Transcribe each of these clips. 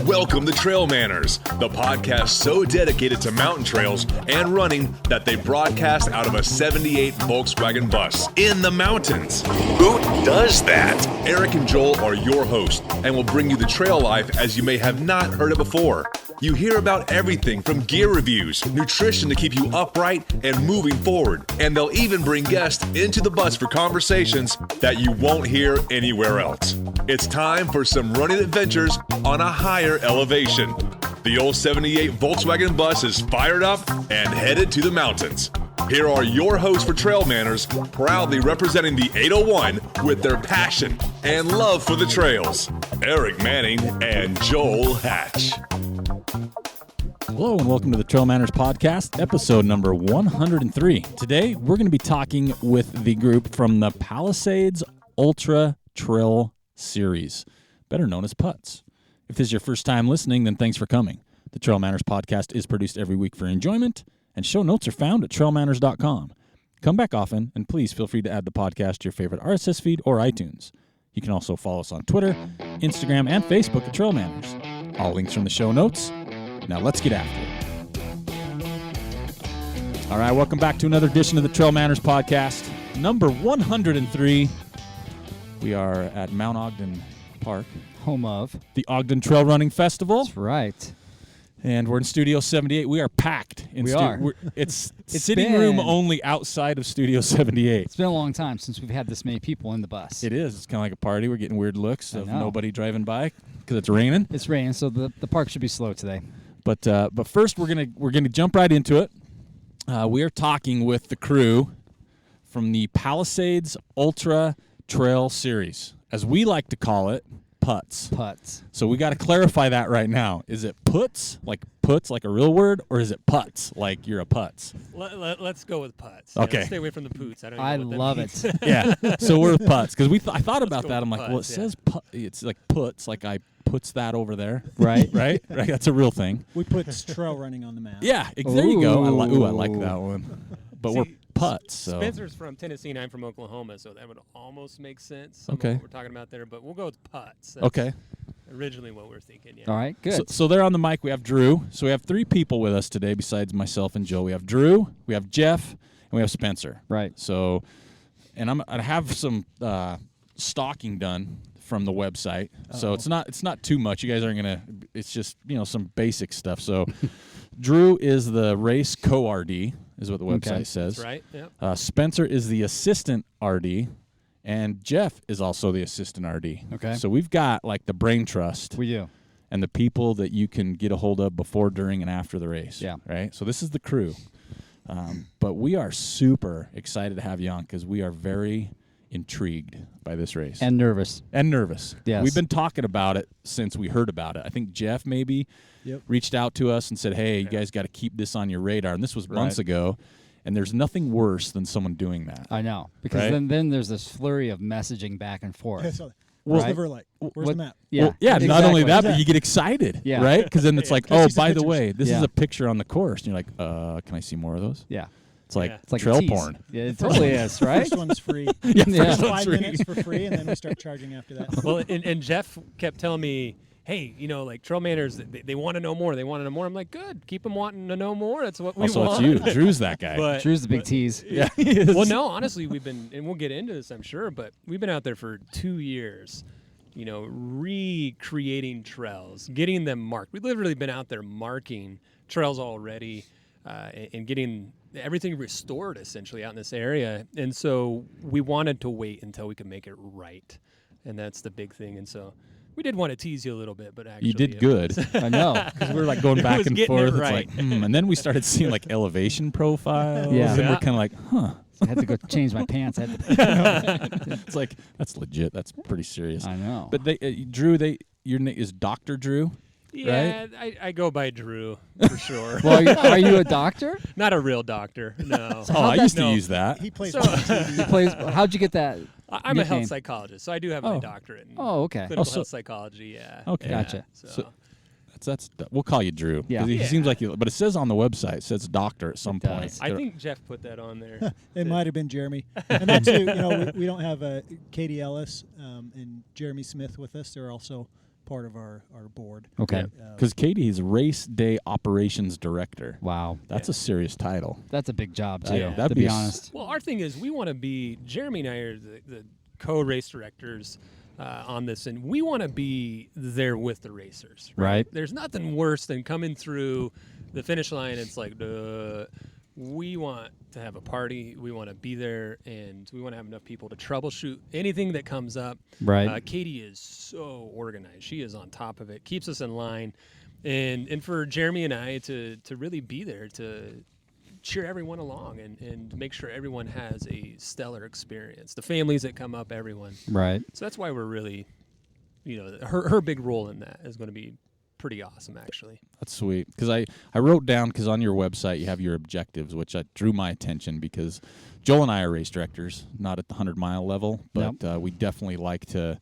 Welcome to Trail Manners, the podcast so dedicated to mountain trails and running that they broadcast out of a 78 Volkswagen bus in the mountains. Who does that? Eric and Joel are your hosts and will bring you the trail life as you may have not heard it before. You hear about everything from gear reviews, nutrition to keep you upright and moving forward, and they'll even bring guests into the bus for conversations that you won't hear anywhere else. It's time for some running adventures on a higher elevation. The old 78 Volkswagen bus is fired up and headed to the mountains. Here are your hosts for Trail Manners, proudly representing the 801 with their passion and love for the trails. Eric Manning and Joel Hatch. Hello and welcome to the Trail Manners Podcast, episode number 103. Today, we're going to be talking with the group from the Palisades Ultra Trail Series, better known as PUTS. If this is your first time listening, then thanks for coming. The Trail Manners Podcast is produced every week for enjoyment, and show notes are found at trailmanners.com. Come back often, and please feel free to add the podcast to your favorite RSS feed or iTunes. You can also follow us on Twitter, Instagram, and Facebook at Trail Manners. All links are in the show notes. Now let's get after it. All right, welcome back to another edition of the Trail Manners Podcast, number 103. We are at Mount Ogden Park, home of the Ogden Trail Running Festival. That's right. And we're in Studio 78. We are packed. It's sitting room only outside of Studio 78. It's been a long time since we've had this many people in the bus. It is. It's kind of like a party. We're getting weird looks of nobody driving by because it's raining. It's raining, so the park should be slow today. But first we're gonna jump right into it. We are talking with the crew from the Palisades Ultra Trail Series, as we like to call it. PUTS. So we got to clarify that right now. Is it puts, like a real word, or is it putts, like you're a putts? Let's go with putts. Okay. Let's stay away from the poots. I love it. Yeah. So we're putts because I thought about that. I'm like, putts, well, it says it's like puts, like I puts that over there. Right. Right. That's a real thing. We put trail running on the map. Yeah. There you go. I like that one. But we're putts. So. Spencer's from Tennessee and I'm from Oklahoma, so that would almost make sense. Okay. What we're talking about there, but we'll go with putts. That's okay. Originally what we're thinking, yeah. All right, good. So they're on the mic. We have Drew. So we have three people with us today besides myself and Joe. We have Drew, we have Jeff, and we have Spencer. Right. So, and I have some stalking done from the website. Uh-oh. So it's not too much. You guys aren't gonna. It's just some basic stuff. So, Drew is the race co-RD, is what the website says. That's right. Yep. Spencer is the assistant RD. And Jeff is also the assistant RD. Okay. So we've got like the brain trust. We do. And the people that you can get a hold of before, during, and after the race. Yeah. Right? So this is the crew. But we are super excited to have you on because we are very intrigued by this race. And nervous. Yes. We've been talking about it since we heard about it. I think Jeff maybe reached out to us and said, hey, you guys got to keep this on your radar. And this was months ago. And there's nothing worse than someone doing that. I know. Because then there's this flurry of messaging back and forth. Where's the Verlight? Where's the map? Yeah, well, exactly. Not only that, but you get excited, right? Because then it's like, oh, by the way, this is a picture on the course. And you're like, can I see more of those? Yeah. It's like trail porn. Yeah, it totally is, right? First one's free. First 5 minutes for free, and then we start charging after that. Well, and Jeff kept telling me, hey, like Trail Manners, they want to know more. They want to know more. I'm like, good. Keep them wanting to know more. That's what we want. Also, it's you. Drew's that guy. Drew's the big tease. Yeah. Well, no, honestly, we've been, and we'll get into this, I'm sure, but we've been out there for 2 years, recreating trails, getting them marked. We've literally been out there marking trails already and getting everything restored, essentially, out in this area. And so we wanted to wait until we could make it right. And that's the big thing. And so we did want to tease you a little bit, but actually you did good. I know, because we were like going back and forth. Right. It's like, and then we started seeing like elevation profiles. Yeah. And we're kind of like, huh. I had to go change my pants. It's like, that's legit. That's pretty serious. I know. But Drew, your name is Dr. Drew. Yeah, right? I go by Drew for sure. Well, are you a doctor? Not a real doctor, no. I used to use that. He plays. How'd you get that? I'm a health psychologist, so I do have my doctorate in okay. clinical health psychology. Yeah. Okay, yeah, gotcha. So that's we'll call you Drew. Yeah. He seems like but it says on the website, it says doctor at some point. I think Jeff put that on there. It might have been Jeremy. And that's who, we don't have Katie Ellis and Jeremy Smith with us. They're also part of our board. Okay. Because Katie is race day operations director. Wow. That's a serious title. That's a big job, too, Yeah, that'd to be be a honest. Well, our thing is we want to be, Jeremy and I are the co-race directors on this, and we want to be there with the racers. Right. There's nothing worse than coming through the finish line. It's like, we want to have a party. We want to be there, and we want to have enough people to troubleshoot anything that comes up. Right. Katie is so organized. She is on top of it, keeps us in line. And for Jeremy and I to really be there to cheer everyone along and make sure everyone has a stellar experience. The families that come up, everyone. Right. So that's why we're really, her big role in that is going to be pretty awesome, actually. That's sweet. Because I wrote down, because on your website you have your objectives, which drew my attention because Joel and I are race directors, not at the 100-mile level, but we definitely like to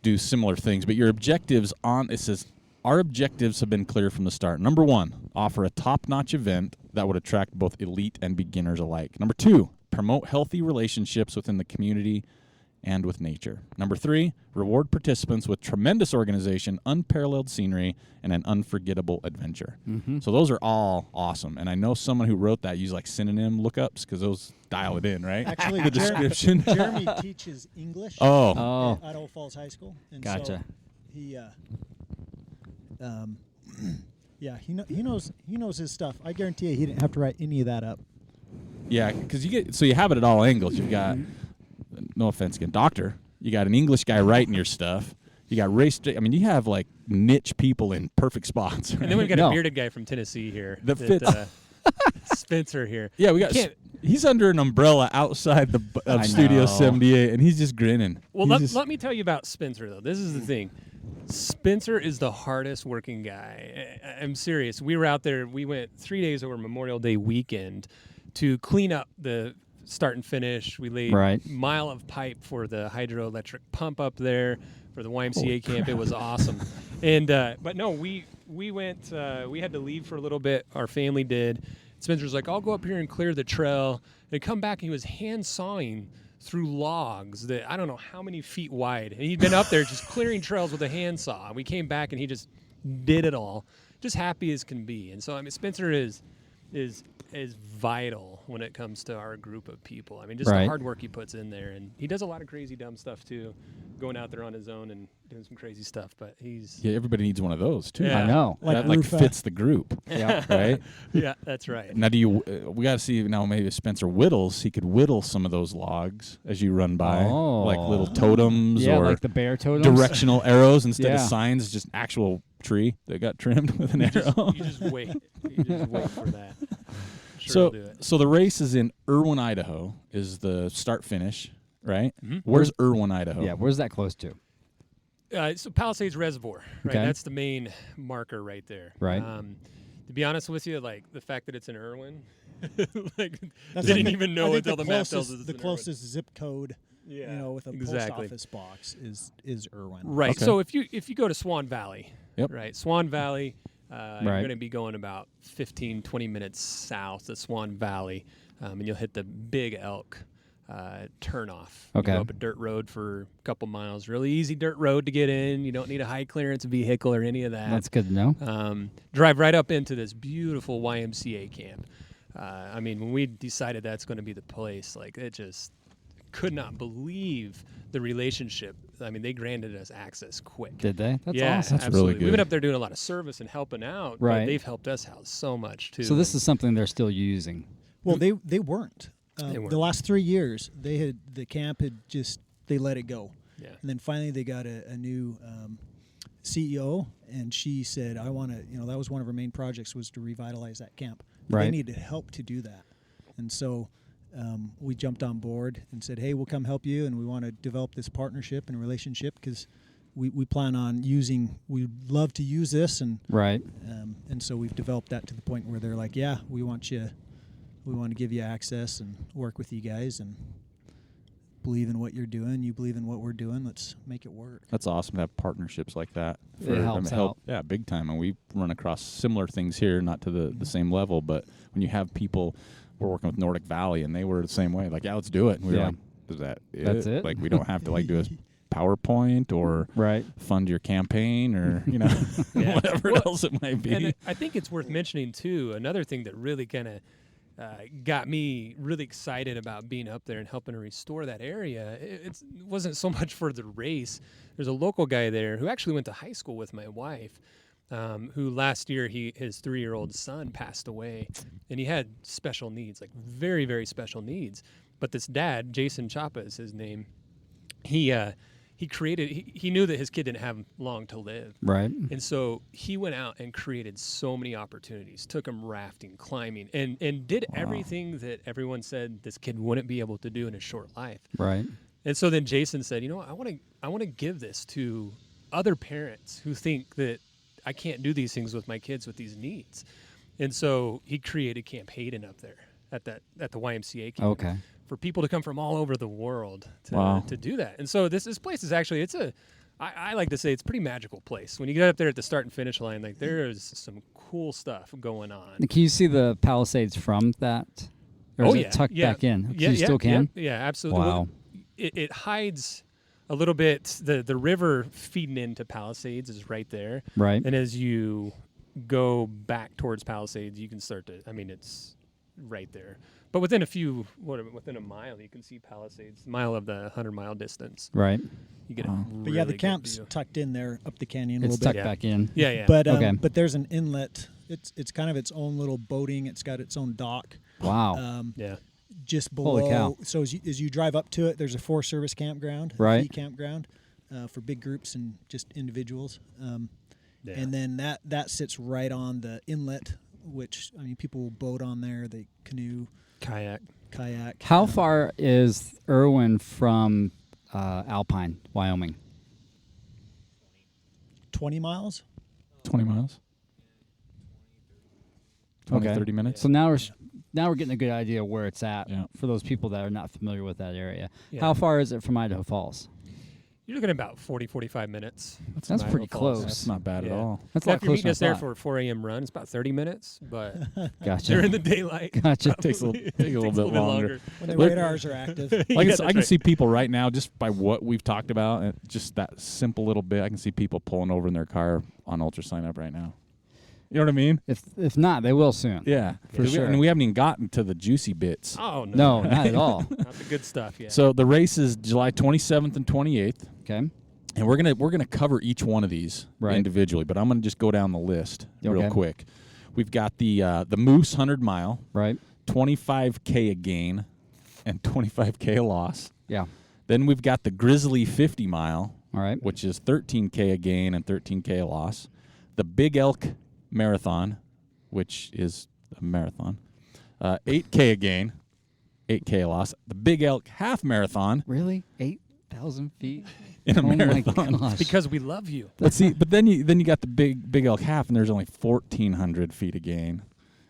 do similar things. But your objectives it says, our objectives have been clear from the start. Number 1, offer a top-notch event that would attract both elite and beginners alike. Number 2, promote healthy relationships within the community and with nature. Number 3, reward participants with tremendous organization, unparalleled scenery, and an unforgettable adventure. Mm-hmm. So those are all awesome. And I know someone who wrote that used like synonym lookups because those dial it in, right? Actually, the description. Jeremy teaches English Oh. at Old Falls High School. And Gotcha. So he, he knows his stuff. I guarantee you he didn't have to write any of that up. Yeah, because you have it at all angles. You've got, no offense again, doctor. You got an English guy writing your stuff. You got you have like niche people in perfect spots. Right? And then we've got No. a bearded guy from Tennessee here. That fits. Spencer here. Yeah, we got. Can't- He's under an umbrella outside I of Studio know. 78, and he's just grinning. Well, He's let me tell you about Spencer, though. This is the thing. Spencer is the hardest working guy. I'm serious. We were out there. We went 3 days over Memorial Day weekend to clean up the start and finish. We laid Right. a mile of pipe for the hydroelectric pump up there for the YMCA camp. It was awesome. And but no, we went. We had to leave for a little bit. Our family did. Spencer's like, I'll go up here and clear the trail. And come back, and he was hand sawing through logs that I don't know how many feet wide. And he'd been up there just clearing trails with a handsaw. We came back, and he just did it all, just happy as can be. And so, I mean, Spencer is vital when it comes to our group of people. I mean, just Right. the hard work he puts in there. And he does a lot of crazy, dumb stuff, too, going out there on his own and doing some crazy stuff. But he's... Yeah, everybody needs one of those too. Yeah. I know. That Like like Rufa. fits the group. Yeah. Right. Yeah, that's right. Now, we got to see now? Maybe if Spencer whittles, he could whittle some of those logs as you run by, Oh. like little totems Yeah, or like the bear totems. directional arrows instead of Yeah. signs. Just actual tree that got trimmed with an arrow. You just wait. You just wait for that. Sure So, he'll do it. so the race is in Irwin, Idaho. Is the start finish right? Mhm. Where's Irwin, Idaho? Yeah, where's that close to? So Palisades Reservoir, right? Okay. That's the main marker right there. Right. To be honest with you, like the fact that it's in Irwin, like That's didn't like even I know think until the map tells us closest- it's the in closest zip code, Irwin. with a exactly. post office box is Irwin. Right. Okay. So if you go to Swan Valley, Yep. right? Swan Valley, you're Right. going to be going about 15, 20 minutes south of Swan Valley, and you'll hit the Big Elk turnoff. Okay. You go up a dirt road for a couple miles. Really easy dirt road to get in. You don't need a high clearance vehicle or any of that. That's good to know. Drive right up into this beautiful YMCA camp. I mean, when we decided that's going to be the place, like it just could not believe the relationship. I mean, they granted us access quick. Did they? That's yeah, awesome. That's really absolutely. We've been good. up there doing a lot of service and helping out. Right. But they've helped us out so much too. So this is something they're still using. Well, they weren't. They weren't. The last 3 years, the camp had just they let it go, yeah. and then finally they got a new CEO, and she said, "I want to." That was one of her main projects was to revitalize that camp. Right. They needed help to do that, and so we jumped on board and said, "Hey, we'll come help you, and we want to develop this partnership and relationship because we plan on using. We'd love to use this, and Right. so we've developed that to the point where they're like, yeah, we want you. We want to give you access and work with you guys and believe in what you're doing. You believe in what we're doing. Let's make it work." That's awesome to have partnerships like that. It helps out. Yeah, big time. And we run across similar things here, not to the same level, but when you have people, we're working with Nordic Valley, and they were the same way. Like, yeah, let's do it. And we were Yeah. like, is that it? That's it? Like, we don't have to like do a PowerPoint or Right. fund your campaign or, Yeah. whatever Well, else it might be. And I think it's worth mentioning, too, another thing that really kind of got me really excited about being up there and helping to restore that area. It wasn't so much for the race. There's a local guy there who actually went to high school with my wife, who last year his 3-year-old son passed away, and he had special needs, like very, very special needs. But this dad, Jason Chapa is his name, he knew that his kid didn't have long to live. Right. And so he went out and created so many opportunities, took him rafting, climbing, and did everything that everyone said this kid wouldn't be able to do in his short life. Right. And so then Jason said, I want to give this to other parents who think that I can't do these things with my kids with these needs. And so he created Camp Hayden up there at the YMCA camp. Okay. For people to come from all over the world Wow. to do that. And so this place is actually, I like to say it's a pretty magical place. When you get up there at the start and finish line, like there is some cool stuff going on. Can you see the Palisades from that? Or is it tucked back in? So you still can? Yeah, absolutely. Wow. Well, it hides a little bit. The river feeding into Palisades is right there. Right. And as you go back towards Palisades, you can start to, it's right there. But within within a mile, you can see Palisades, mile of the 100-mile distance. Right. You get But yeah, the camp's tucked in there up the canyon a It's little bit. tucked back in. Yeah. But there's an inlet. It's kind of its own little boating. It's got its own dock. Wow. Yeah. Just below. Holy cow. So as you drive up to it, there's a Forest Service campground, Right. a fee campground for big groups and just individuals. Yeah. And then that sits right on the inlet, which people will boat on there. They canoe, Kayak. How far is Irwin from Alpine, Wyoming? 20 miles. 20 miles. 20, Okay. 30 minutes. So now we're getting a good idea of where it's at Yeah. for those people that are not familiar with that area. Yeah. How far is it from Idaho Falls? You're looking at about 45 minutes. That's pretty close. That's not bad at Yeah. all. That's a Now, lot if you're closer meeting than I us there thought. for a 4 a.m. run, it's about 30 minutes, but Gotcha. during the daylight, Gotcha. Takes a little bit longer. When the Look- radars are active. I Yeah, can, that's I can right. see people right now, just by what we've talked about, and just that simple little bit, I can see people pulling over in their car on Ultra Sign Up right now. You know what I mean? If not, they will soon. Yeah, For sure. And we haven't even gotten to the juicy bits. Oh, No, not at all. Not the good stuff yet. So the race is July 27th and 28th, Okay. and we're gonna cover each one of these Right. individually. But I'm gonna just go down the list real Okay. quick. We've got the Moose 100 mile, Right. 25K a gain, and 25K a loss. Yeah. Then we've got the Grizzly 50 mile, All right. which is 13K a gain and 13K a loss. The Big Elk Marathon, which is a marathon, 8K a gain, 8K a loss. The Big Elk Half Marathon Really? 8,000 feet? in a Oh my marathon. gosh. because we love you. But see, but then you got the Big Elk Half, and there's only 1,400 feet a gain,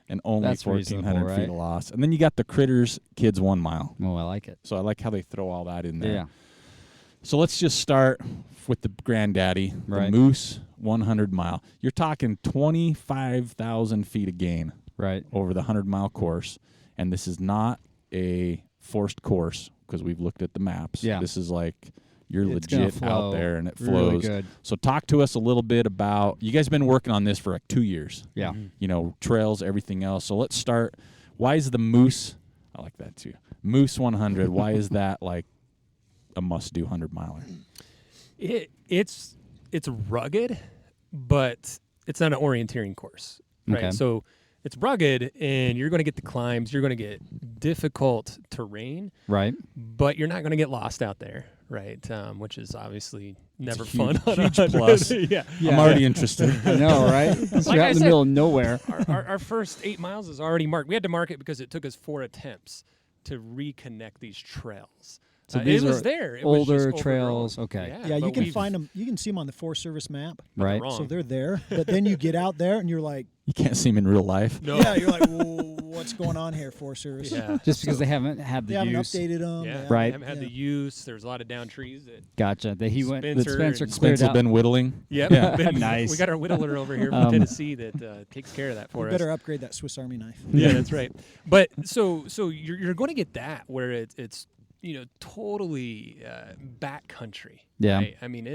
and only That's 1,400 reasonable, feet right? a loss. And then you got the Critters Kids 1 mile. Oh, I like it. So I like how they throw all that in there. Yeah. So let's just start with the granddaddy, Right. the Moose 100 mile. You're talking 25,000 feet of gain Right. over the 100-mile course, and this is not a forced course because we've looked at the maps. Yeah. This is like you're It's gonna legit flow out there, and it really flows. good. So talk to us a little bit about, you guys have been working on this for like 2 years. Yeah. Trails, everything else. So let's start. Why is the Moose, I like that too, Moose 100, why is that like a must-do 100-miler? It's rugged, but it's not an orienteering course, right? Okay. So it's rugged, and you're going to get the climbs. You're going to get difficult terrain, Right. but you're not going to get lost out there, right? Which is obviously never a fun. huge- on a huge 100. plus. Yeah. I'm already interested. I know, right? 'Cause Like you're I out in the said- middle of nowhere. Our first 8 miles is already marked. We had to mark it because it took us 4 attempts to reconnect these trails. So It these was are there. It was just older overgrown. trails. Okay. Yeah, you but can we've- find them. You can see them on the Forest Service map. Right. wrong. So they're there. But then you get out there and you're like, You can't see them in real life. No. yeah, you're like, whoa, what's going on here, Forest Service? Yeah. Just because they haven't had They the haven't use. updated them. Yeah, Right. They haven't had the use. There's a lot of down trees. That, Gotcha. That he went. That Spencer Spencer and- cleared Spencer's out. been whittling. yep, Yeah. Nice. We got our whittler over here from Tennessee that takes care of that for You us. better upgrade that Swiss Army knife. Yeah, that's right. But so you're going to get that where it's totally backcountry. Yeah. Right? I mean,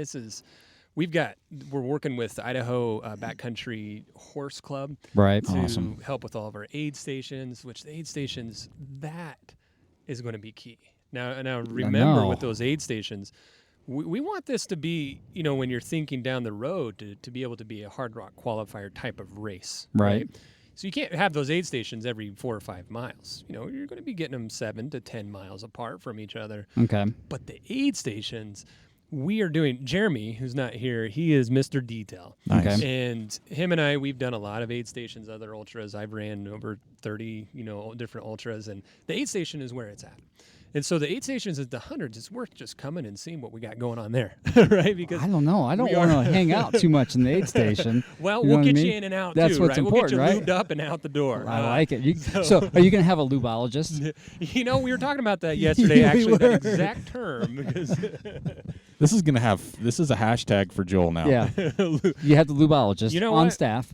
we're working with the Idaho Backcountry Horse Club, Right. to help with all of our aid stations, which the aid stations, that is going to be key. Now remember with those aid stations, we want this to be, when you're thinking down the road, to be able to be a Hard Rock qualifier type of race. Right. So you can't have those aid stations every 4 or 5 miles. You're going to be getting them 7 to 10 miles apart from each other. Okay. But the aid stations, we are doing, Jeremy, who's not here, he is Mr. Detail. Nice. Okay. And him and I, we've done a lot of aid stations, other ultras. I've ran over 30, different ultras, and the aid station is where it's at. And so the aid stations at the hundreds, it's worth just coming and seeing what we got going on there, right? Because I don't know. I don't want to hang out too much in the aid station. well, You know we'll what I get mean? you in and out That's too, what's right? We'll get you important, lubed up and out the door. I like it. So are you going to have a lubologist? We were talking about that yesterday, actually, that exact term. Because This is a hashtag for Joel now. Yeah. You have the lubologist on what? staff.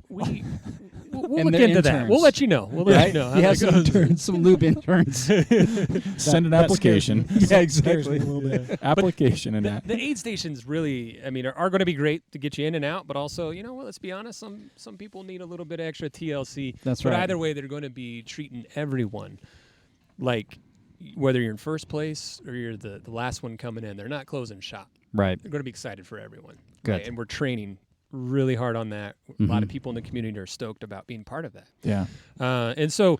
We'll And look their into that. interns. We'll let you know. We'll let you know. how You have that some goes. interns, some lube interns. Send an application. Yeah, Scares me exactly. a little bit. Application and that. The aid stations really, are going to be great to get you in and out, but also, let's be honest, some people need a little bit of extra TLC. That's but right. either way, they're going to be treating everyone like, whether you're in first place or you're the last one coming in, they're not closing shop. Right. They're going to be excited for everyone. Good. Right? And we're training really hard on that. A lot of people in the community are stoked about being part of that. Yeah. And so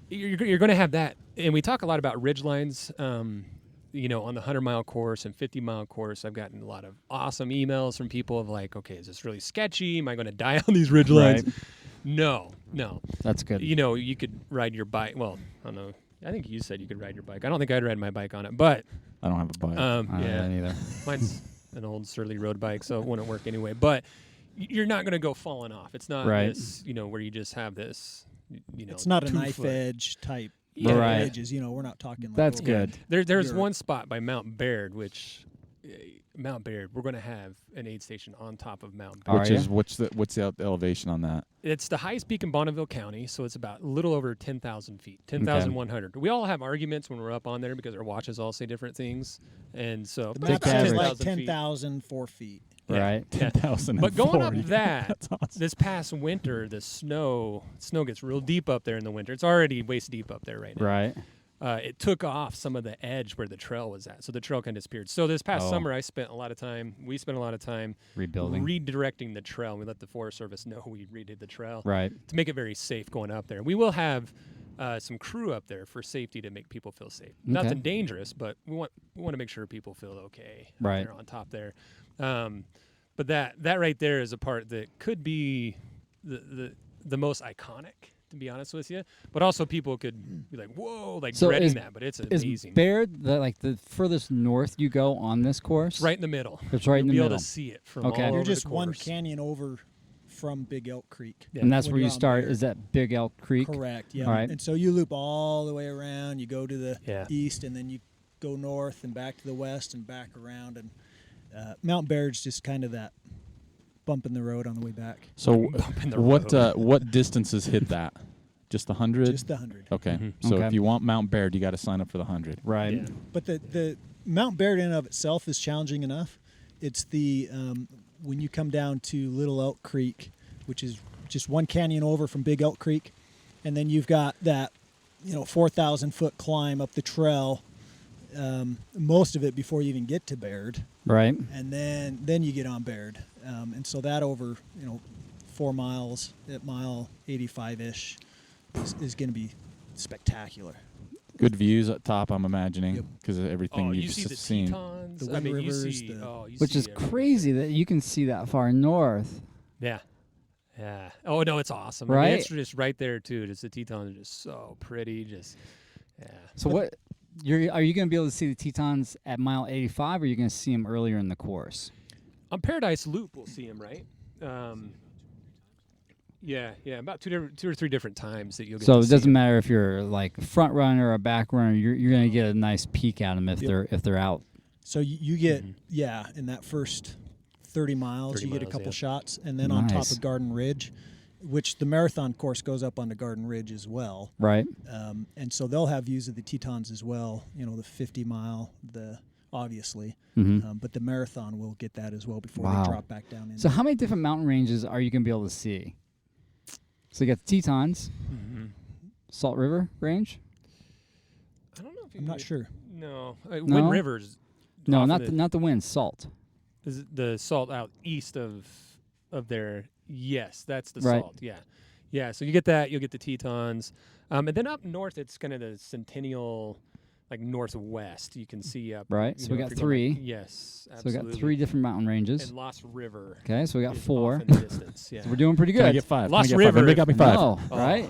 you're going to have that. And we talk a lot about ridge lines, on the 100-mile course and 50-mile course. I've gotten a lot of awesome emails from people of like, okay, is this really sketchy? Am I going to die on these ridge lines? Right. No. That's good. You could ride your bike. Well, I don't know. I think you said you could ride your bike. I don't think I'd ride my bike on it, but I don't have a bike. I don't know either. mine's an old surly road bike, so it wouldn't work anyway. But you're not going to go falling off. It's not Right. this, where you just have this, It's not a 2 knife foot. edge type Yeah. Right. edges. We're not talking like That's little- good. There's Europe. one spot by Mount Baird, which Mount Baird, we're going to have an aid station on top of Mount Baird. Are Which ya? is what's the elevation on that? It's the highest peak in Bonneville County, so it's about a little over 10,000 feet, 10,100. We all have arguments when we're up on there because our watches all say different things, and so The but map it's average. says like 10,000 feet. 10,004 feet. Yeah. Right. Yeah. 10,000. But going up that, That's awesome. this past winter, the snow gets real deep up there in the winter. It's already waist deep up there right now. Right. It took off some of the edge where the trail was at, so the trail kind of disappeared. So this past Oh. summer, we spent a lot of time Rebuilding. redirecting the trail. We let the Forest Service know we redid the trail Right. to make it very safe going up there. We will have some crew up there for safety to make people feel safe. Nothing dangerous, but we want to make sure people feel okay up Right. there on top there. But that right there is a part that could be the most iconic, to be honest with you. But also people could be like, whoa, like So dreading is- that. But it's Is amazing. Baird the furthest north you go on this course? It's right in the middle. It's right in You'll the be middle. able to see it from Okay. all You're over just the one course. canyon over from Big Elk Creek. Yeah. And that's When where you you're on start. Baird. Is that Big Elk Creek? Correct. Yeah. All right. And so you loop all the way around. You go to the Yeah. east, and then you go north and back to the west and back around. And Mount Baird's just kind of that bump in the road on the way back. So in the what road. what distances hit that? Just the 100? Just the 100. Okay. Mhm. So Okay. if you want Mount Baird, you got to sign up for the 100. Right. Yeah. But the Mount Baird in and of itself is challenging enough. It's the when you come down to Little Elk Creek, which is just one canyon over from Big Elk Creek, and then you've got that 4,000 foot climb up the trail. Most of it before you even get to Baird, Right. and then you get on Baird, and so that over 4 miles at mile 85-ish is going to be spectacular. Good views up top, I'm imagining, Yep. because of everything Oh, you've you see the seen. Tetons. The I mean, Wind you Rivers, see, the- you Which see is everything. crazy that you can see that far north. Yeah. Yeah. Oh no, it's awesome. I Right? mean, it's just right there too. Just the Tetons are just so pretty. Just yeah. So what? Are you going to be able to see the Tetons at mile 85, or are you going to see them earlier in the course? On Paradise Loop, we'll see them, right? Yeah, about two or three different times that you'll get. So to it see doesn't 'em. matter if you're like a front runner or a back runner. You're going to get a nice peek at them if Yep. they're out. So you get in that first 30 miles, 30 you get a miles, couple yeah. shots, and then on top Nice. of Garden Ridge, which the marathon course goes up onto Garden Ridge as well. Right. And so they'll have views of the Tetons as well, the 50 mile, obviously. But the marathon will get that as well before Wow. they drop back down in. So how many different mountain ranges are you going to be able to see? So you got the Tetons, Salt River Range. I don't know if you I'm not sure. No, No? Wind River's. No, off not of not the wind. Salt. Is it the salt out east of there? Yes, that's the Right. salt. Yeah. So you get that. You'll get the Tetons, and then up north, it's kind of the Centennial, like northwest. You can see up. Right. you So we know, got if you're going 3. yes, So we absolutely. got 3 different mountain ranges. And Lost River. Okay, so we got is 4. off in the distance. Yeah. So we're doing pretty Can I good. get 5? Lost Can I get 5? River. Everybody got me 5. No, Oh. right?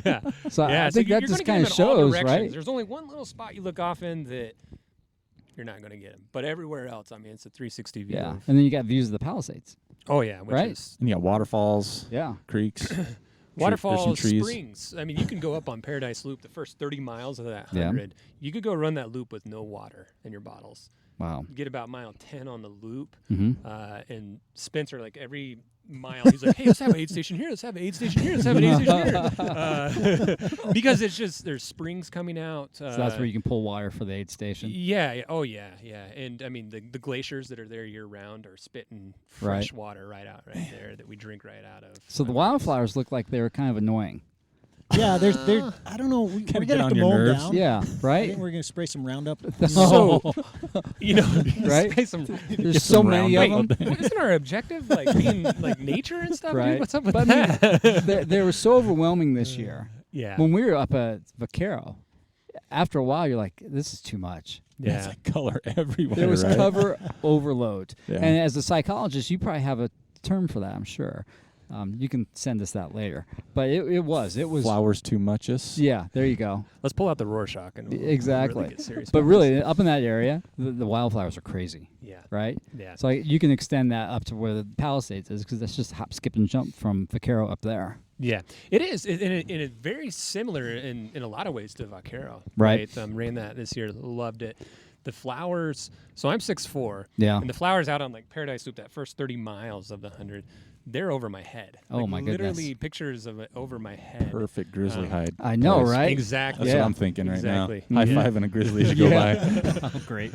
yeah. So Yeah, I so think you're that just gonna kind get of 'em in all shows, directions. right? There's only one little spot you look off in that you're not going to get them, but everywhere else, I mean, it's a 360 view. Yeah, of- and then you got views of the Palisades. Oh yeah, which Right. is And you got waterfalls, Yeah. creeks, waterfalls, there's some trees. springs. I mean, you can go up on Paradise Loop the first 30 miles of that Yeah. 100. You could go run that loop with no water in your bottles. Wow. You get about mile 10 on the loop, Mm-hmm. and Spencer, like every mile, he's like, "Hey, let's have an aid station here. Let's have an aid station here. Let's have an aid station here," because it's just there's springs coming out. So that's where you can pull water for the aid station. Yeah. Oh, yeah. And I mean, the glaciers that are there year round are spitting fresh Right. water right out right there that we drink right out of. So the wildflowers look like they were kind of annoying. Yeah, they're I don't know. We're Kinda going get to have on to your mow 'em nerves. down. Yeah, I right? think we're going to spray some Roundup. So, you know, Right? spray some- There's so many of Roundup. them. Wait, isn't our objective like being like nature and stuff? Right. Dude? What's up with But I that? they were so overwhelming this year. yeah. When we were up at Vaquero, after a while, you're like, this is too much. Yeah, it's like color everywhere. There was right? cover overload. Yeah. And as a psychologist, you probably have a term for that, I'm sure. You can send us that later. But it was. Flowers too muchus. Yeah, there you go. Let's pull out the Rorschach and we'll Exactly. really get serious. But about really, up in that area, the wildflowers are crazy, this. Yeah. right? Yeah. So you can extend that up to where the Palisades is because that's just hop, skip, and jump from Vaquero up there. Yeah, it is, and it's very similar in a lot of ways to Vaquero. Right. Ran that this year, loved it. The flowers. So I'm 6'4". Yeah. And the flowers out on like Paradise Loop, that first 30 miles of the 100, they're over my head. Oh, like, my goodness. Literally pictures of it over my head. Perfect grizzly hide. I know, place. right? Exactly. That's Yeah. what I'm thinking Exactly. right now. High Mhm. five and a grizzly as you go by. Oh, great.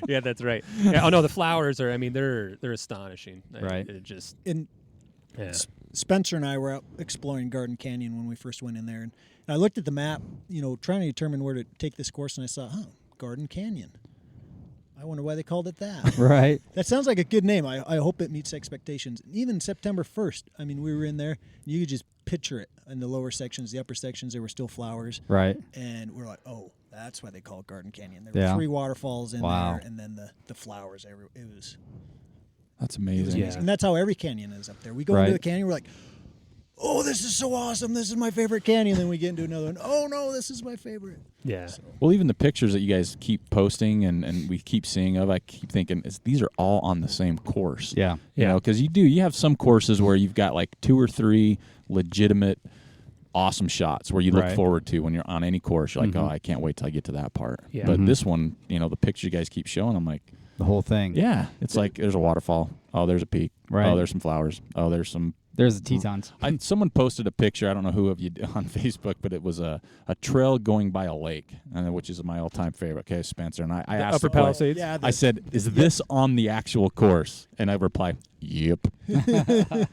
Yeah, that's right. Yeah, oh no, the flowers are. I mean, they're astonishing. Right. It just. And Yeah. Spencer and I were out exploring Garden Canyon when we first went in there, and I looked at the map, trying to determine where to take this course, and I saw, Garden Canyon. I wonder why they called it that. Right. That sounds like a good name. I hope it meets expectations. Even September 1st, I mean, we were in there, and you could just picture it in the lower sections. The upper sections, there were still flowers. Right. And we're like, oh, that's why they call it Garden Canyon. There Yeah. were 3 waterfalls in Wow. there, and then the flowers. It was That's amazing. Yeah. and that's how every canyon is up there. We go Right. into a canyon, we're like, oh, this is so awesome. This is my favorite canyon. Then we get into another one. Oh, no, this is my favorite. Yeah. Well, even the pictures that you guys keep posting and we keep seeing of, I keep thinking these are all on the same course. Yeah. You know, because you have some courses where you've got like 2 or 3 legitimate awesome shots where you look Right. forward to when you're on any course. You're like, Mhm. oh, I can't wait till I get to that part. Yeah. But Mhm. this one, the picture you guys keep showing, I'm like, The whole thing. yeah, it's like there's a waterfall. Oh, there's a peak. Right. Oh, there's some flowers. Oh, there's some. There's the Tetons. Someone posted a picture. I don't know who of you on Facebook, but it was a trail going by a lake, which is my all-time favorite. Okay, Spencer and I asked Upper the play- Palisades. Yeah, I said, "Is this on the actual course?" And I replied, "Yep."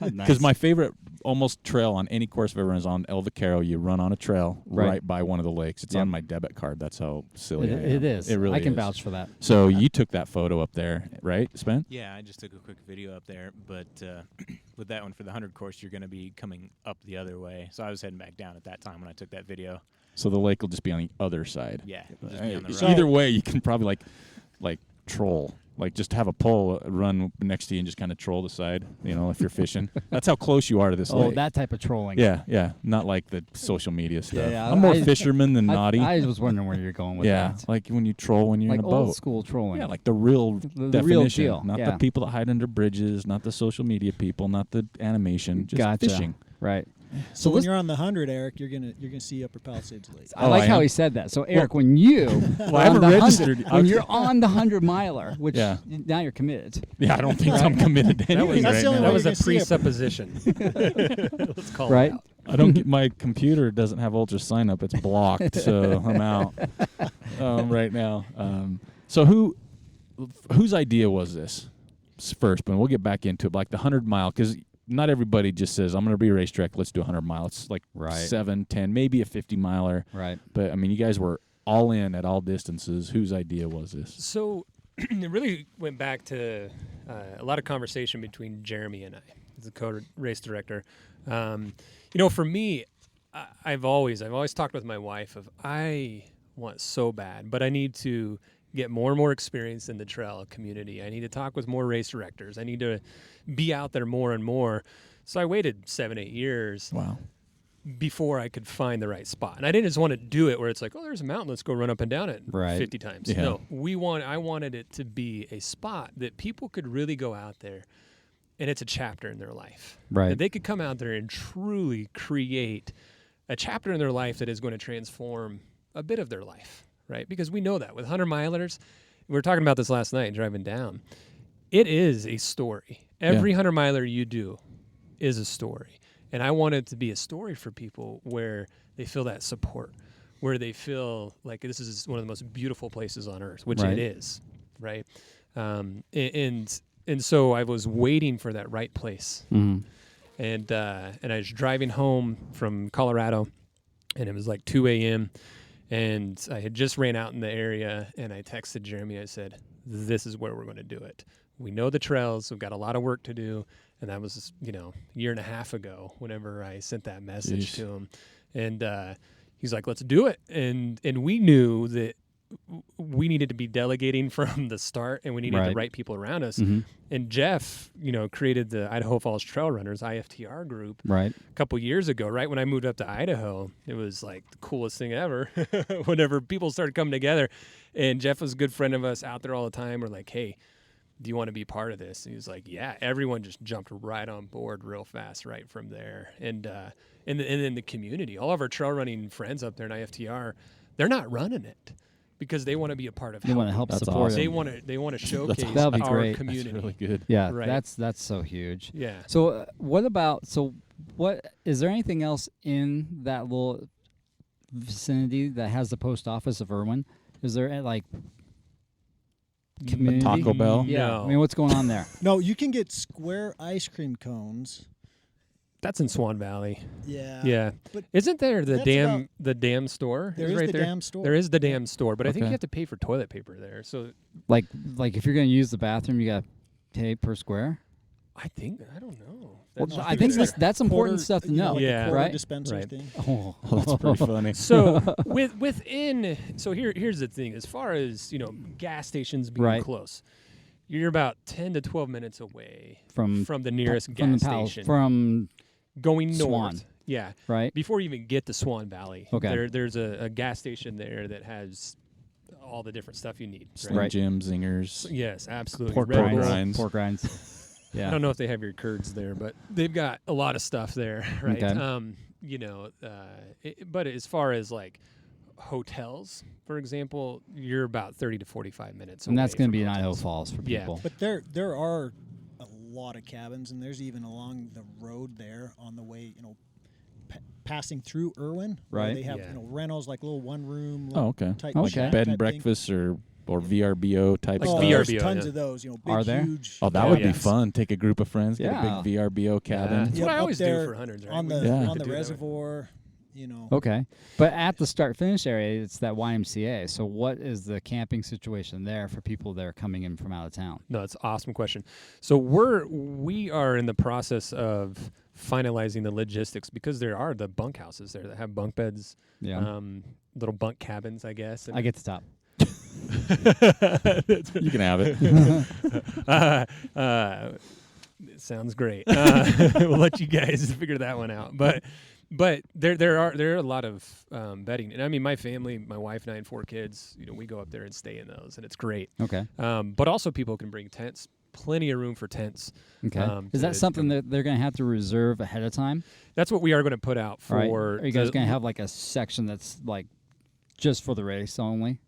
Because my favorite almost trail on any course I've ever run is on El Vaquero. You run on a trail right by one of the lakes. It's Yep. on my debit card. That's how silly I am. It is. It really I can is. vouch for that. So you took that photo up there, right, Spen? Yeah, I just took a quick video up there, but with that one for the 100 course, you're going to be coming up the other way. So I was heading back down at that time when I took that video. So the lake will just be on the other side. Yeah, it'll just be on the So right. either way, you can probably like troll. Like just have a pole run next to you and just kind of troll the side, if you're fishing. That's how close you are to this Oh, lake. that type of trolling. Yeah. Not like the social media stuff. yeah, I'm more I- fisherman than naughty. I was wondering where you're going with yeah, that. like when you troll when you're Like in a old boat. school trolling. Yeah, like the real the real definition. deal. Not Yeah. the people that hide under bridges, not the social media people, not the animation, just Gotcha. fishing. Right. So when let's- you're on the 100, Eric, you're gonna see Upper Palisades Lake. I like I how am? he said that. So Eric, when you I haven't registered. when you're on the 100-miler, which Yeah. now you're committed. Yeah, I don't think I'm committed to anything That's right the only now. That way was you're a gonna see it. presupposition. Let's call Right? it out. I don't get my computer doesn't have Ultra sign up. It's blocked, so I'm out right now. So whose idea was this first? But we'll get back into it. Like the 100-mile, because not everybody just says, I'm going to be a racetrack, let's do 100 mile. It's like Right. 7, 10, maybe a 50-miler. Right. But, I mean, you guys were all in at all distances. Whose idea was this? So it really went back to a lot of conversation between Jeremy and I, as the co-race director. For me, I've always talked with my wife of I want so bad, but I need to get more and more experience in the trail community. I need to talk with more race directors. I need to be out there more and more. So I waited 7-8 years Wow. before I could find the right spot. And I didn't just want to do it where it's like, oh, there's a mountain, let's go run up and down it Right. 50 times. Yeah. No, I wanted it to be a spot that people could really go out there and it's a chapter in their life. Right. That they could come out there and truly create a chapter in their life that is going to transform a bit of their life, right? Because we know that with 100-milers, we were talking about this last night driving down. It is a story. Every 100-miler you do is a story. And I want it to be a story for people where they feel that support, where they feel like this is one of the most beautiful places on earth, which Right. it is, right? And so I was waiting for that right place. Mhm. And I was driving home from Colorado, and it was like 2 a.m., and I had just ran out in the area, and I texted Jeremy. I said, this is where we're going to do it. We know the trails. We've got a lot of work to do. And that was, a year and a half ago whenever I sent that message to him. And he's like, let's do it. And we knew that we needed to be delegating from the start, and we needed the Right. right people around us. Mhm. And Jeff, created the Idaho Falls Trail Runners, IFTR group, Right. a couple years ago, right when I moved up to Idaho. It was like the coolest thing ever whenever people started coming together. And Jeff was a good friend of us out there all the time. We're like, hey, do you want to be part of this? And he was like, yeah. Everyone just jumped right on board real fast right from there. And then the community, all of our trail running friends up there in IFTR, they're not running it because they want to be a part of They want to help That's support awesome. it. They want to showcase That'll be our great. community. That's really good. Yeah, Right. that's so huge. Yeah. So what is there anything else in that little vicinity that has the post office of Irwin? Is there like community? Taco Bell? Yeah. No. I mean, what's going on there? No, you can get square ice cream cones. That's in Swan Valley. Yeah. Yeah. But Isn't there the that's dam store? There is is right the there? damn store. There is the damn store, but I think Okay. you have to pay for toilet paper there. So like if you're going to use the bathroom, you got to pay per square. I don't know. Well, That's- I think it's that's important quarter- stuff to you know. like a Yeah. quarter Right? dispenser Right. thing. Oh, That's pretty funny. So here's the thing. As far as gas stations being Right. close, you're about 10 to 12 minutes away from the nearest from gas the palace, station. from Going north. Swan. Yeah. right. Before you even get to Swan Valley, Okay. there's a gas station there that has all the different stuff you need. Slim Right. Jim, Zingers. Yes, absolutely. Pork Red Bull. grinds. Pork grinds. Yeah. I don't know if they have your curds there, but they've got a lot of stuff there, right? Okay. But as far as like hotels, for example, you're about 30 to 45 minutes And that's going to be in Idaho Falls for Yeah. people. But there are a lot of cabins, and there's even along the road there on the way, passing through Irwin. where Right. They have Yeah. rentals like little one room. Oh, okay. Type Okay. shack Bed type and thing. breakfast or VRBO type Like Oh, stuff. there's VRBO, tons yeah. of those. Big, Are there? huge. Oh, that Oh, would yeah. be fun. Take a group of friends, get Yeah. a big VRBO cabin. That's Yep, what I up always do there for hundreds, right? on We the could- Yeah. could on the do it that way. reservoir. Okay. But at the start finish area, it's that YMCA. So what is the camping situation there for people that are coming in from out of town? No, it's an awesome question. So we are in the process of finalizing the logistics because there are the bunk houses there that have bunk beds, Yeah. little bunk cabins, I guess. I get to top. You can have it. It sounds great. We'll let you guys figure that one out. But there are a lot of bedding, and I mean my family, my wife and I and 4 kids. We go up there and stay in those, and it's great. Okay. But also people can bring tents, plenty of room for tents. Okay. Is that something that they're going to have to reserve ahead of time? That's what we are going to put out for. Right. Are you guys going to have like a section that's like just for the race only?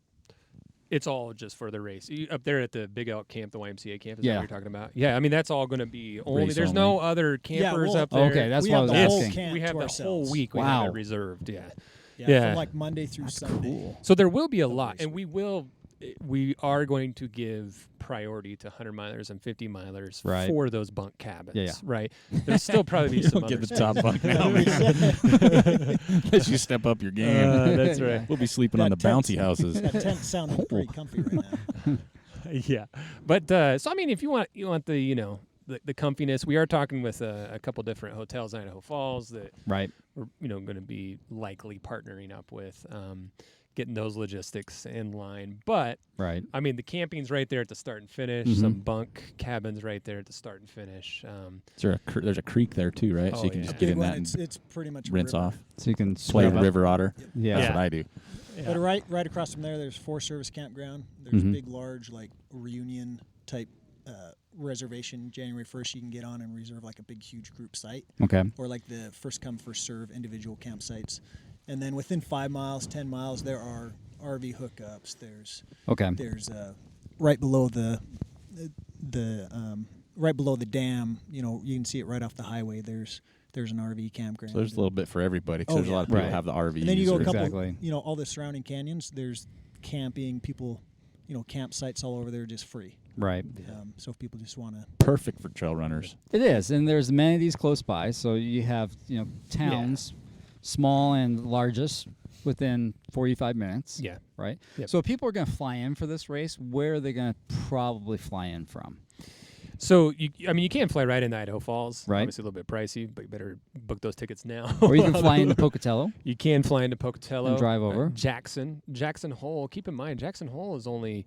It's all just for the race. Up there at the Big Elk camp, the YMCA camp, is Yeah. that what you're talking about? Yeah, I mean, that's all going to be only. Race There's only. no other campers well, up there. Okay, that's we what I have was the whole asking. camp We have to the ourselves. whole week we Wow. have it reserved, yeah. Yeah, from like Monday through Sunday. Cool. So there will be a lot, and we are going to give priority to 100 milers and 50 milers Right. for those bunk cabins. Yeah. Right. There's still probably be You some don't get others. the top bunk now, man. Unless you step up your game. That's right. We'll be sleeping on the That bouncy tent's- houses. That tent's sounding pretty comfy right now. Yeah, but so I mean, if you want the the comfiness, we are talking with a couple different hotels in Idaho Falls that Right. we're going to be likely partnering up with, getting those logistics in line. But Right. I mean, the camping's right there at the start and finish. Some bunk cabins right there at the start and finish. There's a creek there too, right? So Oh, you can yeah. just Big get in one, that and it's pretty much a rinse river. off. So you can Play swim the up. river otter. Yeah. That's what I do. But right across from there, there's Forest Service campground. There's Mhm. big, large, like reunion type reservation. January 1st, you can get on and reserve like a big, huge group site, Okay. or like the first come, first serve individual campsites. And then within 5 miles, 10 miles, there are RV hookups. There's Okay. right below the right below the dam. You know, you can see it right off the highway. There's an RV campground. So there's a little bit for everybody. 'Cause Oh, there's a lot of people Right. have the RVs. And then you go a or- couple, Exactly. all the surrounding canyons. There's camping, people, campsites all over there just free. Right. So if people just want to, perfect for trail runners. It is, and there's amenities close by. So you have towns, small and largest, within 45 minutes. Yeah. Right. Yep. So if people are going to fly in for this race, where are they going to probably fly in from? So you can fly right into Idaho Falls. Right. Obviously a little bit pricey, but you better book those tickets now. Or you can fly into Pocatello. You can fly into Pocatello And drive over. Jackson Hole. Keep in mind, Jackson Hole is only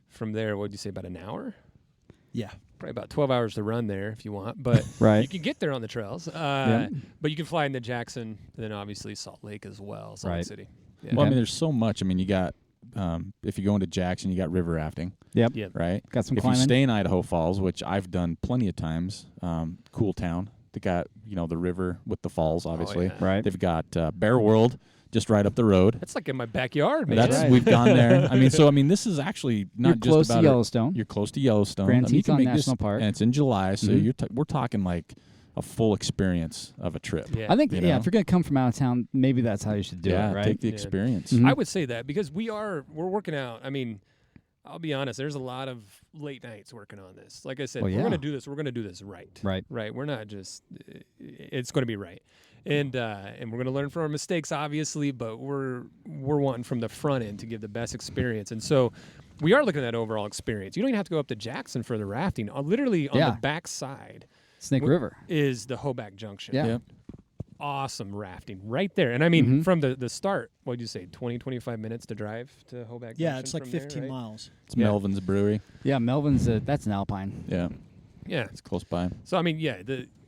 from there. What would you say, about an hour? yeah. Probably about 12 hours to run there if you want, but Right. you can get there on the trails. Yep. But you can fly into Jackson, and then obviously Salt Lake as well, Salt Lake Right. City. Yeah. Well, I Okay. mean, there's so much. I mean, you got if you go into Jackson, you got river rafting, Yep. Yeah. right? Got some If climbing. you stay in Idaho Falls, which I've done plenty of times, cool town. They got the river with the falls, obviously. yeah. Right. They've got Bear World just right up the road. That's like in my backyard, man. That's right. we've gone there. I mean, this is actually not You're just close to about Yellowstone. You're close to Yellowstone. Grand I mean, you can Teton make this- National Park. and it's in July, so Mhm. we're talking like a full experience of a trip. Yeah. I think, you yeah, know? if you're going to come from out of town, maybe that's how you should do yeah, it, right? take the Yeah. experience. Mhm. I would say that because we're working out. I mean, I'll be honest. There's a lot of late nights working on this. Like I said, Well, if we're yeah. going to do this. We're going to do this right. Right. Right. We're not just. It's going to be right, and we're going to learn from our mistakes, obviously. But we're wanting from the front end to give the best experience, and so we are looking at overall experience. You don't even have to go up to Jackson for the rafting. Literally on Yeah. the back side Snake Wh- River. is the Hoback Junction. Yeah. Yep. Awesome rafting right there. And I mean, Mhm. from the start, what did you say, 20, 25 minutes to drive to Hoback Yeah, Junction it's like from there, 15 right? miles. It's Yeah. Melvin's Brewery. Yeah, Melvin's, that's an Alpine. Yeah, Yeah. it's close by. So, I mean, yeah,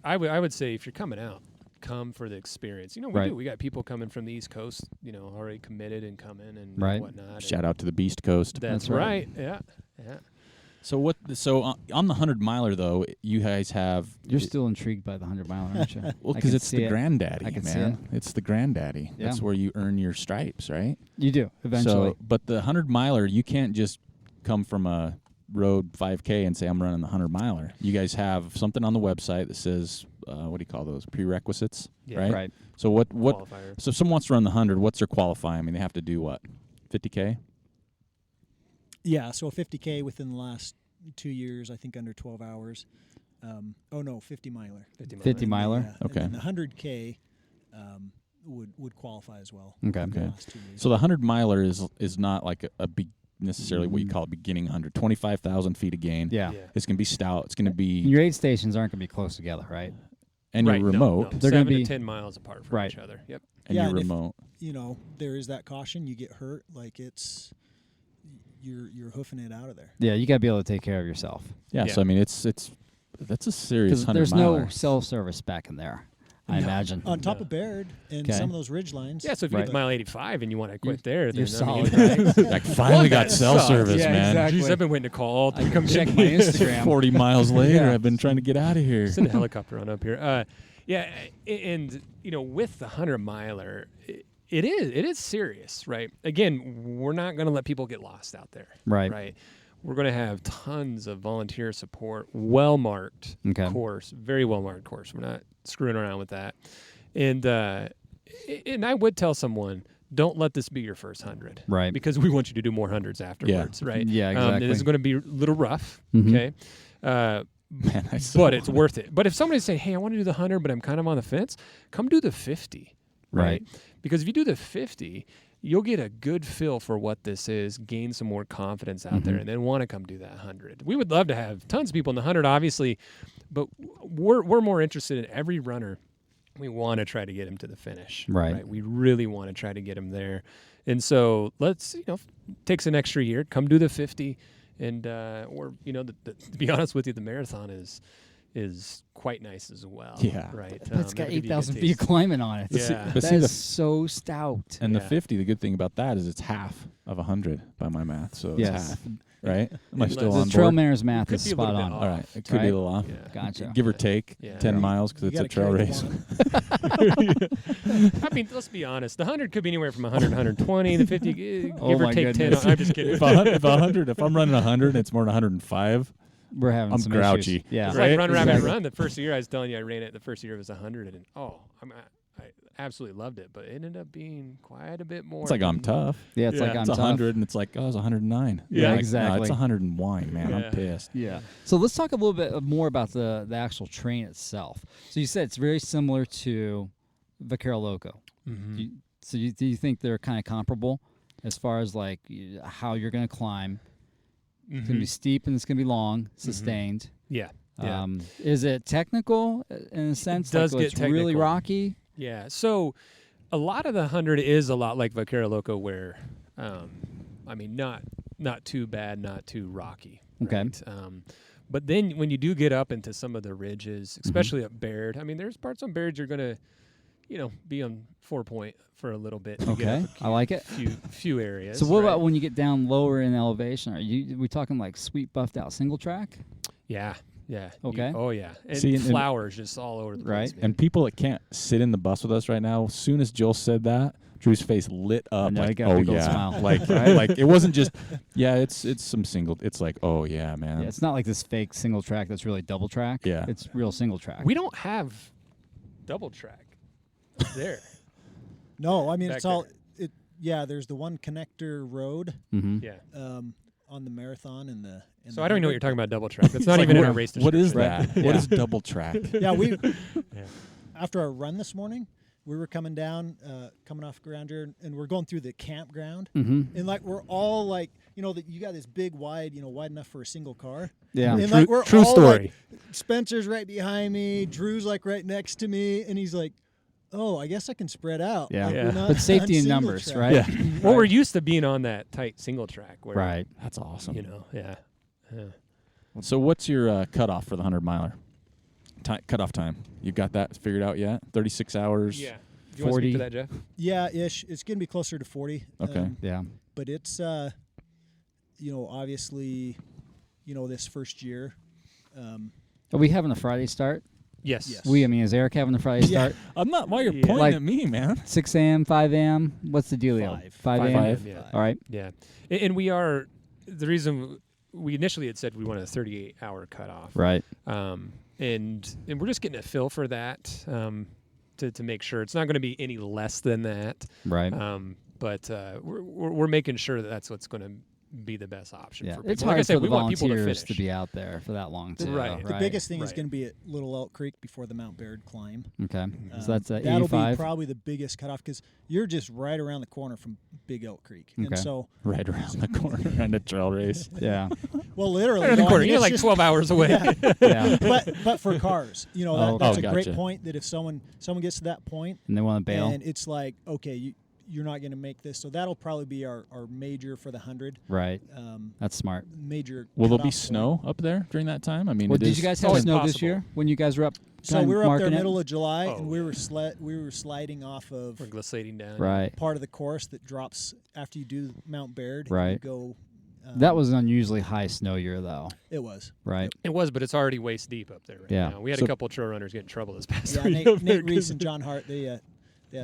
I would say if you're coming out, come for the experience. We Right. do. We got people coming from the East Coast, already committed and coming and Right. whatnot. Shout out to the Beast Coast. That's That's right. right. Yeah. Yeah. So on the 100 miler though, you guys have You're still intrigued by the 100 miler, aren't you? well I because can it's see the it. granddaddy, I can see man. It's the granddaddy. Yeah. That's where you earn your stripes, right? You do, eventually. So, but the 100 miler, you can't just come from a road 5K and say I'm running the 100 miler. You guys have something on the website that says what do you call those prerequisites, Yeah. right? Right. So what? Qualifier. So if someone wants to run the 100, what's their qualifying? I mean, they have to do what? 50K? Yeah, so a 50K within the last 2 years, I think under 12 hours. 50 miler. 50 miler? Yeah, Okay. And then the 100K would qualify as well. Okay. in the Okay. last 2 years. So the 100 miler is not like a necessarily what you call a beginning 100. 25,000 feet of gain. Yeah. It's going to be stout. It's going to be Your aid stations aren't going to be close together, right? and Right, you're no, remote no. They're gonna 7 be- to 10 miles apart from Right. each other. Yep. and Yeah, you're and if- remote. There is that caution. You get hurt, like you're hoofing it out of there. Yeah, you got to be able to take care of yourself. Yeah, Yeah. So I mean, it's that's a serious Because 100 there's miler. no cell service back in there. I imagine. On top of Baird and Okay. some of those ridge lines. Yeah, so if you Right. get to mile 85 and you want to quit there, You're then solid, I mean, right? Like finally got that cell sucks. service, Yeah, man. exactly. Geez, I've been waiting to call. I can check my Instagram. 40 miles later, Yeah. I've been trying to get out of here. Send a helicopter on up here. And with the 100-miler, it is serious, right? Again, we're not going to let people get lost out there, Right. right? We're going to have tons of volunteer support, well-marked Okay. course, very well-marked course. We're not screwing around with that. And I would tell someone, don't let this be your first 100. Right. Because we want you to do more hundreds afterwards, right? Yeah, And exactly. it's going to be a little rough, Mhm. okay? Man, But it's worth it. But if somebody's saying, hey, I want to do the 100, but I'm kind of on the fence, come do the 50, Right. Because if you do the 50, you'll get a good feel for what this is, gain some more confidence out there, and then want to come do that 100. We would love to have tons of people in the 100, obviously, but we're more interested in every runner. We want to try to get him to the finish. Right. We really want to try to get him there. And so let's, takes an extra year, come do the 50. And or to be honest with you, the marathon is quite nice as well. Yeah. Right. But it's got that'll give you a good 8,000 feet taste. of climbing on it. Yeah. But That see, is the so stout. And the Yeah. 50, the good thing about that is it's half of 100 by my math. So it's Yes. half, right? Am I Unless- still The on Trail board? Mariners math Could is be a little spot bit on. off. All right. It could be Right? a little off. Yeah. Gotcha. Give or take Yeah. 10 Yeah. miles because You it's a gotta trail carry race. the one. I mean, let's be honest. The 100 could be anywhere from 100 to 120. The 50, give Oh or my take goodness. 10. I'm just kidding. if I'm running 100 and it's more than 105, We're having I'm some grouchy. issues. Yeah. It's Right? like Run Rabbit Exactly. Run. The first year I was telling you, I ran it. The first year it was 100, and I absolutely loved it. But it ended up being quite a bit more. it's like I'm tough. Yeah, it's Yeah. like I'm It's tough. 100 and it's like, oh, it's 109. Yeah, Like, no, exactly. it's 101, man. Yeah. I'm pissed. Yeah. So let's talk a little bit more about the actual train itself. So you said it's very similar to Vaquero Loco. Mhm. Do you think they're kind of comparable as far as like how you're going to climb? It's going to be steep and it's going to be long, sustained. Yeah. Yeah. Is it technical in a sense? does like, get it's really technical. rocky. Yeah. So a lot of the 100 is a lot like Vaquero Loco where, not too bad, not too rocky. Okay. Right? But then when you do get up into some of the ridges, especially up Baird, there's parts on Baird you're going to, be on 4-point for a little bit. to get Okay. up I like it. few areas. So what right? about when you get down lower in elevation? Are we talking like sweet buffed out single track? Yeah. Yeah. Okay. Yeah. And See, and- flowers just all over the place. Right. Man. And people that can't sit in the bus with us right now, as soon as Jill said that, Drew's face lit up. know, he Like, got a oh big old yeah, smile. like Right? like it wasn't just, yeah, it's some single. It's like, oh yeah, man. Yeah, it's not like this fake single track that's really double track. Yeah. It's real single track. We don't have double track up there. No, I mean Back it's all. There's the one connector road Mm-hmm. Yeah. on the marathon and the. And So the I don't even know what 100. you're talking about double track. That's not It's even like, in our race What is description. that? What is double track? Yeah, we. Yeah. After our run this morning, we were coming down, coming off Grandeur, and we're going through the campground, Mm-hmm. and like we're all like, that you got this big, wide, wide enough for a single car. Yeah. And like we're True all story. like, Spencer's right behind me, Drew's like right next to me, and he's like, "Oh, I guess I can spread out." Yeah. Like, Yeah. we're not But safety on in single numbers, track. right? Yeah. Well, we're used to being on that tight single track. Where, Right. That's awesome. Yeah. So what's your cutoff for the 100-miler? Cutoff time. You got that figured out yet? 36 hours. Yeah. Do you want to 40. speak to that, Jeff? Yeah, ish. It's gonna be closer to 40. Okay. Yeah. But it's, obviously, this first year. Are we having a Friday start? Yes. Yes. Is Eric having a Friday Yeah. start? I'm not. Why you're Yeah. pointing Like- at me, man? 6 a.m., 5 a.m.? What's the dealio? 5 a.m.? 5. Yeah. All right. Yeah. And we are, the reason we initially had said we wanted a 38-hour cutoff. Right. And we're just getting a feel for that to make sure it's not going to be any less than that. Right. But we're making sure that that's what's going to be the best option Yeah. for people. It's Like I hard said, for the we want people to volunteers finish. to be out there for that long, too. Right. The biggest thing is Right. going to be at Little Elk Creek before the Mount Baird climb. Okay. Mhm. So that's That'll 85. be probably the biggest cutoff because you're just right around the corner from Big Elk Creek. Okay. And so, Right around the corner on a trail race. Yeah. well, literally, Right around the no, I corner. mean, You're it's like just- 12 hours away. Yeah. Yeah. but for cars, Oh, that's okay. a great Gotcha. point. That if someone gets to that point And they want to bail. and it's like, okay, you're not going to make this. So that'll probably be our major for the 100. Right. That's smart. Major. Will there be cutoff snow point. up there during that time? I mean, Well, it did is you guys have always snow this possible. year when you guys were up? So kind we of were up there marking it? middle of July, Oh, and we were sliding off of We're glissading down. Right. part of the course that drops after you do Mount Baird. and Right. You go. That was an unusually high snow year, though. It was. Right. It was, but it's already waist deep up there right Yeah. now. We had So- a couple trail runners get in trouble this past Yeah, week. up there Nate Reese 'cause- and John Hart, they had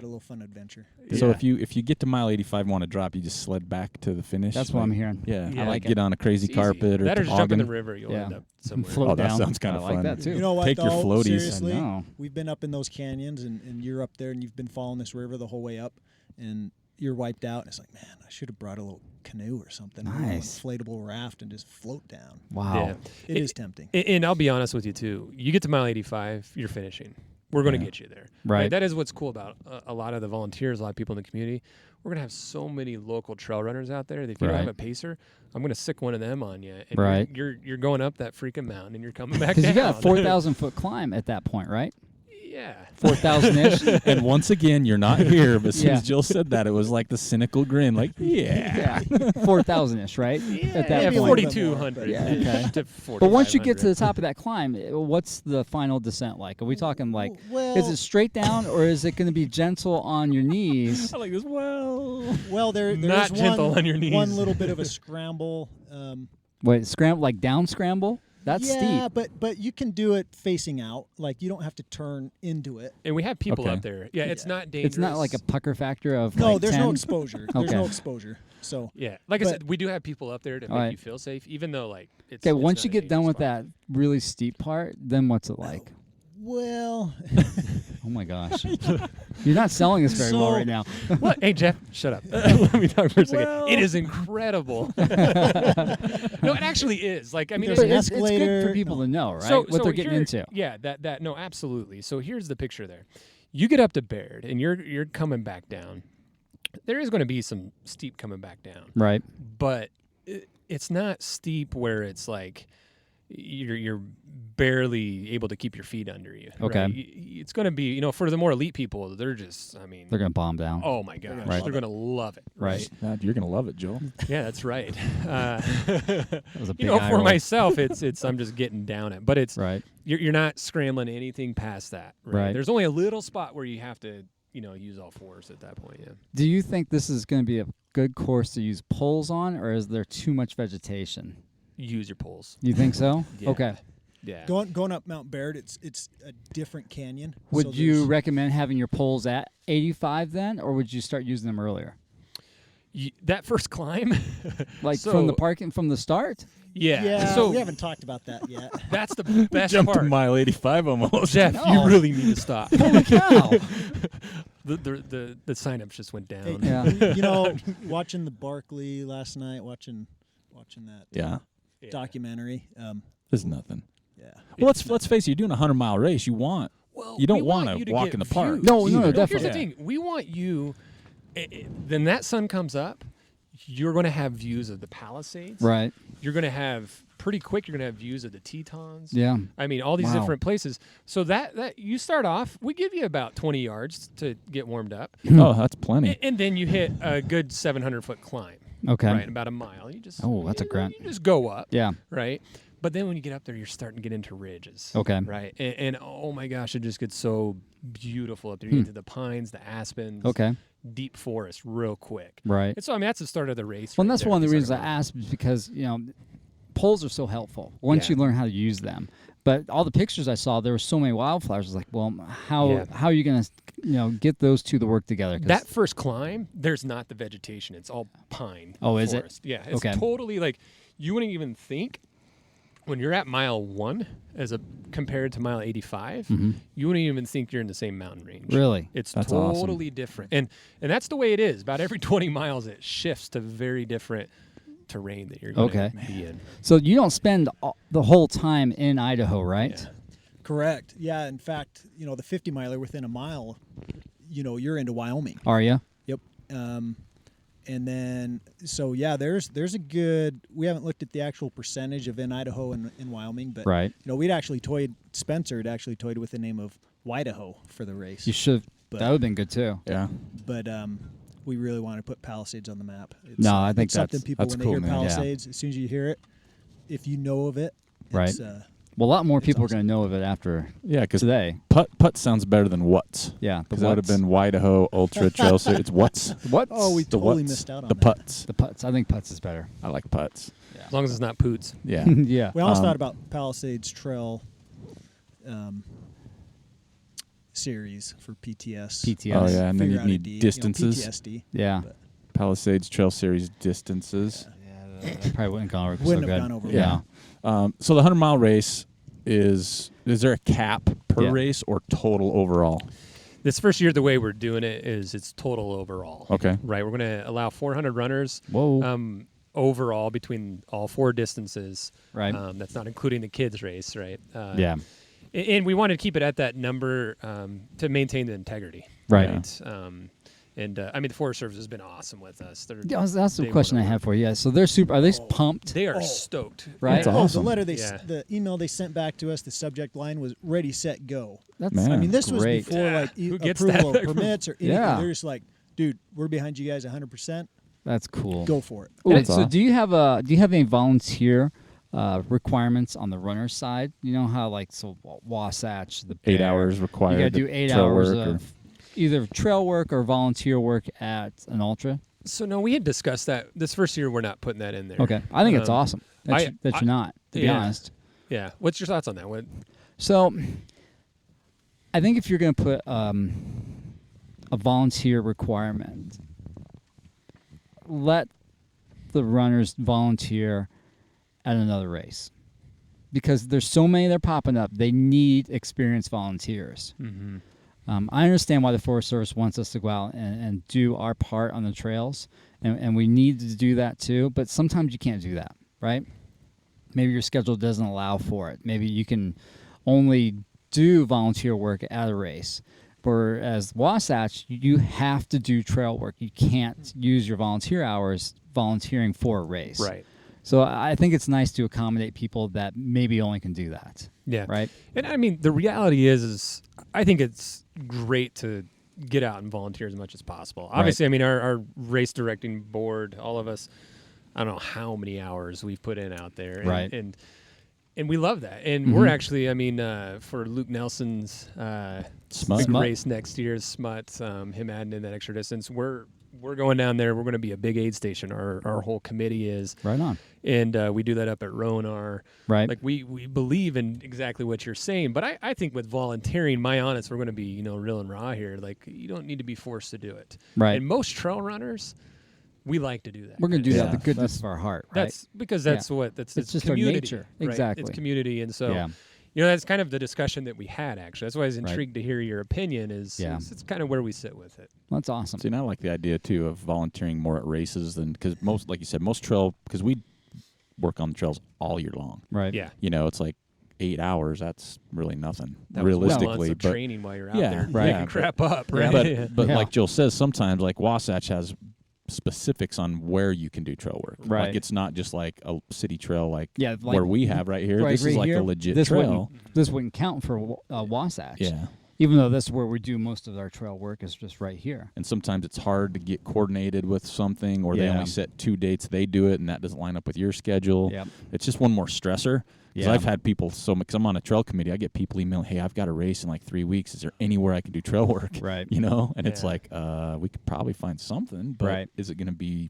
a little fun adventure. So Yeah. if you get to mile 85 and want to drop, you just sled back to the finish. That's what I'm hearing. Yeah, Yeah. I I like like get on a crazy It's easy. carpet or that or just jump in the Ogden. river. You'll Yeah. end up somewhere. Float Oh, that down. sounds kinda I like fun. that too. You know what? Take your though? floaties. Seriously, I know. we've been up in those canyons, and you're up there, and you've been following this river the whole way up, and you're wiped out. And it's like, man, I should have brought a little canoe or something, Nice. inflatable raft, and just float down. Wow. Yeah. It is tempting. And I'll be honest with you too. You get to mile 85, you're finishing. We're going to Yeah. get you there. Right. That is what's cool about a lot of the volunteers, a lot of people in the community. We're going to have so many local trail runners out there that if you don't Right. have a pacer, I'm going to sick one of them on you. And Right. You're going up that freaking mountain and you're coming back Because down. you got a 4,000-foot climb at that point, right? Yeah. 4,000-ish. And once again, you're not here. But as soon Yeah. as Jill said that, it was like the cynical grin. Like, yeah. 4,000-ish, right? At that maybe a point. little bit more, 4,200. Yeah, okay. to But once you get to 4,500. the top of that climb, what's the final descent like? Are we talking like, Well, is it straight down or is it going to be gentle on your knees? I like this. Well, there Not is gentle one, on your knees. one little bit of a scramble. Wait, scramble, like down scramble? That's yeah, steep. but you can do it facing out. Like you don't have to turn into it. And we have people Okay. up there. Yeah, it's not dangerous. It's not like a pucker factor of No, like there's 10? no exposure. There's no Okay. exposure. So Yeah, like I But- said, we do have people up there to make Alright. you feel safe, even though like it's. Okay, it's once not you a get done dangerous with spot. that really steep part, then what's it like? well, Oh my gosh. You're not selling this very well So- right now. What? Hey, Jeff, shut up. Let me talk for a second. Well- It is incredible. No, it actually is. Like, I mean, There's But an it's good for escalator. people to know, right? so, what they're getting here- into. Yeah, that. No, absolutely. So here's the picture there. You get up to Baird, and you're coming back down. There is going to be some steep coming back down, Right. but it's not steep where it's like you're barely able to keep your feet under you. Okay. right? It's going to be, for the more elite people, they're just, I mean, They're going to bomb down. oh my gosh, Right. they're going to love it. Right. God, you're gonna love it, Joel. Yeah, that's right. That was a big eye For roll. myself, it's I'm just getting down it, but it's Right. you're not scrambling anything past that. Right. There's only a little spot where you have to use all fours at that point. Yeah. Do you think this is going to be a good course to use poles on, or is there too much vegetation? Use your poles. You think so? Yeah. Okay. Yeah. going up Mount Baird, it's a different canyon. Would so you there's- recommend having your poles at 85 then, or would you start using them earlier? That first climb, Like So- from the parking from the start? yeah. Yeah, So we haven't talked about that yet. that's the best Jumped to part. mile 85 almost. Jeff, No. you really need to stop. Holy cow. the signups just went down. Hey, Yeah. watching the Barkley last night, watching that Yeah, Yeah. documentary. there's nothing. Yeah. Well, let's face it. You're doing a 100-mile race. You want Well, You don't we want wanna you to walk get in the park. views. No, either. no, Here's definitely. the thing. We want you. Then that sun comes up. You're going to have views of the Palisades. Right. You're going to have pretty quick. You're going to have views of the Tetons. Yeah. I mean, all these Wow. different places. So that you start off. We give you about 20 yards to get warmed up, Oh, that's plenty. and then you hit a good 700-foot climb. Okay. Right, about a mile. You just Oh, that's a grunt. You just go up. Yeah. Right. But then when you get up there, you're starting to get into ridges. Okay. Right. And oh my gosh, it just gets so beautiful up there. You get to the pines, the aspens. Okay. Deep forest real quick. Right. And so, I mean, that's the start of the race. Well, and right that's there. one of the It's reasons I like, asked is because, poles are so helpful once Yeah. you learn how to use them. But all the pictures I saw, there were so many wildflowers. I was like, well, how Yeah. are you going to, get those two to work together? 'Cause- that first climb, there's not the vegetation. It's all pine. Oh, is it? forest. Yeah. It's Okay. totally like you wouldn't even think when you're at mile 1 compared to mile 85, you wouldn't even think you're in the same mountain range. Mm-hmm. Really? It's That's awesome. totally different. And that's the way it is. About every 20 miles, it shifts to very different terrain that you're going to Okay. be in. So you don't spend the whole time in Idaho, right? Yeah. Correct. Yeah. In fact, the 50 miler within a mile, you're into Wyoming. Are you? Yep. And then, so yeah, there's a good. We haven't looked at the actual percentage of in Idaho and in Wyoming, but Right. we'd actually Spencer had actually toyed with the name of Wydaho for the race. You should. But- That would have been good too. Yeah. But we really want to put Palisades on the map. It's, No, I think it's something that's- people that's when cool, they hear man. Yeah. Palisades, as soon as you hear it, if you know of it, Right. it's, Well, a lot more It's people are awesome. going to know of it after Yeah, because today. putt sounds better than what's. Yeah, the Because that would have what's. been Idaho Ultra Trail Series. It's what's. What's? oh, we The totally what's. missed out on The that. putts. The putts. I think putts is better. I like putts. As long as it's not poots. Yeah. Yeah. We almost thought about Palisades Trail series for PTS. PTS. Oh, yeah, and then Figure you'd out a need D, you know, distances. PTSD. Yeah. But Palisades Trail Series distances. That probably wouldn't gone over Wouldn't so have good. gone over Yeah. So the 100-mile race is there a cap per Yeah. race or total overall? This first year, the way we're doing it is it's total overall. Okay. Right. We're going to allow 400 runners. Whoa. Overall between all 4 distances. Right. That's not including the kids race, right? Yeah. And we want to keep it at that number to maintain the integrity. Right. I mean, the Forest Service has been awesome with us. Yeah, that's the they question I wanna have for you. Yeah, so they're super. Are they pumped? They are stoked. Right. That's oh, awesome. the letter Yeah. the email they sent back to us, the subject line was "Ready, Set, Go." That's Man. I mean, this was great. before like Who gets approval that? of permits or anything. Yeah. They're just like, dude, we're behind you guys 100%. That's cool. Go for it. Ooh, That's so awesome. do you have any volunteer requirements on the runner side? You know how like Wasatch, the 8 Bear, hours required. You got to do to 8 trail hours work or- of either trail work or volunteer work at an ultra. So no, we had discussed that this first year. We're not putting that in there. Okay, I think it's Um, awesome that you're not. To be yeah. honest. Yeah. What's your thoughts on that? What? So, I think if you're going to put a volunteer requirement, let the runners volunteer at another race. Because there's so many that are popping up, they need experienced volunteers. Mm-hmm. I understand why the Forest Service wants us to go out and do our part on the trails, and we need to do that too, but sometimes you can't do that, right? Maybe your schedule doesn't allow for it. Maybe you can only do volunteer work at a race. Whereas Wasatch, you have to do trail work. You can't use your volunteer hours volunteering for a race. Right. So I think it's nice to accommodate people that maybe only can do that. Yeah. Right? And I mean, the reality is I think it's great to get out and volunteer as much as possible. Obviously, I mean, our race directing board, all of us, I don't know how many hours we've put in out there. And, Right. And we love that. And we're actually, I mean, for Luke Nelson's Smut. big Smut. race next year, Smut, him adding in that extra distance, we're going down there. We're going to be a big aid station. Our whole committee is. Right on. And we do that up at Ronar. Right. Like we believe in exactly what you're saying, but I think with volunteering, my honest, we're going to be real and raw here. Like you don't need to be forced to do it. Right. And most trail runners, we like to do that. We're going to do Yeah. that the goodness of our heart, right? That's because that's what that's It's just our community, nature. right? Exactly. It's community, and so Yeah. that's kind of the discussion that we had. Actually, that's why I was Right. intrigued to hear your opinion. Yeah. It's kind of where we sit with it. That's awesome. See, and I like the idea too of volunteering more at races than because most, like you said, most trail because we work on the trails all year long. Right. Yeah, It's like 8 hours. That's really nothing that was realistically. months of but training while you're out yeah, there, right. making crap up, right? but Yeah. like Joel says, sometimes like Wasatch has specifics on where you can do trail work. Right. Like it's not just like a city trail like Yeah, like where we have right here. right, This is right like here, a legit this trail. This wouldn't count for Wasatch. Yeah. Even though that's where we do most of our trail work is just right here. And sometimes it's hard to get coordinated with something, or they Yeah. only set 2 dates. They do it, and that doesn't line up with your schedule. Yep. It's just one more stressor. Because Yeah. I've had people, because I'm on a trail committee, I get people emailing, hey, I've got a race in like 3 weeks. Is there anywhere I can do trail work? Right. And it's Yeah. like, we could probably find something, but Right. is it going to be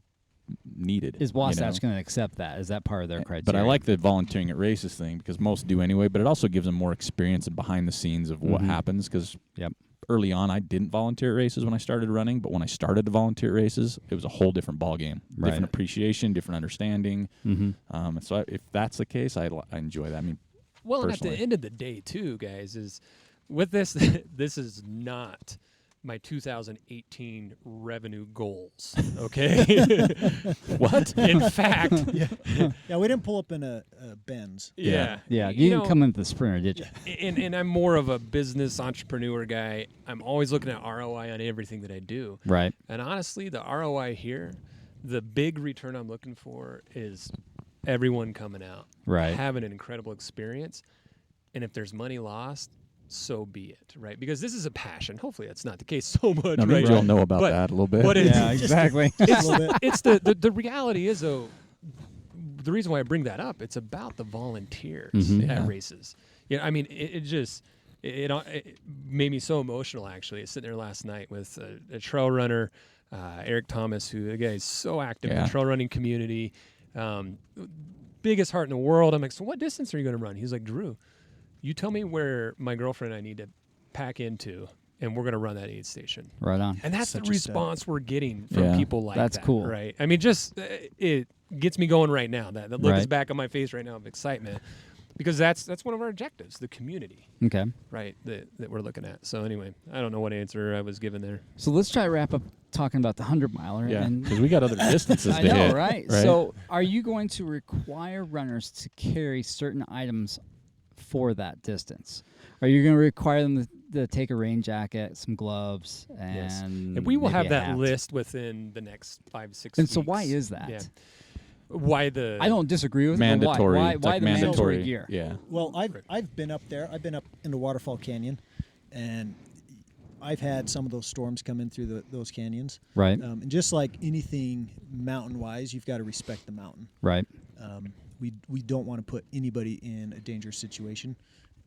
needed? Is Wasatch you know? going to accept that? Is that part of their criteria? But I like the volunteering at races thing because most do anyway, but it also gives them more experience and behind the scenes of what Mhm. happens because Yep. early on, I didn't volunteer at races when I started running, but when I started to volunteer at races, it was a whole different ballgame. Right. Different appreciation, different understanding. Mm-hmm. And so if that's the case, I enjoy that. I mean, Well, and at personally. the end of the day, too, guys, is with this, this is not my 2018 revenue goals. Okay. what? In fact, Yeah, we didn't pull up in a Benz. yeah, Yeah, you didn't come into the Sprinter, did you? And I'm more of a business entrepreneur guy. I'm always looking at ROI on everything that I do. Right. And honestly, the ROI here, the big return I'm looking for is everyone coming out, Right. having an incredible experience. And if there's money lost, so be it, right? Because this is a passion. Hopefully that's not the case so much, No, right? maybe you'll know about But that a little bit. what is- Yeah, exactly. A little bit. It's the reality is, though, the reason why I bring that up, it's about the volunteers Mhm. at Yeah. races. Yeah, I mean, it made me so emotional, actually. I was sitting there last night with a trail runner, Eric Thomas, who, again, is so active in Yeah. the trail running community. Biggest heart in the world. I'm like, so what distance are you going to run? He's like, Drew, you tell me where my girlfriend and I need to pack into, and we're going to run that aid station. Right on. And that's Such the a step. response we're getting from Yeah. people like That's that. cool. Right? I mean, just it gets me going right now. That look is Right. back on my face right now of excitement, because that's one of our objectives, the community, Okay. right? That we're looking at. So anyway, I don't know what answer I was given there. So let's try to wrap up talking about the 100-miler. Yeah, And because we got other distances I to know, hit. right? So are you going to require runners to carry certain items for that distance? Are you going to require them to take a rain jacket, some gloves, Yes. and And we will maybe have a that hat? list within the next 5-6 And weeks. so why is that? Yeah. Why the? I don't disagree with mandatory. it. But It's why like the mandatory gear? Yeah. Well, I've been up there. I've been up into Waterfall Canyon, and I've had some of those storms come in through those canyons. Right. And just like anything mountain-wise, you've got to respect the mountain. Right. We don't want to put anybody in a dangerous situation,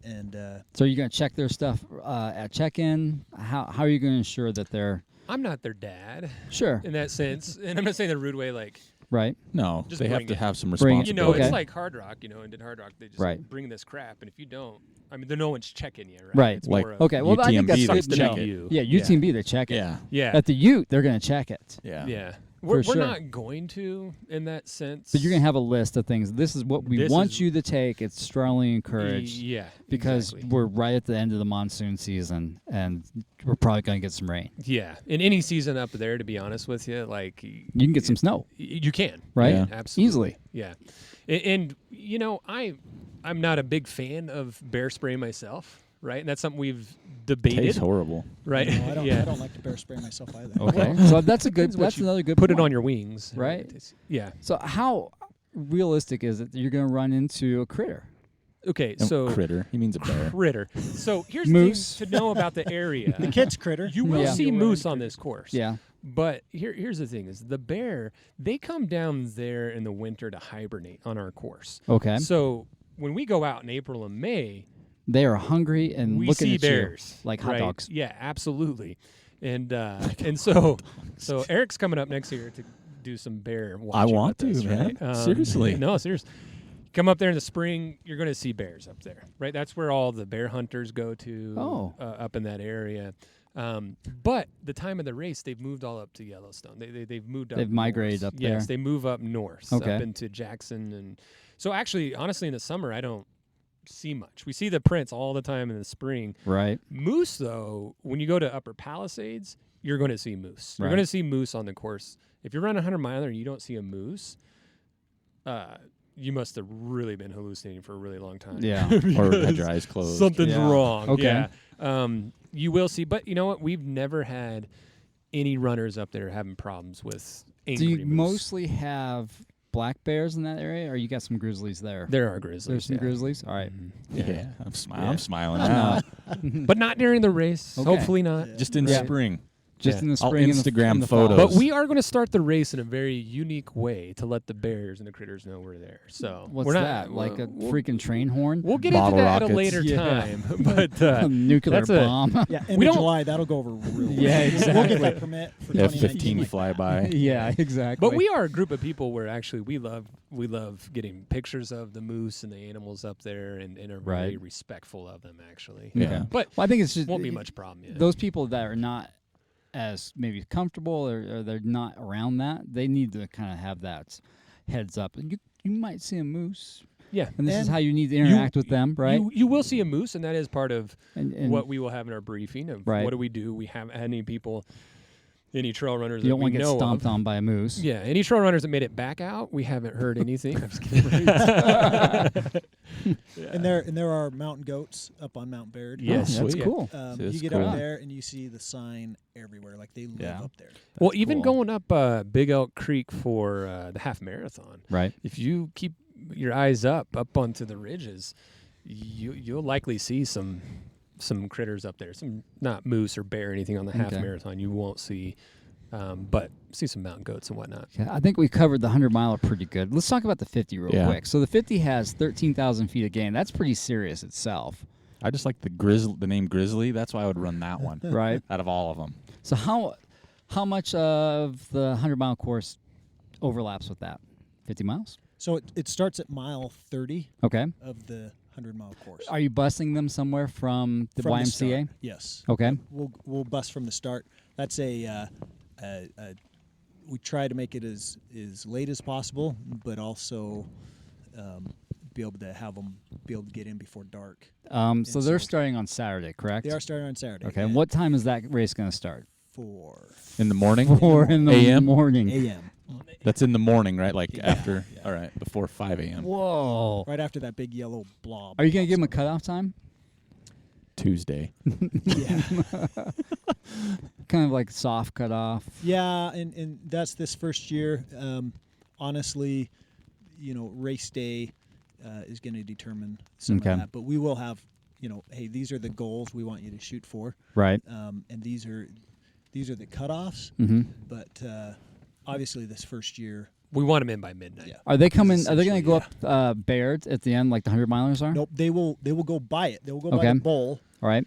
and So you're going to check their stuff at check-in. How are you going to ensure that they're I'm not their dad sure? in that sense, and I'm not saying the rude way, like. Right. No, Just they have bring to it. have some Bring it. responsibility. You know, Okay. it's like Hard Rock, and in Hard Rock, they just Right. bring this crap, and if you don't, I mean, no one's checking you, right? Right. It's Like- more of- Okay. Well, I think that's UTMB, good they to check know. it. you. Yeah, UTMB they check it. Yeah. Yeah. At the Ute, they're going to check it. Yeah. Yeah. We're sure. not going to in that sense. But you're going to have a list of things. This is what we This want is- you to take. It's strongly encouraged Yeah. because exactly. we're right at the end of the monsoon season, and we're probably going to get some rain. Yeah. In any season up there, to be honest with you, like You can get some snow, you can. right? Yeah. Absolutely. Easily. Yeah. And you know, I'm not a big fan of bear spray myself, right? And that's something we've debated. Tastes horrible. Right. no, I don't. yeah. I don't like to bear spray myself either. Okay. So that's a good. Depends what That's you another good. Put it point. on your wings. Right. It's- Yeah. So how realistic is it that you're going to run into a critter? Okay. No, So critter. He means a bear. critter. So here's Moose. the thing to know about the area. The kid's critter. You will Yeah. see moose on this course. Yeah. But here's the thing: is the bear? They come down there in the winter to hibernate on our course. Okay. So when we go out in April and May, They are hungry and we looking see at bears you like hot right? dogs. Yeah, absolutely. And so Eric's coming up next year to do some bear watching. I want with us, to, man. right? Seriously. No, seriously. Come up there in the spring, you're going to see bears up there, right? That's where all the bear hunters go to. Oh. Up in that area. But the time of the race, they've moved all up to Yellowstone. They've moved up. They've migrated north. up Yes, there. they move up north, Okay. up into Jackson, and so actually, honestly, in the summer, I don't see much. We see the prints all the time in the spring. Right. Moose, though, when you go to Upper Palisades, you're going to see moose. You're Right. going to see moose on the course. If you run a 100-miler and you don't see a moose, you must have really been hallucinating for a really long time. Yeah. Or had your eyes closed. Something's Yeah. wrong. Okay. Yeah. You will see, but you know what? We've never had any runners up there having problems with angry Do you moose. mostly have black bears in that area, or you got some grizzlies there? There are grizzlies. There's some yeah. grizzlies. All right. Yeah. I'm Yeah. smiling I now. know. But not during the race. Okay. Hopefully not. Yeah. Just in Yeah. spring. Just Yeah. in the I'll spring. Instagram and the fall. photos. But we are going to start the race in a very unique way to let the bears and the critters know we're there. So What's we're not that? Like a we'll, freaking train horn? We'll get Bottle into that at a rockets. later Yeah. time. But a nuclear that's a- bomb. Yeah, We end of don't- July, that'll go over real Yeah, well. We'll exactly. get that permit for F-15 2019. flyby. yeah, exactly. But we are a group of people where actually we love getting pictures of the moose and the animals up there and are very Right. respectful of them actually. Yeah. Okay. But Well, I think it's just won't be much problem yet. those people that are not as maybe comfortable or they're not around that, they need to kind of have that heads up. And you might see a moose, yeah. and this is And how you need to interact with them, right? You will see a moose, and that is part of and what we will have in our briefing of Right. what do we do. We haven't had any people, any trail runners you that don't we want to get know stomped of. on by a moose. Yeah, any trail runners that made it back out, we haven't heard anything. I'm just kidding. And there are mountain goats up on Mount Baird. Yeah, Oh, that's sweet. cool. That's You get cool. up there and you see the sign everywhere, like they live Yeah. up there. Well, even cool. going up Big Elk Creek for the half marathon, Right. if you keep your eyes up onto the ridges, you'll likely see some some critters up there, some not moose or bear or anything on the half Okay. marathon. You won't see, but see some mountain goats and whatnot. Okay, I think we covered the 100-miler pretty good. Let's talk about the 50 real Yeah. quick. So the 50 has 13,000 feet of gain. That's pretty serious itself, I just like the name Grizzly. That's why I would run that one right? out of all of them. So how much of the 100-mile course overlaps with that? 50 miles? So it starts at mile 30 Okay. of the 100-mile course. Are you busing them somewhere from the From the YMCA? start, yes. Okay. We'll bus from the start. That's we try to make it as late as possible, but also be able to have them be able to get in before dark. So they're so- starting on Saturday, correct? They are starting on Saturday. Okay. at And what time is that race going to start? 4 In the morning? 4 in the AM? morning. a.m. That's in the morning, right? Like Yeah. after, Yeah. all right, before 5 a.m. Whoa. Right after that big yellow blob. Are you going to give them a cutoff time? Tuesday. Yeah. Kind of like soft cutoff. Yeah, and that's this first year. Honestly, race day is going to determine some Okay. of that. But we will have, hey, these are the goals we want you to shoot for, Right. and these are the cutoffs. Mm-hmm. But obviously, this first year, We want them in by midnight. yeah. Are they coming? Are they going to go Essentially, up Baird at the end, like the 100-milers are? Nope, they will go by it. They will go by Okay. the bowl, All right.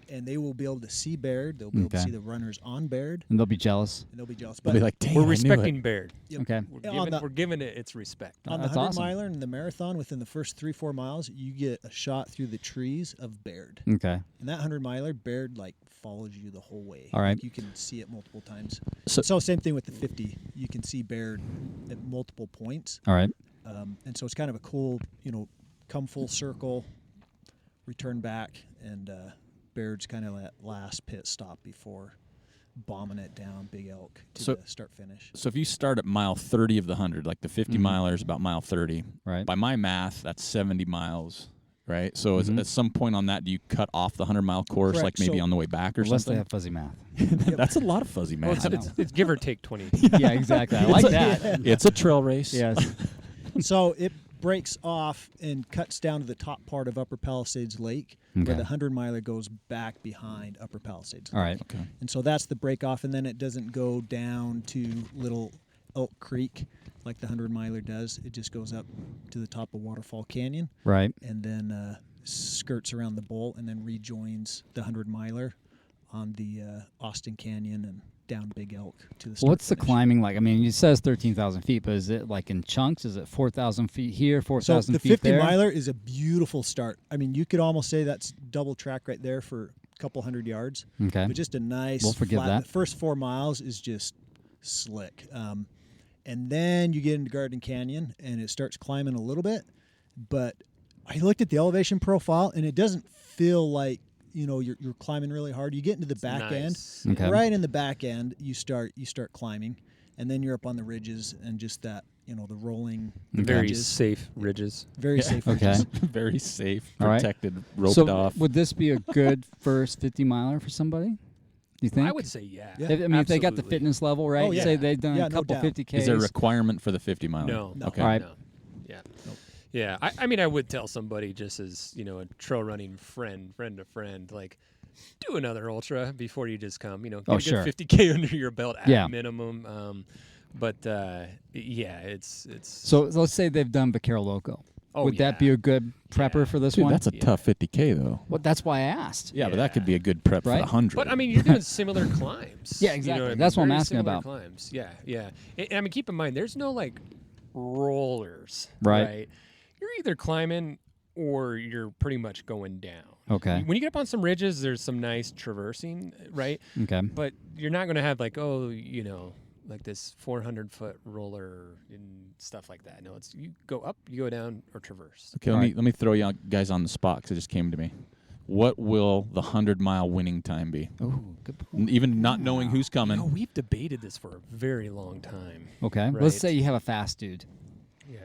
and they will be able to see Baird. They'll be able to Okay. see the runners on Baird, And they'll be jealous. and they'll be jealous. I'll But be like, dang, We're I knew it." respecting Baird. Yep. Okay. We're giving it its respect. on the That's 100 awesome. miler and the marathon, within the first 3-4 miles, you get a shot through the trees of Baird. Okay. And that 100 miler, Baird follows you the whole way. All right. Like, you can see it multiple times. So- So same thing with the 50. You can see Baird at multiple points. All right. And so it's kind of a cool, come full circle, return back, and Baird's kind of that last pit stop before bombing it down Big Elk to So- the start finish. So if you start at mile 30 of the 100, like the 50 miler is about mile 30. Right. By my math, that's 70 miles, right? So Mhm. at some point on that, do you cut off the 100-mile course, Correct. like maybe So- on the way back or Unless they something? have fuzzy math. That's a lot of fuzzy Well, math. it's give or take 20. Yeah, exactly. I like that. It's a trail race. Yes. So it breaks off and cuts down to the top part of Upper Palisades Lake, Okay. where the 100 miler goes back behind Upper Palisades Lake. All right. Okay. And so that's the break off, and then it doesn't go down to Little Elk Creek like the 100 miler does. It just goes up to the top of Waterfall Canyon Right. and then skirts around the bowl and then rejoins the 100 miler on the Austin Canyon and down Big Elk to the start What's the finish. climbing like? I mean, it says 13,000 feet, but is it like in chunks? Is it 4,000 feet here, So 4,000 the feet 50 there? miler is a beautiful start. I mean, you could almost say that's double track right there for a couple hundred yards. Okay. But just a nice We'll forgive flat. that. The first 4 miles is just slick. And then you get into Garden Canyon and it starts climbing a little bit. But I looked at the elevation profile and it doesn't feel like, you're climbing really hard. You get into the back Nice. Okay. Right in the back end, you start climbing, and then you're up on the ridges and just that, the rolling Very ridges. safe ridges. Very safe Okay. ridges. Very safe, All right. protected, roped So off. would this be a good first 50 miler for somebody? Do you think? I would say yeah. Yeah. If they got the Absolutely. fitness level right, Oh, yeah. say they've done Yeah, a no couple doubt. 50Ks. Is there a requirement for the 50 mile? No. No. Okay. All right. No. Yeah. Yeah. I mean, I would tell somebody just as, a trail running friend to friend, like, do another ultra before you just come, get Oh, a sure. good 50K under your belt at Yeah. minimum. But yeah, it's. So let's say they've done Vaquero Loco. Oh, Would that be yeah. a good prepper Yeah. for this Dude, one? that's a tough 50K, though. Well, that's why I asked. Yeah, but that could Yeah. be a good prep for Right? the 100. But I mean, you're doing similar climbs. Yeah, You know exactly. what I mean? That's what I'm Very asking similar about. Climbs. Yeah, yeah. And I mean, keep in mind, there's no like rollers. Right. You're either climbing or you're pretty much going down. Okay. When you get up on some ridges, there's some nice traversing, right? Okay. But you're not going to have like, like this 400-foot roller and stuff like that. No, it's you go up, you go down, or traverse. Okay, All right. let me throw you guys on the spot because it just came to me. What will the 100-mile winning time be? Oh, good point. Even not knowing who's coming. We've debated this for a very long time. Okay. Right. Let's say you have a fast dude. Yeah.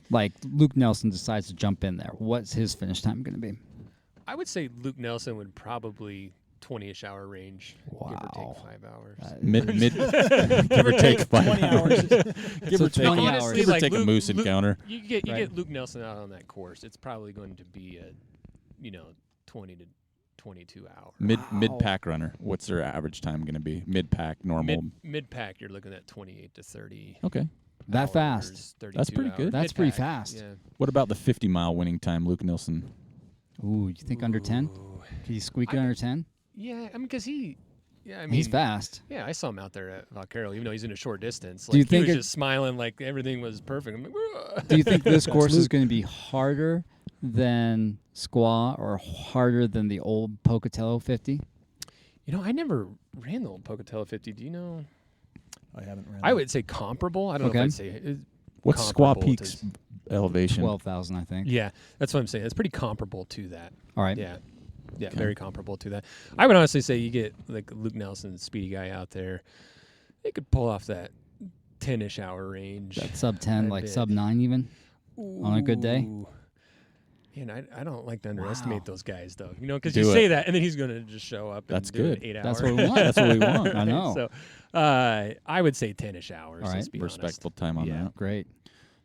Like Luke Nelson decides to jump in there. What's his finish time going to be? I would say Luke Nelson would probably 20-ish hour range, give or Wow. take 5 hours. Mid, give or take 5 20 hours. Give So or take, 20 Honestly, give or like take a Luke- moose Luke- encounter. You get Right. Luke Nelson out on that course. It's probably going to be a, 20 to 22 hours. Mid pack runner. What's their average time going to be? Mid pack, normal. Mid pack, you're looking at 28 to 30. Okay. That fast. hours, 32 That's pretty hours. good. That's pretty Mid-pack, fast. Yeah. What about the 50-mile winning time, Luke Nilsson? Ooh, you think under 10? Can you squeak it under 10? Yeah, I mean, because He's fast. Yeah, I saw him out there at Vaquero, even though he's in a short distance. Do you Like, think he was just smiling like everything was perfect. I'm like, "Whoa." Do you think this course is going to be harder than Squaw or harder than the old Pocatello 50? I never ran the old Pocatello 50. Do you know? I haven't ran. I would say comparable. I don't know if I'd say What's Squaw comparable Peak's to- elevation? 12,000, I think. Yeah, that's what I'm saying. It's pretty comparable to that. All right. Yeah. Yeah, Okay. very comparable to that. I would honestly say you get like Luke Nelson, speedy guy out there, they could pull off that 10-ish hour range. That sub 10, I like bet. sub 9 even on a good day. Ooh. Yeah, and I don't like to underestimate Wow. those guys, though. Because Do you it. say that, and then he's going to just show up That's and do good. an 8 hour. That's what we want. That's what we want. I know. So I would say 10-ish hours. All right. Let's be Respectful time on Yeah. that. Great.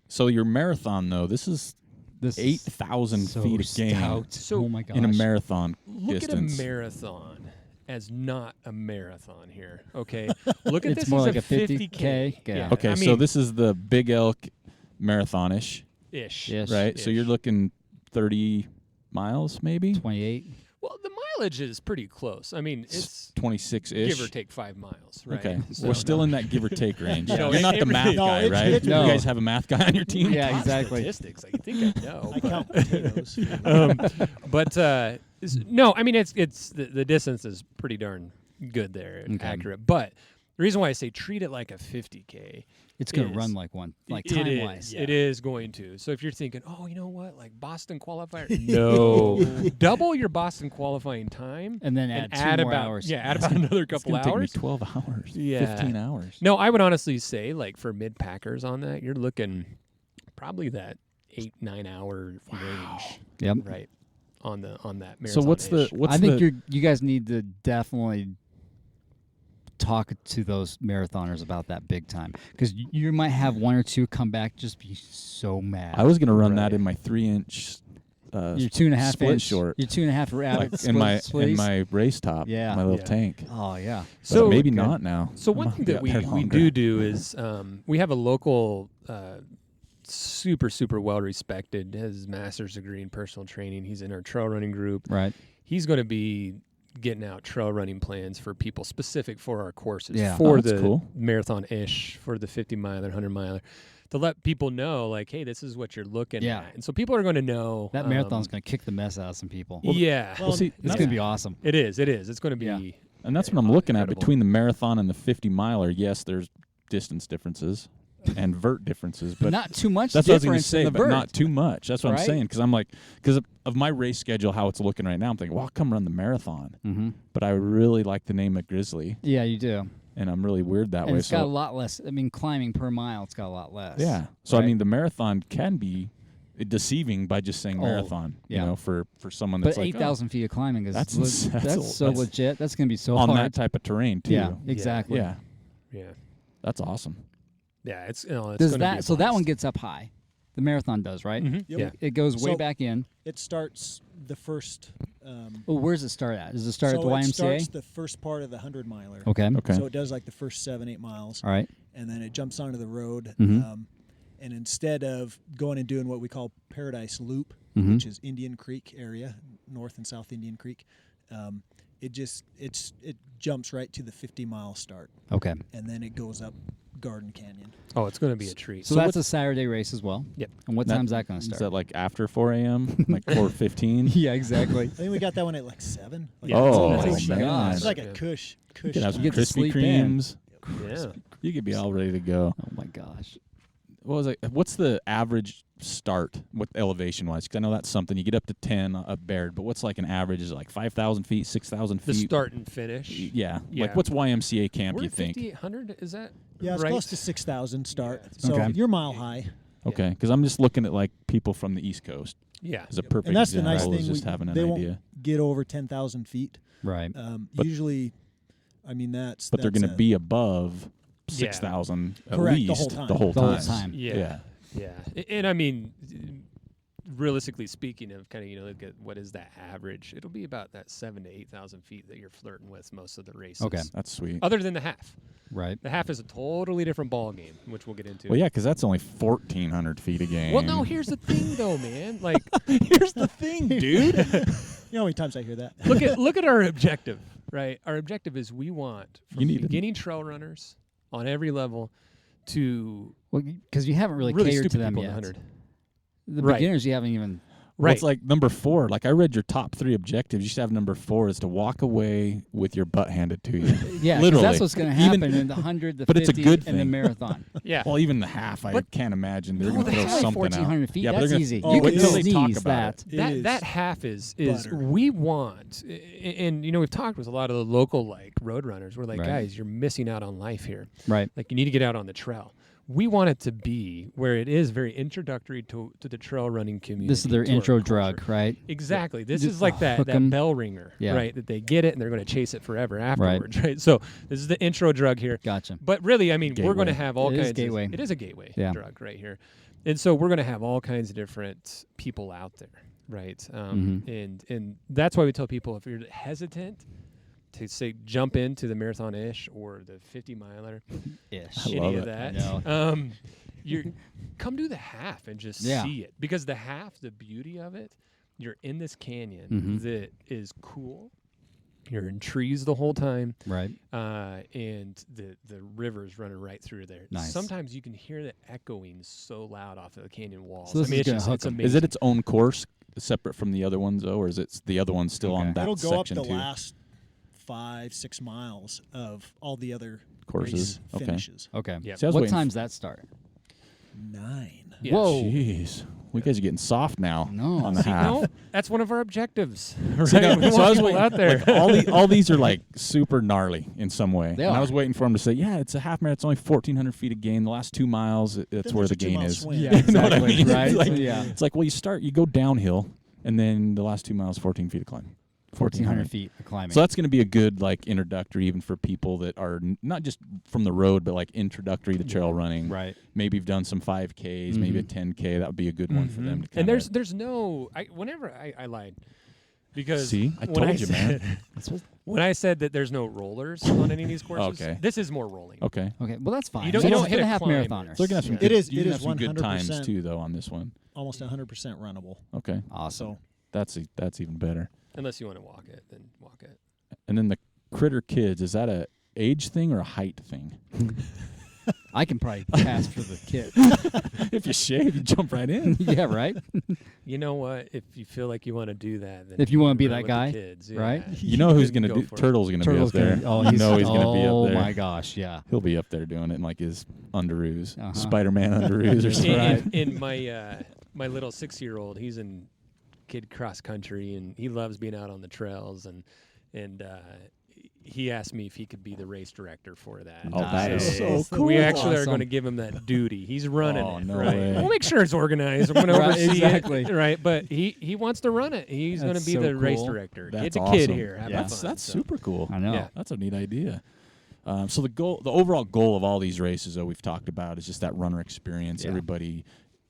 So your marathon, though, this is This 8,000 is so feet a game stout. So oh my gosh. in a marathon honest. Look distance. at a marathon as not a marathon here, okay? Look at It's this more as like a 50K. Yeah. Okay, I so mean, this is the Big Elk marathon-ish, ish. Yes. right? So you're Ish. looking 30 miles, maybe? 28. Well, the mileage is pretty close. I mean, it's 26-ish. give or take 5 miles, right? Okay, So, we're still no. in that give or take range. No, You're not it the math really- No, guy, it's- right? it's- No. You guys have a math guy on your team? Yeah, Talk exactly. Statistics, I think I know. I count potatoes. No, I mean it's the distance is pretty darn good there, and Okay. accurate. But the reason why I say treat it like a 50K, It's going is- to run like one, like it is. time-wise. It is going to. So if you're thinking, oh, you know what, like Boston qualifier, no, double your Boston qualifying time And then and add 2 more about hours. yeah, add about another It's couple going to take me hours. 12 hours, Yeah. 15 hours. No, I would honestly say like for mid packers on that, you're looking probably that 8-9 hour range, Yep. right? On that marathon. So what's I think you guys need to definitely talk to those marathoners about that big time, because you might have one or two come back just be so mad. I was going to run that Right. in my 3-inch You're 2.5 split inch short. You're 2.5 rabbit like in my race top, Yeah. my little Yeah. tank. Oh yeah. But So maybe not now. So I one might thing be that out there we longer. do is we have a local super well respected, has his master's degree in personal training. He's in our trail running group. Right. He's going to be getting out trail running plans for people specific for our courses, Yeah. for Oh, that's the cool. marathon-ish, for the 50-miler, 100-miler, to let people know, like, hey, this is what you're looking Yeah. at. And so people are going to know. That marathon's going to kick the mess out of some people. Yeah. Well, see, It's going to be awesome. It is. It's going to be. Yeah. And that's what I'm looking at incredible. between the marathon and the 50-miler. Yes, there's distance differences and vert differences, but Not too much that's what I was going to difference say, in the but vert. not too much. That's what I'm Right? saying, because I'm like, because of my race schedule, how it's looking right now, I'm thinking, well, I'll come run the marathon. Mm-hmm. But I really like the name of Grizzly, Yeah, you do. and I'm really weird that And way. it's got a So lot less. I mean, climbing per mile, it's got a lot less. yeah, so I Right? mean, the marathon can be deceiving by just saying Oh, marathon. yeah. You know, for someone But that's like 8,000 feet of climbing is that's le- ins- that's that's a- so that's- legit. That's going to be so on hard. that type of terrain too. Yeah, exactly. Yeah, Yeah. that's awesome. Yeah. It's Does gonna be a that so that blast. one gets up high? The marathon does, right? Mhm. Yep. Yeah. It goes way So- back in. It starts the first. Well, where does it start at? Does it start at the so it YMCA? starts the first part of the 100-miler. Okay. Okay. So it does like the first 7-8 miles, All right. and then it jumps onto the road. Mhm. And instead of going and doing what we call Paradise Loop, Mhm. which is Indian Creek area, North and South Indian Creek, it jumps right to the 50-mile start, Okay. and then it goes up Garden Canyon. Oh, it's going to be a treat. So, that's a Saturday race as well. Yep. And what time's that going to Is start? that like after 4 a.m., like 4:15? yeah, exactly. I think we got that one at like 7. Like, Yeah, Oh, that's my a- gosh. it's like a Yeah. cush. You could have some You get to Krispy sleep in. Kremes. Yeah. You could be all ready to go. Oh my gosh. What was it? What's the average start, what elevation-wise? Because I know that's something you get up to 10 up Baird, but what's like an average? Is it like 5,000 feet, 6,000 The feet? start and finish. Yeah. Yeah. Like what's YMCA camp? We're You at think? 5,800. Is that Yeah, it's right? close to 6,000 start. Yeah. So Okay. you're mile high. Okay, because I'm just looking at like people from the East Coast Yeah. as a perfect And that's the nice example. thing. Is just having they an won't idea. get over 10,000 feet. Right. But- Usually, I mean, that's. But they're that's going to be above Yeah. 6,000 at Correct, least the whole time. the whole The whole time. time. Yeah. Yeah. And I mean, realistically speaking, of kind of look at what is that average, it'll be about that 7,000 to 8,000 feet that you're flirting with most of the races. Okay. That's sweet. Other than the half. Right. The half is a totally different ball game, which we'll get into. Well, yeah, because that's only 1,400 feet a game. Well, no, here's the thing, though, man. Like, here's the thing, dude. You know how many times I hear that? look at our objective, right? Our objective is we want from You need to- beginning trail runners on every level to Well, because you haven't really really catered to stupid them people yet. in the 100. The Right. beginners, you haven't even. Well, it's like number 4. Like I read your top 3 objectives. You should have number 4 is to walk away with your butt handed to you. Yeah, 'cause Literally. that's what's going to Even- happen in the 100, the but it's 50, a good and the thing. marathon. Yeah. Well, even the half, I But- can't imagine they're No, going to that's throw only something 1,400 out. feet. Yeah, but That's they're gonna, easy. Oh, You wait can till they talk sneeze about that. it. That half is butter. we want, and we've talked with a lot of the local like road runners. We're like, Right. guys, you're missing out on life here. Right. Like you need to get out on the trail. We want it to be where it is very introductory to the trail running community. This is their to our intro culture. drug, right? Exactly. This Just is like that hook 'em. bell ringer, Yeah. right? That they get it and they're going to chase it forever afterwards, right? So this is the intro drug here. Gotcha. But really, I mean, we're going to Gateway. have all It is kinds. gateway. It is a gateway Yeah. drug right here, and so we're going to have all kinds of different people out there, right? Mm-hmm. And that's why we tell people if you're hesitant to say jump into the marathon-ish or the 50-miler, Ish. I any love of it. that, I know. you come do the half and just Yeah. see it, because the half, the beauty of it, you're in this canyon Mhm. that is cool. You're in trees the whole time, Right. and the river's running right through there. Nice. Sometimes you can hear the echoing so loud off of the canyon walls. So this is it's gonna just, hook it's 'em. amazing. Is it its own course separate from the other ones, though, or is it the other one's still Okay. on that It'll go up section the too? last 5-6 miles of all the other Courses. race Okay. finishes. Okay. Yep. See, I was What waiting time's that start? 9. Yeah. Whoa. Jeez, we guys are getting soft now. No. on the See, half. No, that's one of our objectives. See, Right? We so want I was people waiting, out there. like, all these are like super gnarly in some way. They and I are. was waiting for him to say, "Yeah, it's a half marathon. It's only 1,400 feet a gain. The last 2 miles, that's Then where there's the a gain 2-mile is." swing. Yeah, You know what I exactly. mean? Right? It's like, Yeah. it's like, well, you go downhill, and then the last 2 miles, 14 feet of climb. 1,400 feet of climbing. So that's going to be a good like introductory, even for people that are not just from the road, but like introductory to trail running. right. Maybe you've done some 5Ks, maybe a 10K. That would be a good one for them to. And kinda there's no. Whenever I lied, because See? I when told you, man. said, when I said that there's no rollers on any of these courses, Okay. this is more rolling. Okay. Okay. Well, that's fine. You don't- So you it's don't hit for a the half climb. marathoners. So they're gonna have some. Yeah. Good, It is- you're it gonna is have some good times 100%. too, though, on this one. Almost 100% runnable. Okay, Awesome. So that's even better. Unless you want to walk it, then walk it. And then the Critter Kids, is that a age thing or a height thing? I can probably pass for the kid. If you shave, you jump right in. Yeah, right? You know what? If you feel like you want to do that, then If you wanna be run that with the guy, kids, right? You know who's Then gonna go do? for it. Turtle's gonna be up there. Oh, You know he's gonna be up there. Oh my gosh, yeah. He'll be up there doing it in like his underoos, Uh-huh. Spider-Man underoos or something. In my little 6-year-old, he's in kid cross country and he loves being out on the trails and he asked me if he could be the race director for that. Oh, that is so Nice. cool. We actually are Awesome. going to give him that duty. He's running Oh, it, no right? way. We'll make sure it's organized. I'm going to Right, oversee exactly. it, right? But he wants to run it. He's going to That's be so the race cool. director. That's Kid's a awesome. kid here. Have Yeah. fun. That's So, super cool. I know. Yeah. That's a neat idea. So the overall goal of all these races that we've talked about is just that runner experience. Yeah. Everybody.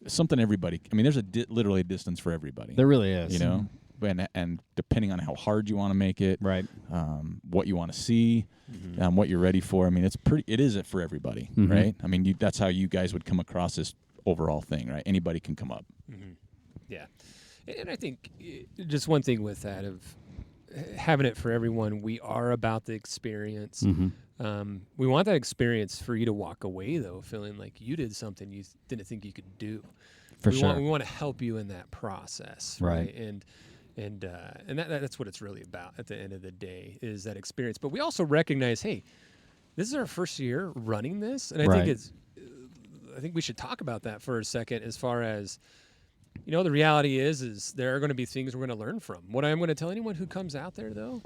I mean, there's literally a distance for everybody. There really is. You know, and depending on how hard you want to make it, Right. what you want to see, what you're ready for. I mean, it is it for everybody, Mhm. right? I mean, that's how you guys would come across this overall thing, right? Anybody can come up. Yeah. And I think just one thing with that of having it for everyone, we are about the experience. We want that experience for you to walk away, though, feeling like you did something you didn't think you could do. For we sure. We want to help you in that process, Right. And that's what it's really about at the end of the day is that experience. But we also recognize, hey, this is our first year running this, and I Right. think we should talk about that for a second. As far as the reality is there are going to be things we're going to learn from. What I'm going to tell anyone who comes out there, though,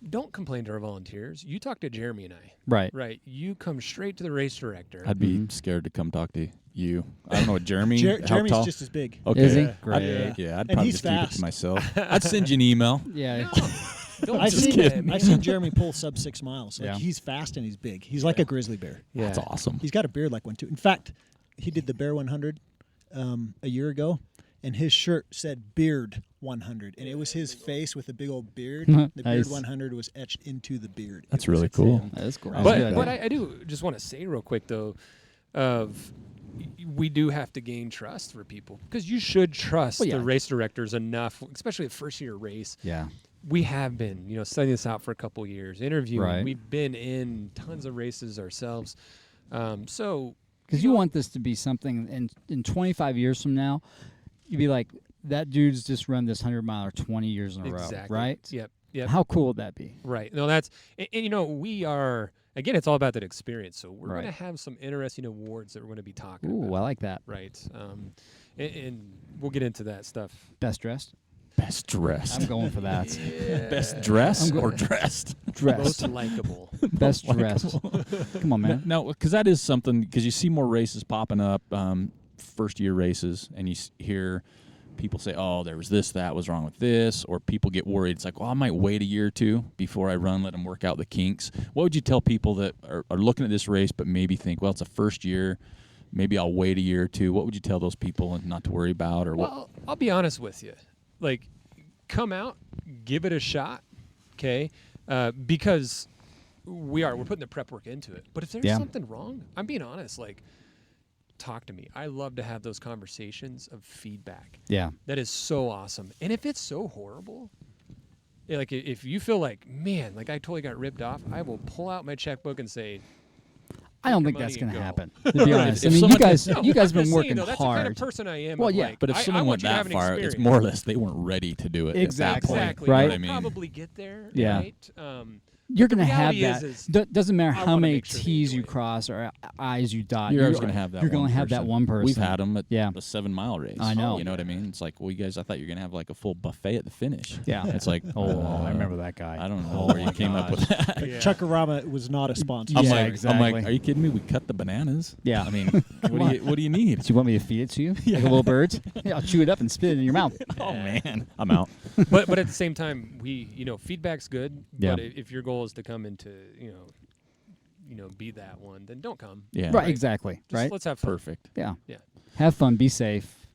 don't complain to our volunteers. You talk to Jeremy and I. Right. Right. You come straight to the race director. I'd be scared to come talk to you. I don't know what Jeremy. how Jeremy's tall? just as big. Okay. Is he? Yeah. Great. Yeah, I'd And probably he's just keep it fast. to myself. I'd send you an email. Yeah. Don't I've do seen that, man. I've seen Jeremy pull sub 6 miles. Like Yeah. he's fast and he's big. He's like a grizzly bear. Yeah. That's awesome. He's got a beard like one too. In fact, he did the Bear 100 a year ago, and his shirt said Beard 100, and it was his face with a big old beard. The Nice. Beard 100 was etched into the beard. That's It was really cool. him. That is cool. But I do just want to say real quick though, we do have to gain trust for people, because you should trust Well, yeah. the race directors enough, especially a first year race. Yeah. We have been, studying this out for a couple years, interviewing. Right. We've been in tons of races ourselves. So Because you want this to be something in 25 years from now, you'd be like, that dude's just run this 100-miler 20 years in a row, right? Yep. Yep. How cool would that be? Right. No, that's and we are, again, it's all about that experience. So we're Right. going to have some interesting awards that we're going to be talking Ooh, about. I like that. Right. And we'll get into that stuff. Best dressed? Best dressed. I'm going for that. Best dressed I'm or go- dressed? Dressed. Most likable. Best dressed. Come on, man. No, because that is something, because you see more races popping up, first-year races, and you hear people say, oh, there was this, that was wrong with this, or people get worried. It's like, well, I might wait a year or two before I run, let them work out the kinks. What would you tell people that are looking at this race but maybe think, well, it's a first year, maybe I'll wait a year or two? What would you tell those people not to worry about? Or what? Well, I'll be honest with you. Like, come out, give it a shot, okay? Because we're putting the prep work into it. But if there's Yeah. something wrong, I'm being honest, like, talk to me. I love to have those conversations of feedback. Yeah. That is so awesome. And if it's so horrible, like if you feel like, man, like I totally got ripped off, I will pull out my checkbook and say, I don't your think that's money going to and go. happen. To be honest, I If mean, someone- you guys No, have I'm just been saying, working though, that's the kind of hard. person I am. Well, of yeah. like, But if I someone want went you to have that an far, experience. it's more or less they weren't ready to do it Exactly. at that point. Exactly. You know Right. what I We'll mean? probably get there. Yeah. Right? You're going to have reality that. is Doesn't matter I how wanna many make sure they T's you enjoy it. cross or I's you dot. You're always going to have that. You're going to have that one person. We've had them at Yeah. a 7-mile race. I know. You know what I mean? It's like, well, you guys, I thought you were going to have like a full buffet at the finish. Yeah. It's like, I remember that guy. I don't know where you came up with that. Yeah. Chuckarama was not a sponsor. Yeah, I'm like, exactly. are you kidding me? We cut the bananas. Yeah. I mean, what do you need? Do you want me to feed it to you? Like a little bird? Yeah, I'll chew it up and spit it in your mouth. Oh man, I'm out. but at the same time, feedback's good. Yeah. But if your goal is to come into, be that one, then don't come. Yeah. Right, exactly. Just Right? let's have fun. Perfect. Yeah. Yeah. Have fun. Be safe.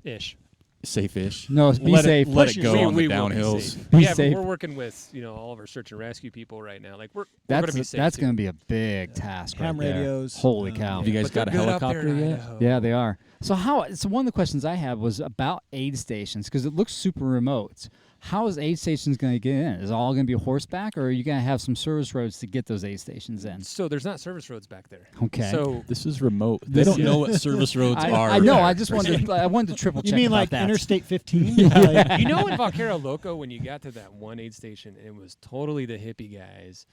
Ish. Safe-ish. No, be let safe. Let Push it go yourself. on We the will be downhills. safe. Be Yeah, safe. but we're working with all of our search and rescue people right now. Like we're going to be safe. That's too. going to be a big task. Ham right there. radios. Holy cow. Have you guys But they're got a good up there helicopter in yet? Idaho. Yeah, they are. So one of the questions I had was about aid stations, because it looks super remote. How is aid stations going to get in? Is it all going to be horseback, or are you going to have some service roads to get those aid stations in? So there's not service roads back there. Okay. So This is remote. They This- don't know what service roads are. I know. I just wanted. I wanted to triple check. You mean about like that. Interstate 15? Like, you know in Vaquero Loco, when you got to that one aid station, it was totally the hippie guys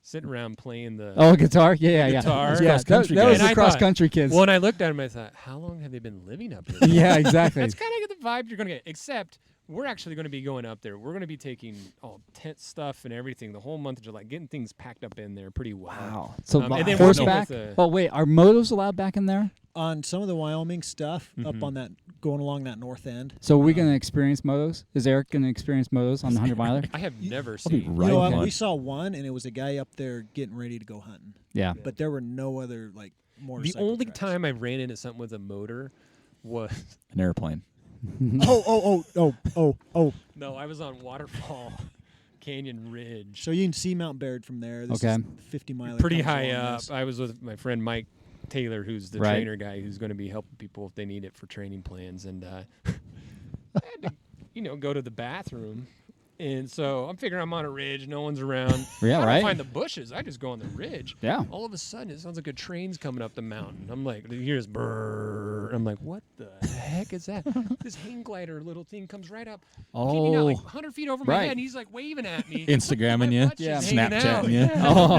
sitting around playing the. Oh, guitar? Yeah. guitar. Yeah, Cross-country that was guys. the And I cross thought- country kids. Well, and I looked at them, I thought, how long have they been living up here? Yeah, exactly. That's kind of the vibe you're going to get. Except we're actually going to be going up there. We're going to be taking all tent stuff and everything the whole month of July, getting things packed up in there pretty well. Wow. So And then we're horseback. with Oh wait, are motos allowed back in there? on some of the Wyoming stuff Mhm. up on that, going along that north end. So are we going to experience motos? Is Eric going to experience motos on the 100 miler? I have never I'll be seen. right You know, on. we saw one, and it was a guy up there getting ready to go hunting. Yeah. But there were no other like The motorcycle only tracks. time I ran into something with a motor was An airplane. Oh. no, I was on Waterfall Canyon Ridge. So you can see Mount Baird from there. This Okay. is 50 miler. Pretty comes high along up. this. I was with my friend Mike Taylor, who's the Right. trainer guy, who's going to be helping people if they need it for training plans. And I had to, go to the bathroom. And so I'm figuring I'm on a ridge, no one's around. Yeah, I right. don't find the bushes. I just go on the ridge. Yeah. All of a sudden, it sounds like a train's coming up the mountain. I'm like, you hear this brrr. I'm like, what the heck is that? This hang glider little thing comes right up. Maybe not like 100 feet over my right. head, and he's like waving at me. Instagramming My you, butt's just Yeah. hanging out. Snapchatting you.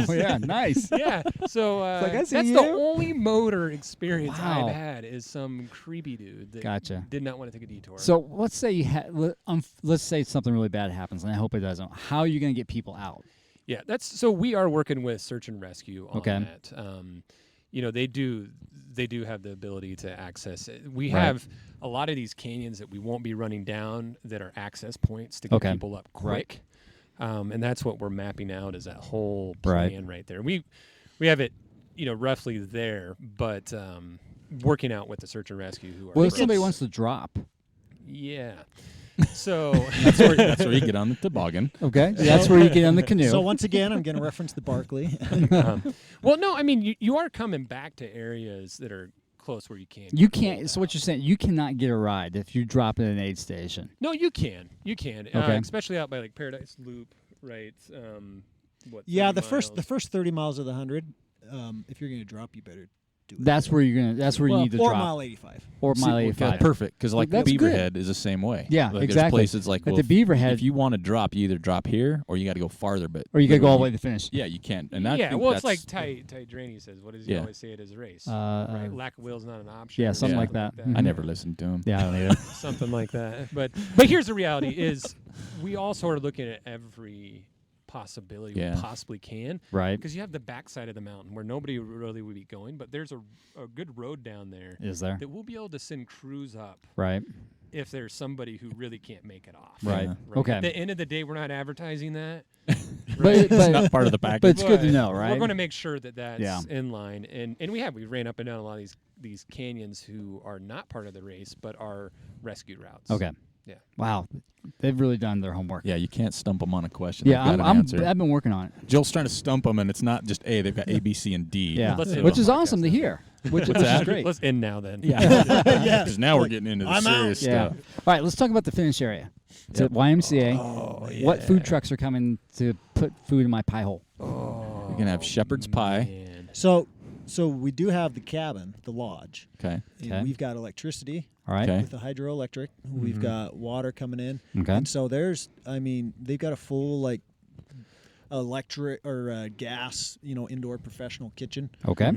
Oh yeah, nice. Yeah, so like, I see that's you. the only motor experience Wow. I've had is some creepy dude that Gotcha. did not want to take a detour. So let's say you let's say something really bad happens, and I hope it doesn't. How are you going to get people out? yeah, so we are working with search and rescue on Okay. that. They do have the ability to access it. We Right. have a lot of these canyons that we won't be running down that are access points to get Okay. people up Right. quick. And that's what we're mapping out is that whole Right. plan right there. We have it, roughly there, but working out with the search and rescue who are. What if first. somebody wants to drop? Yeah. So That's where you get on the toboggan. Okay, that's where you get on the canoe. So once again, I'm going to reference the Barkley. well, no, I mean you are coming back to areas that are close where you can't. you get can't. pulled So what out. you're saying, you cannot get a ride if you drop at an aid station. No, you can. You can. Okay. Especially out by like Paradise Loop, right? What? Yeah, 30 the first 30 miles of the 100, if you're going to drop, you better do it. That's where you're gonna. That's where you need to or drop. mile 85. Or See, mile well, 85. perfect, because like That's good. Beaverhead is the same way. Yeah, like, exactly. There's places like, But well, the Beaverhead- if you want to drop, you either drop here or you got to go farther. But Or you gotta go all the way literally, to finish. Yeah, you can't. And I Yeah, think well, it's that's- like Ty Draney says. What does he Yeah. always say at his race? Uh, right? Lack of will is not an option. yeah, or something Yeah. like that. I never listened to him. Yeah, I don't either. Something like that. But here's the reality: is we all sort of looking at every possibility Yeah. we possibly can. Right. Because you have the backside of the mountain where nobody really would be going, but there's a good road down there Is there? that we'll be able to send crews up Right. if there's somebody who really can't make it off. Right. Yeah. Okay. At the end of the day, we're not advertising that. But It's not part of the package. but it's good to But know, right? We're going to make sure that that's Yeah. in line, and we ran up and down a lot of these canyons who are not part of the race but are rescue routes. Okay. Yeah. Wow, they've really done their homework. Yeah, you can't stump them on a question. Yeah, They've got an answer. I've been working on it. Joel's trying to stump them, and it's not just A. They've got A, B, C, and D. Yeah, let's end which the is podcast awesome to then. hear. Which is that? great. Let's end now then. Yeah. Yeah. Because now we're getting into the I'm out. serious Yeah. stuff. All right, let's talk about the finish area. It's at YMCA. What food trucks are coming to put food in my pie hole? You're going to have shepherd's pie. Man. So we do have the cabin, the lodge. Okay. And Okay. we've got electricity All right. Okay. with the hydroelectric. We've got water coming in. Okay. And so they've got a full electric or gas, indoor professional kitchen. Okay.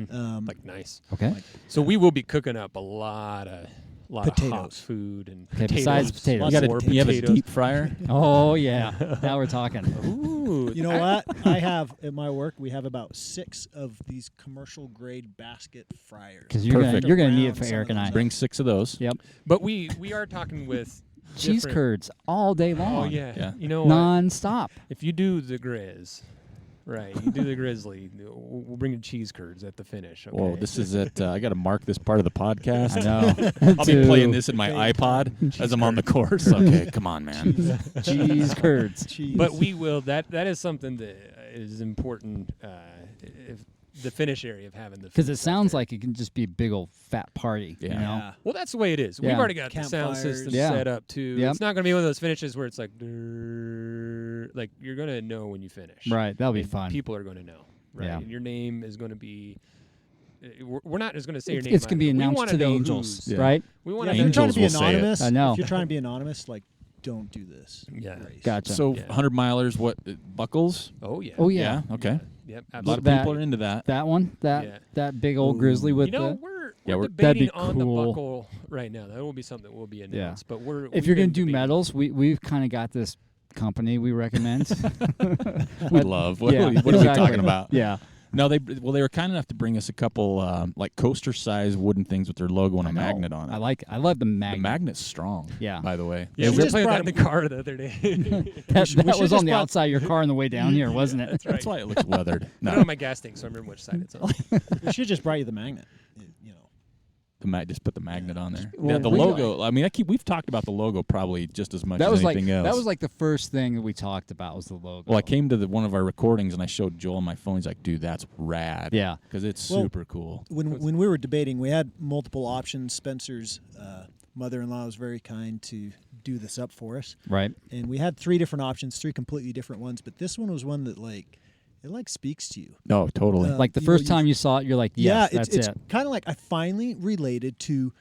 Like nice. Okay. So we will be cooking up a lot of hot Potatoes. food and Okay, potatoes. besides potatoes. Lots You, of got more you have a potatoes. deep fryer? Oh yeah. Now we're talking. Ooh, You know what? I have at my work. We have about 6 of these commercial grade basket fryers. Because you're Perfect. gonna need it Around for some Eric of and I. those. Bring 6 of those. Yep. But we are talking with Cheese different- curds all day long. Oh yeah. Yeah. You know what? Non-stop. If you do the grizz, right? You do the grizzly. We'll bring you cheese curds at the finish. Okay? Whoa, this is it. I got to mark this part of the podcast. I know. I'll be To playing this in my iPod as I'm on the course. Okay, come on, man. cheese curds. Cheese. But we will. That is something that is important. If the finish area of having the Because food it sounds out there. like it can just be a big old fat party. You Yeah. know? Yeah. Well, that's the way it is. Yeah. We've already got the sound Campfires. system Yeah. set up too. Yep. It's not going to be one of those finishes where it's like, like you're going to know when you finish. Right. That'll be And fun. People are going to know. Right. Yeah. And your name is going to be. We're not just going to say your It's, name. it's gonna be we announced wanna to the know angels, who's- Yeah. right? We want Yeah, to if you're trying to be Angels will say it. anonymous, I know. if you're trying to be anonymous, don't do this. Yeah. race. Gotcha. So Yeah. 100 milers, what, Buckles? Oh yeah. Oh yeah. Okay. Yep. A lot Absolutely. of That- people are into that. That one. That big old grizzly with You know, the. we're Yeah, we're- That'd be debating on the cool. buckle right now. That will be something that will be announced. But If you're gonna do medals, we've kind of got this company we recommend. We love. What, Yeah, what are we exactly. talking about? Yeah. No, they were kind enough to bring us a couple like coaster-sized wooden things with their logo and a I know. magnet on it. I love the the magnet. magnet's strong. Yeah. By the way. Yeah, We we were just playing brought that in the car the other day. That should was just on the brought- outside of your car on the way down here, wasn't it? That's right. That's why it looks weathered. I don't No, know my gas tank, so I remember which side it's on. We should just brought you the magnet. just put the magnet on there. Well, Yeah, the we got- logo. I mean, we've talked about the logo probably just as much That as was like anything else. that was like the first thing that we talked about was the logo. Well, I came to one of our recordings and I showed Joel on my phone. He's like, "Dude, that's rad." Yeah. because it's Well, super cool. When we were debating, we had multiple options. Spencer's mother-in-law was very kind to do this up for us, Right. and we had 3 different options, 3 completely different ones. But this one was one that it speaks to you. No, totally. Like the you first know, time you saw it, you're like, yes, yeah, that's it's it. kind of like I finally related to,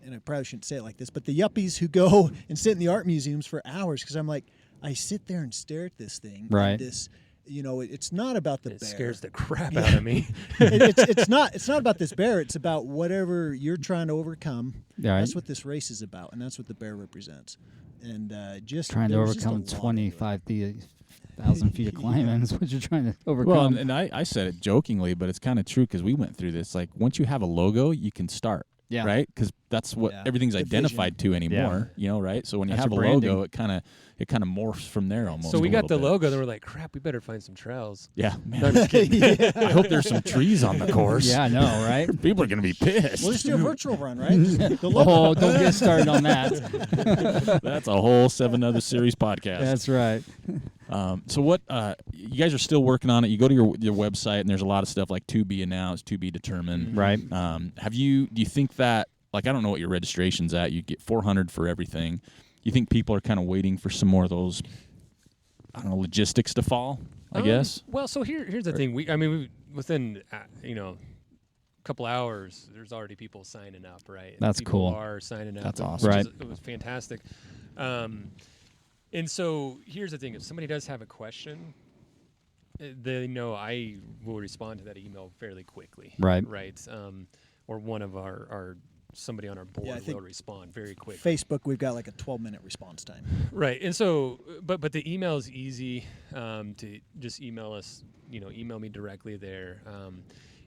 and I probably shouldn't say it like this, but the yuppies who go and sit in the art museums for hours, because I'm like, I sit there and stare at this thing. and Right. this, it's not about the It bear. scares the crap out of me. It's not about this bear. It's about whatever you're trying to overcome. Right. That's what this race is about, and that's what the bear represents. And just Trying to there was just a overcome lot of it. 25,000 feet of climbing is what you're trying to overcome. Well, and I said it jokingly, but it's kind of true because we went through this. Like, once you have a logo, you can start. Yeah. right? Because that's what Yeah. everything's The identified to anymore, right? So when you That's have a your branding. logo, it kind of morphs from there almost. So we a got the little bit. logo, then we're like, crap, we better find some trails. Yeah, man. I hope there's some trees on the course. Yeah, I know, right? People are going to be pissed. We'll just do a virtual run, right? The logo. Oh, don't get started on that. That's a whole 7 Other Series podcast. That's right. So what you guys are still working on it. You go to your website and there's a lot of stuff like to be announced, to be determined. Right. Do you think that, like, I don't know what your registration's at. You get 400 for everything. You think people are kind of waiting for some more of those, I don't know, logistics to fall, I guess? Well, so here's the thing. We within a couple hours, there's already people signing up, right? And That's people cool. are signing up. That's which awesome. Right. It was fantastic. And so here's the thing. If somebody does have a question, they know I will respond to that email fairly quickly. Right. Right. Or one of our somebody on our board Yeah, I think will respond very quickly. Facebook, we've got like a 12-minute response time. Right. And so, but the email is easy to just email us, email me directly there.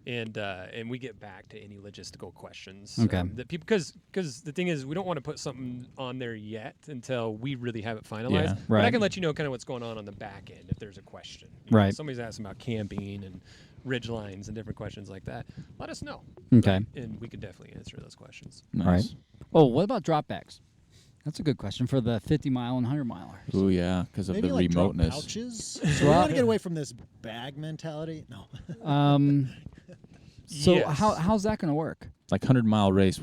And we get back to any logistical questions. Okay. That people, because the thing is, we don't want to put something on there yet until we really have it finalized. Yeah. But I Right. can let you know kind of what's going on the back end if there's a question. You know, Right. if somebody's asking about camping and ridge lines and different questions like that. Let us know. Okay. And we can definitely answer those questions. Nice. Right. Oh, what about dropbacks? That's a good question for the 50-mile and 100-milers. Oh, yeah, because of Maybe the like drop remoteness. pouches. So we want to get away from this bag mentality. No. So Yes. how's that going to work? Like 100-mile race.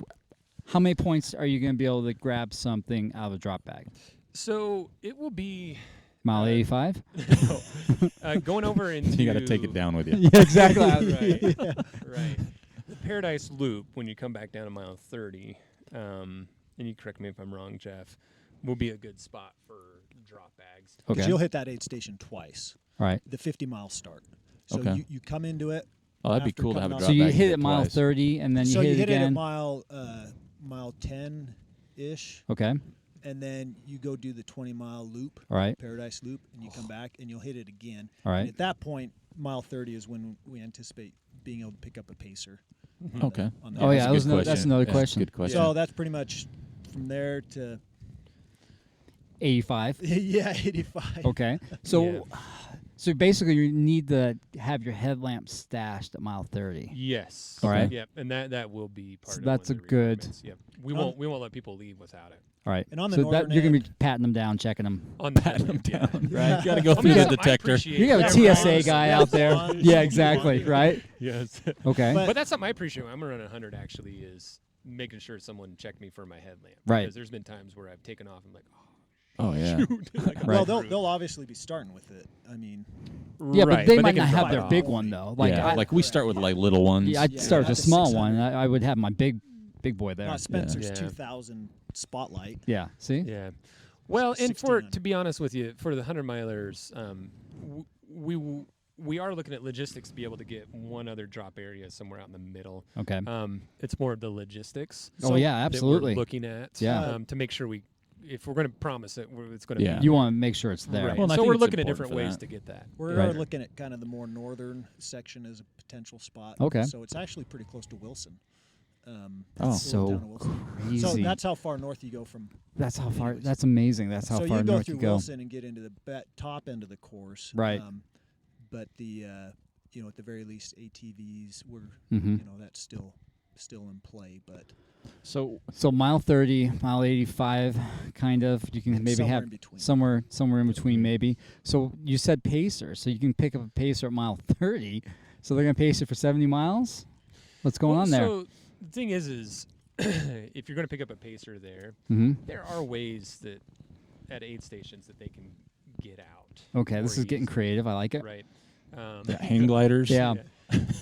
How many points are you going to be able to grab something out of a drop bag? So it will be Mile 85? going over into. You got to take it down with you. Yeah, exactly. Right. Right. The Paradise Loop, when you come back down to mile 30, and you correct me if I'm wrong, Jeff, will be a good spot for drop bags. Because Okay. you'll hit that aid station twice. Right. The 50-mile start. So Okay. you come into it. Oh, that'd be After cool to have coming a off- drop So you bag hit and at mile twice. 30, and then so you hit hit it it at again. mile 10-ish, Okay. and then you go do the 20-mile loop, All right. Paradise Loop, and you come back and you'll hit it again. All And right. at that point, mile 30 is when we anticipate being able to pick up a pacer. Okay. On the Oh, yeah, That's a that good that's question. another Yeah, question. Good question. So that's pretty much from there to 85. 85. Okay. So so basically you need to have your headlamp stashed at mile 30. Yes. All right. Yep. And that will be part So of that's one a of the good- requirements. Yep. We won't let people leave without it. All right. And on the so northern you're going to end- be patting them down, checking them. On the Pat them yeah. down. Right. You got to go I through mean, the that's something I detector. appreciate. You have a Yeah, TSA right. guy out there. Fun. Yeah, exactly. Right. Yes. Okay. But- But that's something I appreciate when I'm running 100 actually is making sure someone checked me for my headlamp. Right. Because there's been times where I've taken off and I'm like, Oh, yeah. like, I'm Right. Well, they'll obviously be starting with it. I mean, Yeah, but Right, they might can not have drop their it big off. one though. Like yeah, I, like we start with like little ones. yeah, I'd Yeah, start with a that's small 600. one. I would have my big boy there. not Spencer's Yeah. 2000 Spotlight. Yeah. See. Yeah. Well, and 1600. to be honest with you, for the 100 milers, we are looking at logistics to be able to get one other drop area somewhere out in the middle. Okay. It's more of the logistics. Oh yeah, that absolutely. we're looking at. Yeah. To make sure if we're going to promise it, it's going to Yeah. be. You want to make sure it's there. Right. Well, and I so think we're it's looking at important different for ways that. to get that. We're Right. looking at kind of the more northern section as a potential spot. Okay. So it's actually pretty close to Wilson. That's a little down to so Wilson. crazy. So that's how far north you go from. That's how far. anyways. That's amazing. That's how so far you go north through you go. Wilson and get into the top end of the course. Right. But the at the very least ATVs were Mhm. that's still in play, but So So mile 30, mile 85, kind of. You can maybe somewhere have in between. somewhere in between, maybe. So you said pacer, so you can pick up a pacer at mile 30. So they're gonna pace it for 70 miles. What's going on there? So the thing is if you're going to pick up a pacer there, Mm-hmm. there are ways that at aid stations that they can get out. Okay, more this is getting easily, creative. I like it. Right. hang gliders. Yeah.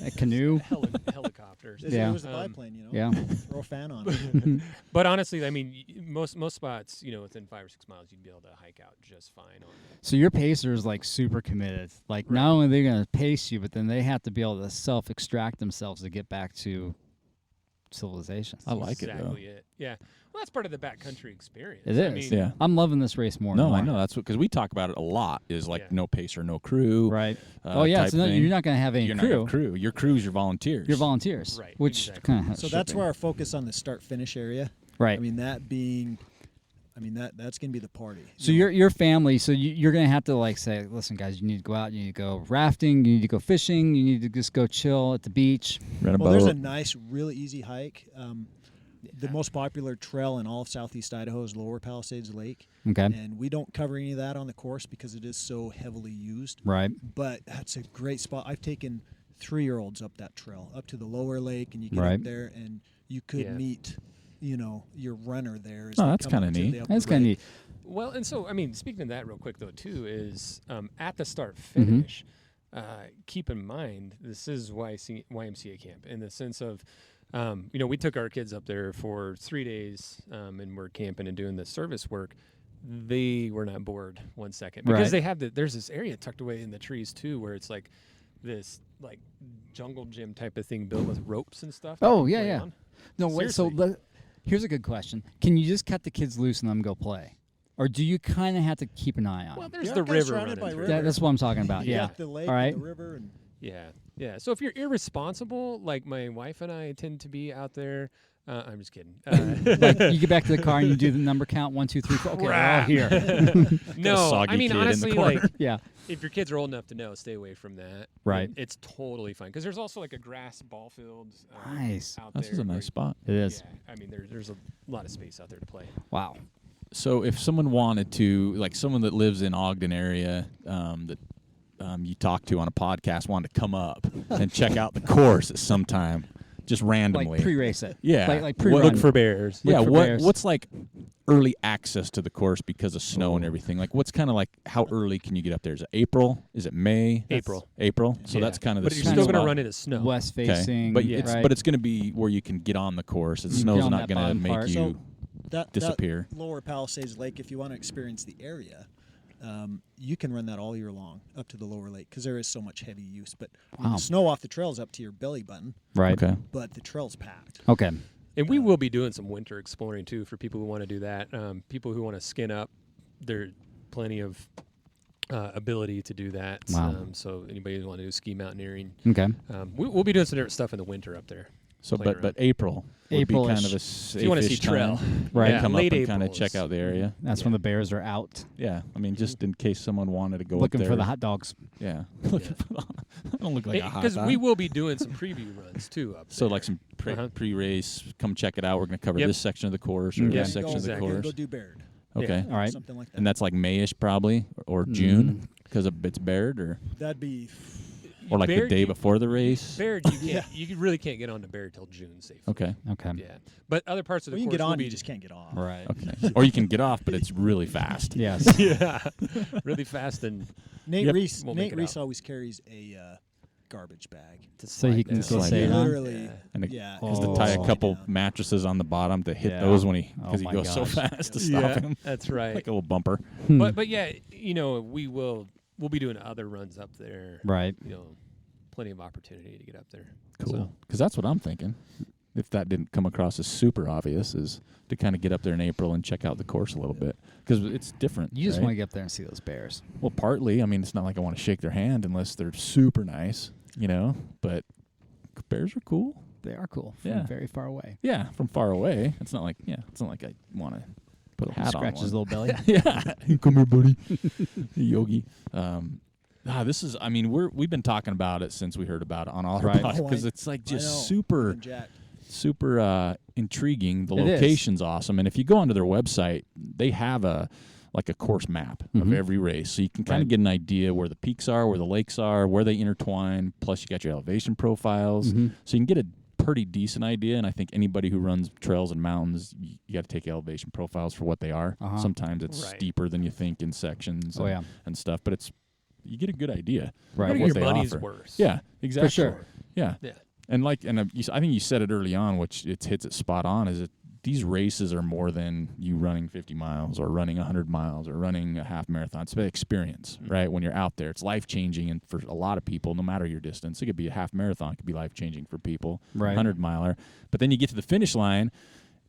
A canoe. Helicopters. Yeah. It was a biplane, Yeah. Throw a fan on it. But honestly, I mean, most spots, within 5 or 6 miles, you'd be able to hike out just fine on it. So your pacer is like super committed. Like not only are they gonna pace you, but then they have to be able to self-extract themselves to get back to civilizations. I like it, though. Exactly it. Yeah. Well, that's part of the backcountry experience. It is. I mean, Yeah. I'm loving this race more. and No, more. I know that's because we talk about it a lot. Is like Yeah. no pacer, no crew. Right. Oh yeah. type So no, thing. you're not going to have any You're not crew. gonna have crew. Your crew's your volunteers. You're volunteers. Right, Which exactly. kind of So that's where our focus on the start finish area. right. I mean that's going to be the party. So your family, so you're going to have to like say, listen, guys, you need to go out, you need to go rafting, you need to go fishing, you need to just go chill at the beach. Rent a Well, there's boat. a nice, really easy hike. The most popular trail in all of southeast Idaho is Lower Palisades Lake, Okay. and we don't cover any of that on the course because it is so heavily used. Right. But that's a great spot. I've taken 3-year-olds up that trail, up to the lower lake, and you get Right. up there, and you could Yeah. meet, your runner there. Oh, that's kinda neat. That's kind of neat. Well, and so, I mean, speaking of that real quick, though, too, is at the start Mm-hmm. finish, keep in mind, this is YMCA camp in the sense of, we took our kids up there for 3 days and we're camping and doing the service work. They were not bored 1 second because Right. there's this area tucked away in the trees, too, where it's like this, like, jungle gym type of thing built with ropes and stuff. Oh, that you yeah, play yeah. on. No, wait. So Seriously. here's a good question: can you just cut the kids loose and let them go play, or do you kind of have to keep an eye on Well, them? there's You're the not kinda river surrounded running by through river. there. That's what I'm talking about. You Yeah. got the lake, All right. and the river, and Yeah. So if you're irresponsible, like my wife and I tend to be out there, I'm just kidding. Like you get back to the car and you do the number count 1, 2, 3, 4. Okay, we're all here. No, soggy I mean kid in the honestly, corner. like Yeah. if your kids are old enough to know, stay away from that. Right. It's totally fine because there's also like a grass ball field. Nice. Out This there is a where- nice spot. It is. Yeah, I mean there's a lot of space out there to play. Wow. So if someone wanted to, like someone that lives in Ogden area, that you talk to on a podcast, wanted to come up and check out the course at some time, just randomly. Like pre-race it. Yeah. Like What- pre-run. Look for bears. yeah. for What bears. what's like early access to the course because of snow and everything? Like what's kind of like how early can you get up there? Is it April? Is it May? April. April. So Yeah. that's kind of the But you're sweet still going spot. to run into snow. West Okay. facing. But right? it's going to be where you can get on the course. The You can snow's get on not that going to bottom make part. you So that disappear. Lower Palisades Lake, if you want to experience the area, you can run that all year long up to the lower lake because there is so much heavy use. But Wow. the snow off the trail is up to your belly button, right. Okay. but the trail's packed. Okay. And we will be doing some winter exploring too for people who want to do that. People who want to skin up, there's plenty of ability to do that. Wow. So anybody who want to do ski mountaineering, Okay. we'll be doing some different stuff in the winter up there. So, playing but around. April would be kind of a If you want to see safe-ish trail, time. Right. Yeah, Come late up and April kind of check is- out the area. That's when the bears are out Yeah, I mean, just in case someone wanted to go looking up there. for the hot dogs. Yeah, looking for the. I don't look like a hot Because dog. we will be doing some preview runs too up So there. like some Uh-huh. pre-race, come check it out. We're going to cover Yep. this section of the course or Yeah. this section of the exactly. Go course. do Baird, Okay, All right. something like that. and that's like Mayish probably or Mm-hmm. June because it's Baird That'd be or like Baird, the day you- before the race. Baird, you can't. You really can't get on to Baird till June safely. Okay, Okay. Yeah, but other parts of the well, you can course get will on, be you just can't get off. Right. okay, or you can get off, but it's really fast. Yes. yeah, really fast and Nate Yep. Reese, We'll make Nate it Reese out. always carries a garbage bag. to So he slide can down. still Slide stay down. on. Literally, Yeah. And it yeah. has Oh. to tie a slide couple down. mattresses on the bottom to hit Yeah. those when he Oh because he my goes so gosh. fast to stop Yeah, him. that's right. Like a little bumper. But yeah, we'll be doing other runs up there. Right. Plenty of opportunity to get up there. Cool. So, Because that's what I'm thinking. If that didn't come across as super obvious, is to kind of get up there in April and check out the course a little bit because it's different. You just right? want to get up there and see those bears. Well, partly. I mean, it's not like I want to shake their hand unless they're super nice, But bears are cool. They are cool from Yeah. very far away. Yeah, from far away. It's not like I want to put a hat Scratch on his one. little belly. Yeah, come here, buddy, Yogi. This is. I mean, we've been talking about it since we heard about it on all our Right. podcasts Oh, because it's like I know. just super. And Jack, super intriguing. The It is. location's awesome, and if you go onto their website, they have a course map of Mhm. every race, so you can kind Right. of get an idea where the peaks are, where the lakes are, where they intertwine. Plus, you got your elevation profiles, Mhm. so you can get a pretty decent idea. And I think anybody who runs trails and mountains, you got to take elevation profiles for what they are. Uh-huh. Sometimes it's Right. steeper than you think in sections. Oh, and, yeah. and stuff, but you get a good idea. Right. of Getting what your they money's offer. worth. Yeah, exactly. sure. Yeah. Yeah. And I think you said it early on, which it hits it spot on. Is it these races are more than you running 50 miles or running 100 miles or running a half marathon. It's about experience, right? When you're out there, it's life-changing. And for a lot of people, no matter your distance, it could be a half marathon. It could be life-changing for people, Right. 100-miler. But then you get to the finish line,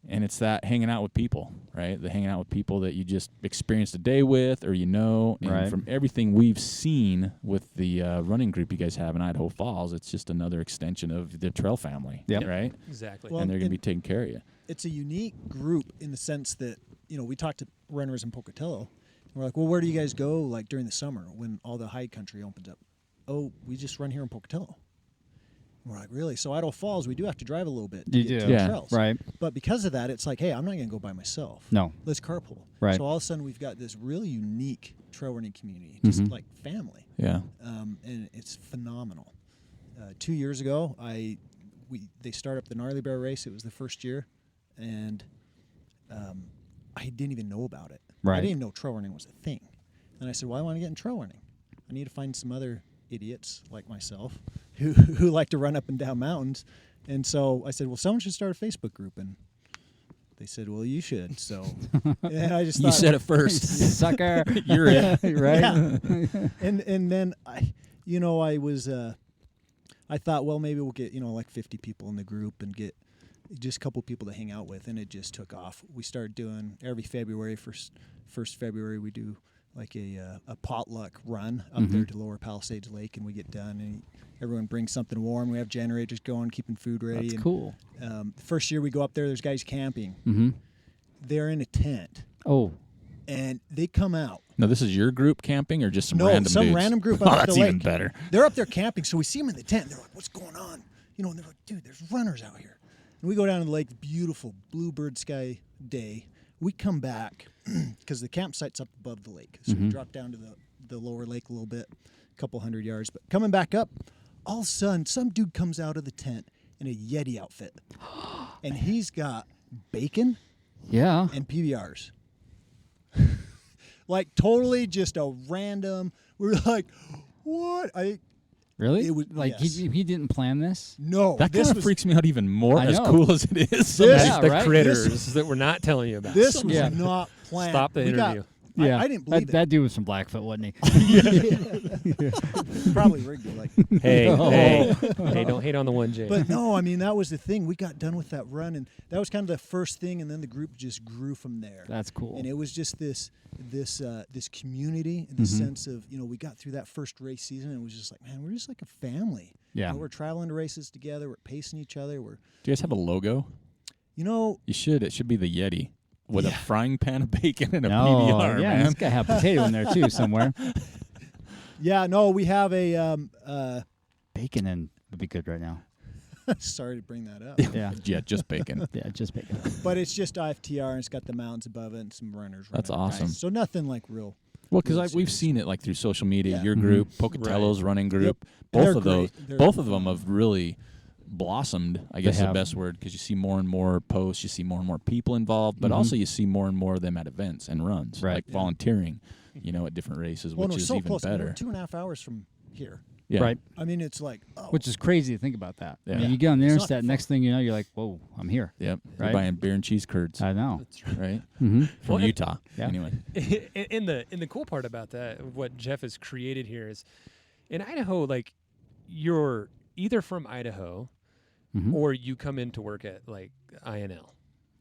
and it's that hanging out with people, right? The hanging out with people that you just experienced a day with or And Right. from everything we've seen with the running group you guys have in Idaho Falls, it's just another extension of the trail family, Yep. right? Exactly. Well, And they're going to and- be taking care of you. It's a unique group in the sense that, we talked to runners in Pocatello. And we're like, well, where do you guys go like during the summer when all the high country opens up? Oh, we just run here in Pocatello. We're like, really? So Idaho Falls, we do have to drive a little bit to You get do. to the Yeah. trails. Right. But because of that, it's like, hey, I'm not going to go by myself. No. Let's carpool. Right. So all of a sudden, we've got this really unique trail running community, just like family. Yeah. And it's phenomenal. 2 years ago, they started up the Gnarly Bear race. It was the first year, and I didn't even know about it. Right. I didn't even know trail running was a thing. And I said, well, I want to get in trail running. I need to find some other idiots like myself who like to run up and down mountains. And so I said, well, someone should start a Facebook group. And they said, well, you should. So and I just You thought, said it first. Sucker. You're it. Right. yeah. and then I thought, well, maybe we'll get like 50 people in the group and get just a couple people to hang out with, and it just took off. We started doing every February, first February, we do like a potluck run up there to Lower Palisades Lake, and we get done, and everyone brings something warm. We have generators going, keeping food ready. That's and, cool. The first year we go up there, there's guys camping. Mm-hmm. They're in a tent, Oh. and they come out. Now, this is your group camping or just some No, random some dudes? random group Oh, up at that's the even lake. better. They're up there camping, so we see them in the tent. They're like, what's going on? And they're like, dude, there's runners out here. And we go down to the lake, beautiful bluebird sky day. We come back because the campsite's up above the lake. So we drop down to the lower lake a little bit, a couple 100 yards. But coming back up, all of a sudden, some dude comes out of the tent in a Yeti outfit. And he's got bacon Yeah. and PBRs. Like totally just a random. We were like, what? Really? It was- like yes. he didn't plan this? No, That this kind of was, freaks me out even more, I as know. cool as it is. This- Yeah, the right? critters that we're not telling you about. This was Yeah. not planned. Stop the We got- interview. Yeah. I didn't believe that dude was from Blackfoot, wasn't he? it. Probably rigged it. Like, Hey, Oh. hey, don't hate on the 1J. but no, I mean that was the thing. We got done with that run, and that was kind of the first thing, and then the group just grew from there. That's cool. And it was just this community, in the sense of we got through that first race season, and it was just like, man, we're just like a family. Yeah. We're traveling to races together. We're pacing each other. We're Do you guys have a logo? you You should. It should be the Yeti with a Yeah. frying pan of bacon and a No, PBR, yeah, man. it's got to have potato in there too somewhere. yeah. No, we have a. Bacon and would be good right now. Sorry to bring that up. Yeah. Yeah, just bacon. Yeah, just bacon. But it's just IFTR, and it's got the mountains above it and some runners. That's running. awesome. So nothing like real. Well, Really because we've serious. seen it like through social media. Yeah. Your group, Pocatello's running group, both They're of those, great. They're both of them have really blossomed. I guess is the have. best word, because you see more and more posts, you see more and more people involved, but also you see more and more of them at events and runs, Right. like Yeah. volunteering, at different races, Well, which we're is so even close. I mean, better. we're 2.5 hours from here. Yeah. Right. I mean, it's like, Which is crazy to think about that. I Yeah. mean, you get on the It's not interstate, that next thing you know, you're like, whoa, I'm here. Yep. Right. You're buying beer and cheese curds, I know. That's right. right? Mm-hmm. From Well, Utah. Yeah. Anyway. And the cool part about that, what Jeff has created here is, in Idaho, like you're either from Idaho Mhm. or you come in to work at like INL,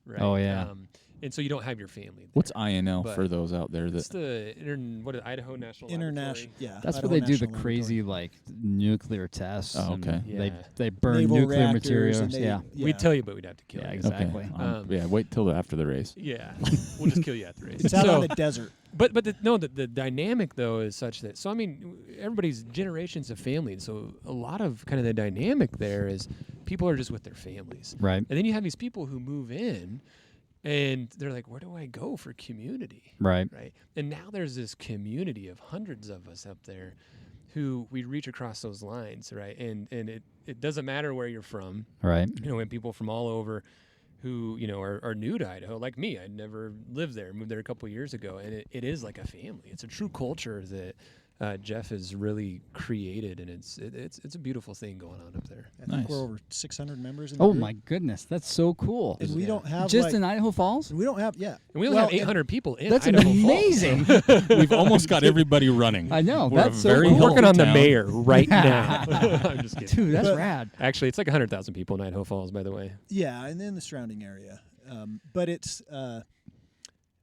right? Oh, yeah. And so you don't have your family there. What's INL But for those out there It's that the Idaho National international. Laboratory. Yeah. That's Idaho where they do the National crazy like nuclear tests. Oh, and okay. They Yeah. they burn Naval nuclear reactors, materials. and they- Yeah. We'd tell you, but we'd have to kill Yeah, you. exactly. Okay. Yeah, wait till after the race. Yeah, we'll just kill you at the race. It's out So- on the desert. But the dynamic though is such that, so I mean, everybody's generations of family, and so a lot of kind of the dynamic there is people are just with their families, Right. and then you have these people who move in, and they're like, where do I go for community, Right. right? And now there's this community of hundreds of us up there who we reach across those lines, right? And it doesn't matter where you're from, Right. and people from all over who are new to Idaho, like me. I'd never lived there, moved there a couple of years ago, and it is like a family. It's a true culture that Jeff has really created, and it's a beautiful thing going on up there. I think Nice. we're over 600 members in the Oh group. my goodness, that's so cool. And we don't have Just like, in Idaho Falls? we don't have And we only have 800 people in That's Idaho Falls. amazing. We've almost got everybody running. I know. We're That's a so very cool. We're working on the town. mayor right now. I'm just kidding. Dude, that's But- rad. Actually, it's like 100,000 people in Idaho Falls, by the way. Yeah, and then the surrounding area. But it's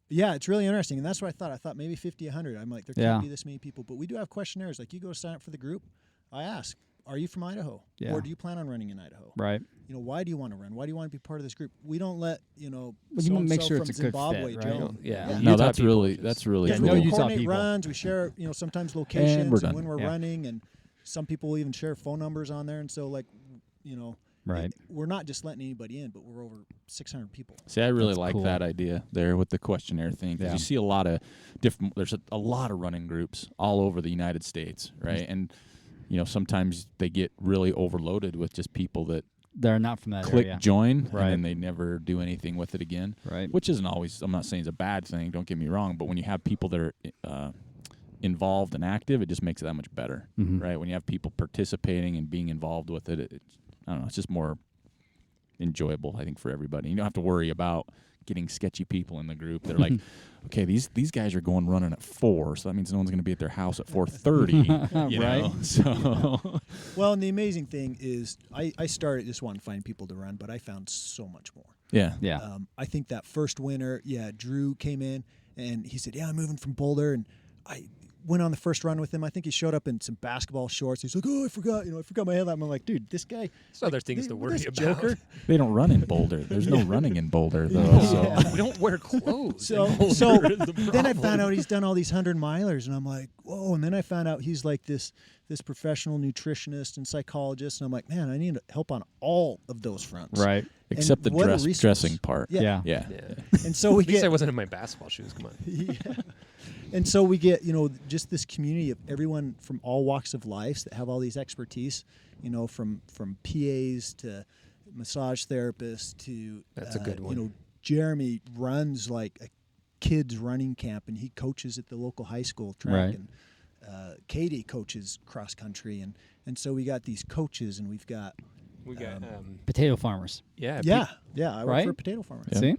yeah, it's really interesting, and that's what I thought. I thought maybe 50, 100. I'm like, there Yeah. can't be this many people. But we do have questionnaires. Like, you go to sign up for the group, I ask, are you from Idaho? Yeah. Or do you plan on running in Idaho? Right. Why do you want to run? Why do you want to be part of this group? We don't let, Well, you want to so-and-so make sure from it's a good Zimbabwe fit, right? Joe. Yeah. Yeah. No, Utah that's people really just- that's really Yeah, cool. no we Utah coordinate people. runs. We share, sometimes locations we're and done. when we're Yeah. running, and some people will even share phone numbers on there. And so, like, Right. we're not just letting anybody in, but we're over 600 people. See, I really That's like cool. that idea there with the questionnaire thing, because Yeah. you see a lot of different. There's a lot of running groups all over the United States, right? And sometimes they get really overloaded with just people that They're not from that click area. join, Right. and then they never do anything with it again. Right. Which isn't always. I'm not saying it's a bad thing. Don't get me wrong. But when you have people that are involved and active, it just makes it that much better, Mhm. right? When you have people participating and being involved with it, I don't know. It's just more enjoyable, I think, for everybody. You don't have to worry about getting sketchy people in the group. They're like, okay, these guys are going running at 4, so that means no one's going to be at their house at 4:30. you know? Right. So Well, and the amazing thing is, I started just wanting to find people to run, but I found so much more. yeah, Yeah. I think that first winter, Drew came in and he said, "Yeah, I'm moving from Boulder," and I went on the first run with him. I think he showed up in some basketball shorts. He's like, "Oh, I forgot my headlamp." I'm like, "Dude, this guy." There's other things to Look worry at this about. Joker. they don't run in Boulder. There's no running in Boulder though. Yeah. So We don't wear clothes. So in Boulder is the then I problem. found out he's done all these 100 milers, and I'm like, whoa. And then I found out he's like this professional nutritionist and psychologist, and I'm like, man, I need help on all of those fronts. Right. except the what a resource. dressing part. Yeah. Yeah. Yeah. And so we At least I get, wasn't in my basketball shoes. Come on. yeah. And so we get, just this community of everyone from all walks of life that have all these expertise, from PAs to massage therapists to That's a good one. Jeremy runs like a kids running camp, and he coaches at the local high school track, Right. and Katie coaches cross country, and so we got these coaches, and we've got We got Potato farmers. yeah I work Right? for a potato farmer. Yeah. See?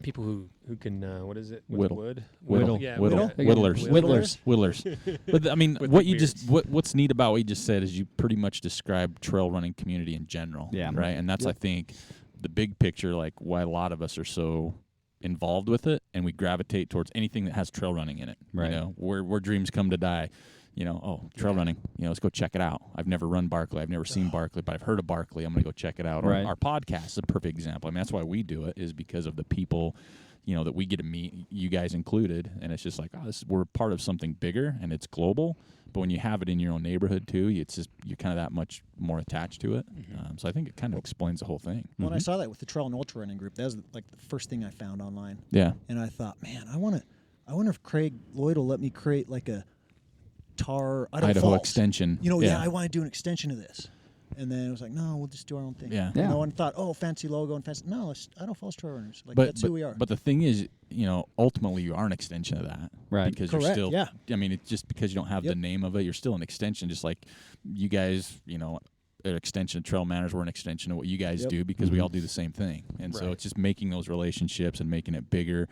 people who can what is it with Whittle. wood Whittle, yeah whittle, yeah. whittlers, Whittlers. whittlers. But I mean, With what the you just beards. what's neat about what you just said is you pretty much described trail running community in general. Yeah. Right. And that's I think the big picture, like why a lot of us are so involved with it, and we gravitate towards anything that has trail running in it. Right. Where dreams come to die. Trail running. Let's go check it out. I've never run Barkley. I've never seen Barkley, but I've heard of Barkley. I'm going to go check it out. Right. Our podcast is a perfect example. I mean, that's why we do it, is because of the people, that we get to meet, you guys included, and it's just like, we're part of something bigger, and it's global. But when you have it in your own neighborhood too, it's just you're kind of that much more attached to it. So I think it kind of explains the whole thing. When I saw that with the trail and ultra running group, that was like the first thing I found online, Yeah. and I thought, man, I wonder if Craig Lloyd will let me create like a Idaho Falls. extension. I want to do an extension of this. And then it was like, no, we'll just do our own thing. Yeah. Yeah. No one thought, fancy logo and fancy. No, it's Idaho Falls Trail Runners. Like, But that's who we are. But the thing is, ultimately you are an extension of that, Right. Because Correct, you're still. yeah. I mean, it's just because you don't have the Yep. name of it, you're still an extension. Just like you guys, an extension of Trail Manners, we're an extension of what you guys Yep. do, because we all do the same thing. And so Right. it's just making those relationships and making it bigger.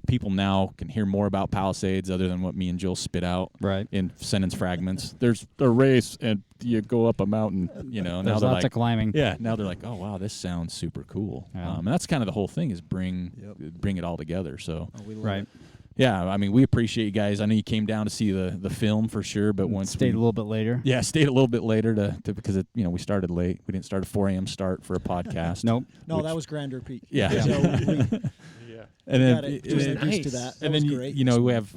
People now can hear more about Palisades other than what me and Jill spit out Right. in sentence fragments. There's a race and you go up a mountain, now There's they're lots like, of climbing. yeah, now they're like, oh wow, this sounds super cool. Yeah. And that's kind of the whole thing, is bring Yep. it all together. So Oh, we love Right. it. yeah, I mean, we appreciate you guys. I know you came down to see the film for sure, but once Stayed we, a little bit later. yeah, stayed a little bit later to because we started late. We didn't start a 4 a.m. start for a podcast. Nope. No, Which- that was Grander Peak. Yeah. So we Yeah. and then gotta just get used to that. That and was then great. we have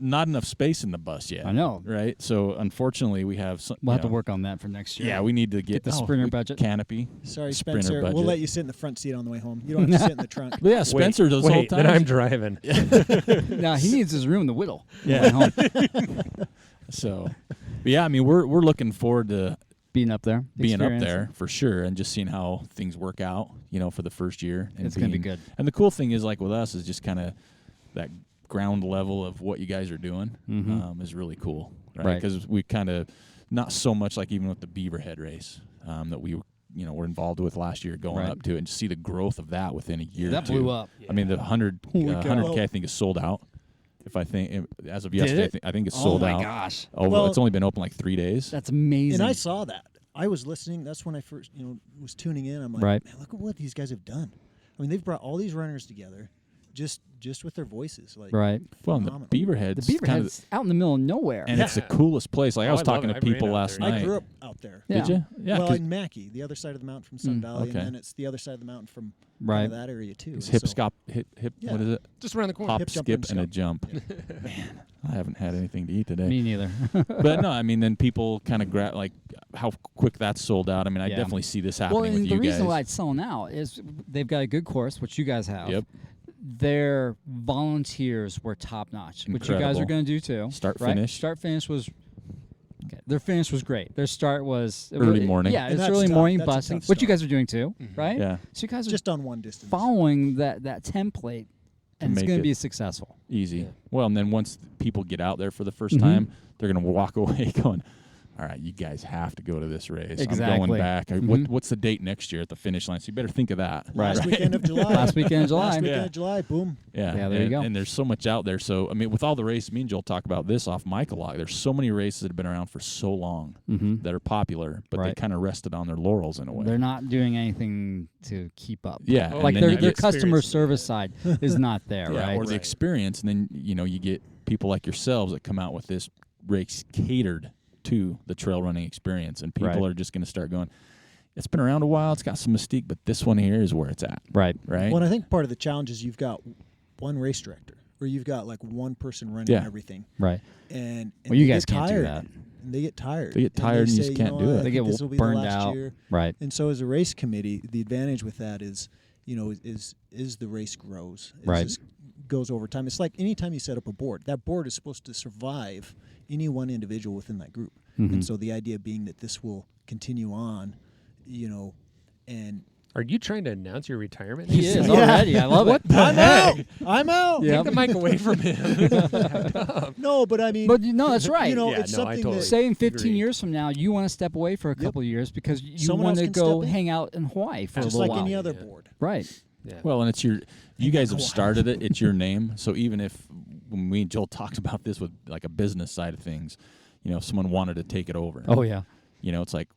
not enough space in the bus yet. I know. right? So unfortunately, we have some. We'll have to work on that for next year. Yeah, we need to get the sprinter budget. canopy. Sorry, Sprinter Spencer. budget. We'll let you sit in the front seat on the way home. You don't have to sit in the trunk. But yeah, Spencer does the whole Wait, time. then I'm driving. No, he needs his room to whittle. Yeah. on the way home. So, but yeah, I mean, we're looking forward to Being up there. being up Experience. there for sure, and just seeing how things work out, for the first year. And It's gonna be being- good. And the cool thing is, like with us, is just kind of that ground level of what you guys are doing is really cool, right? Right. Because we kind of, not so much like even with the Beaverhead race that we were involved with last year going up to it, and to see the growth of that within a year. That blew up. I mean, the 100K I think is sold out. If I think as of yesterday, I think it's sold out. Oh my gosh, It's only been open like 3 days. that's amazing. And I saw that. I was listening. That's when I first, was tuning in. I'm like, Right. man, look at what these guys have done. I mean, they've brought all these runners together, just with their voices. Like, right. Well, and the phenomenal. Beaverhead's The kind of, Beaverhead's out in the middle of nowhere. and it's the coolest place. Like I Oh, was I love talking it. to I've ran people out last there. night. I grew up out there. Yeah. Did you? Yeah. Well, 'cause in Mackey, the other side of the mountain from Sun Valley, okay. and then it's the other side of the mountain from Right. that area too. it's And hip, so- skop, hip. Yeah. What is it? Just around the corner. Hop, Hip, jump, skip, and and a skip. jump. Man, I haven't had anything to eat today. Me neither. But no, I mean, then people kind of grab like how quick that's sold out. I mean, I Yeah. definitely see this Well, happening and with the you reason guys. why it's selling out is they've got a good course, which you guys have. Yep. Their volunteers were top notch, which you guys are Incredible. going to do too. Start, right? finish. Start finish was. Okay. Their finish was great. Their start was Early morning. Yeah, And it's that's early tough. morning That's a busting, tough which you start. guys are doing too, right? Yeah, So you guys are just on one distance. following that template, and it's make going it to be successful. easy. Yeah. Well, and then once people get out there for the 1st Mhm. time, they're going to walk away going, all right, you guys have to go to this race. I'm Exactly. going back. Mhm. What's the date next year at the finish line? So you better think of that. Right. Last weekend of July. Last weekend in July. Last weekend Yeah. of July. Boom. Yeah, Yeah, there you and, go. And there's so much out there. So, I mean, with all the races, me and Joel talk about this off mic a lot. There's so many races that have been around for so long Mm-hmm. that are popular, but they Right. kind of rested on their laurels in a way. They're not doing anything to keep up. Yeah, Oh, and Like then their you their get- customer experience. service side is not there, yeah, right? or the experience, and then you get people like yourselves that come out with this race catered to the trail running experience, and people Right. are just going to start going, it's been around a while, it's got some mystique, but this one here is where it's at, Right. right? Well, and I think part of the challenge is you've got one race director, or you've got like one person running Yeah. everything, Right. and Well, you they guys get can't do tired. that. And they get tired. They get tired and you say, just can't know do what, it. I They think get this will be burned the last out. year. Right. And so, as a race committee, the advantage with that is, is the race grows. It Right. just goes over time. It's like anytime you set up a board, that board is supposed to survive any one individual within that group. Mhm. And so, the idea being that this will continue on, and Are you trying to announce your retirement? He is already. I love it. I'm out. I'm out. Yeah. Take the mic away from him. No, but I mean, But no, that's right. You know, Yeah, it's no, I something totally- that Say in 15 Agreed. years from now, you want to step away for a couple of years because you Someone want else to can go step in. hang out in Hawaii for just a like little while. any other Yeah. board. Right. Yeah. Well, and it's you guys have Hawaii. started it. It's your name. So even if when me and Joel talked about this with like a business side of things, if someone wanted to take it over, Oh yeah. it's like,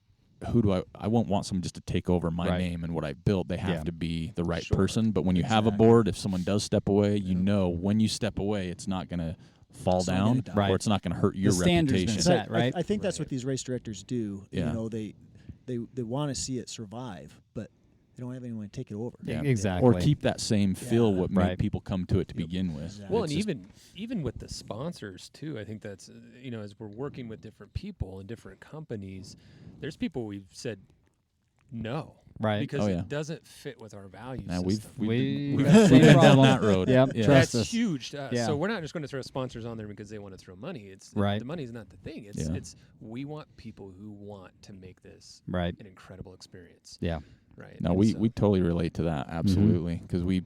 who do I won't want someone just to take over my Right. name and what I built. They have Yeah. to be the right Sure. person. But when you have a Exactly. board, if someone does step away, when you step away, it's not going to fall It's not down, gonna die. Right. or it's not going to hurt your standard's been reputation. set. right? I think that's what these race directors do. Yeah. They want to see it survive, but they don't have anyone to take it over. Yeah. Exactly. Or keep that same feel Yeah. what made Right. people come to it to begin with. Exactly. Well, It's and just- even with the sponsors too, I think that's as we're working with different people and different companies, there's people we've said no, Right. because Oh, yeah. it doesn't fit with our values. Now system. we've We- been, that's the we've been down problem. that road. Yep. Yeah. Trust That's us. huge to us. Yeah. So we're not just going to throw sponsors on there because they want to throw money. Right. The money's not the thing. It's Yeah. it's we want people who want to make this Right. an incredible experience. Yeah. Right. No, And we, so- we totally relate to that, absolutely, because we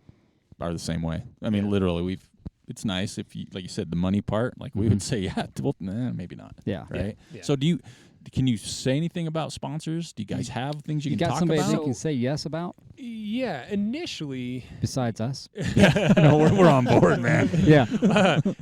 are the same way. I mean, Yeah. literally, it's nice if you, like you said, the money part, like we would say, yeah, well, nah, maybe not. Yeah. Right. Yeah. So can you say anything about sponsors? Do you guys have things you You can got talk somebody about? that you can say yes about Yeah, initially, besides us? No, we're on board, man. Yeah.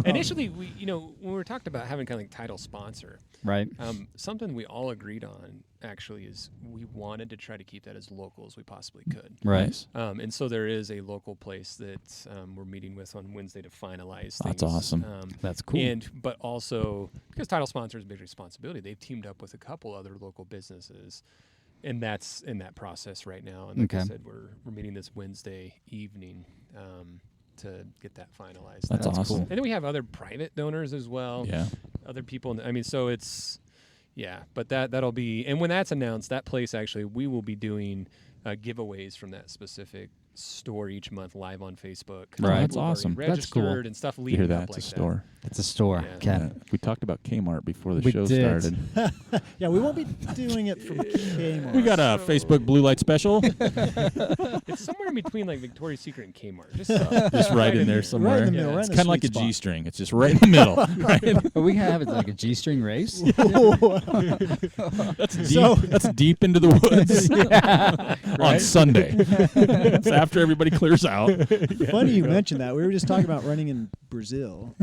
initially we when we were talking about having kind of like title sponsor, Right. something we all agreed on actually is we wanted to try to keep that as local as we possibly could. Right. Nice. And so there is a local place that we're meeting with on Wednesday to finalize things. That's awesome. That's cool. But also because title sponsor is a big responsibility, they've teamed up with a couple other local businesses, and that's in that process right now. And like I Okay. said, we're meeting this Wednesday evening to get that finalized. That's awesome. And then we have other private donors as well. Yeah. Other people. I mean, so it's but that'll be, and when that's announced, that place actually we will be doing giveaways from that specific store each month live on Facebook. Right. That's People have awesome. already That's cool. Registered and stuff You leading hear that? up It's like a store. It's a store. Yeah. Okay. Yeah. We talked about Kmart before the We show did. started. Yeah, we won't be doing it from Kmart. We got a Facebook blue light special. that. It's somewhere in between like Victoria's Secret and Kmart. Just right in there somewhere. Right in the middle, right It's in the kind of like a sweet spot. G-string. It's just right in the middle. Right? But we can have it like a G-string race. That's deep. So- That's deep into the woods on Sunday. It's after everybody clears out. Funny you mentioned that. We were just talking about running in Brazil.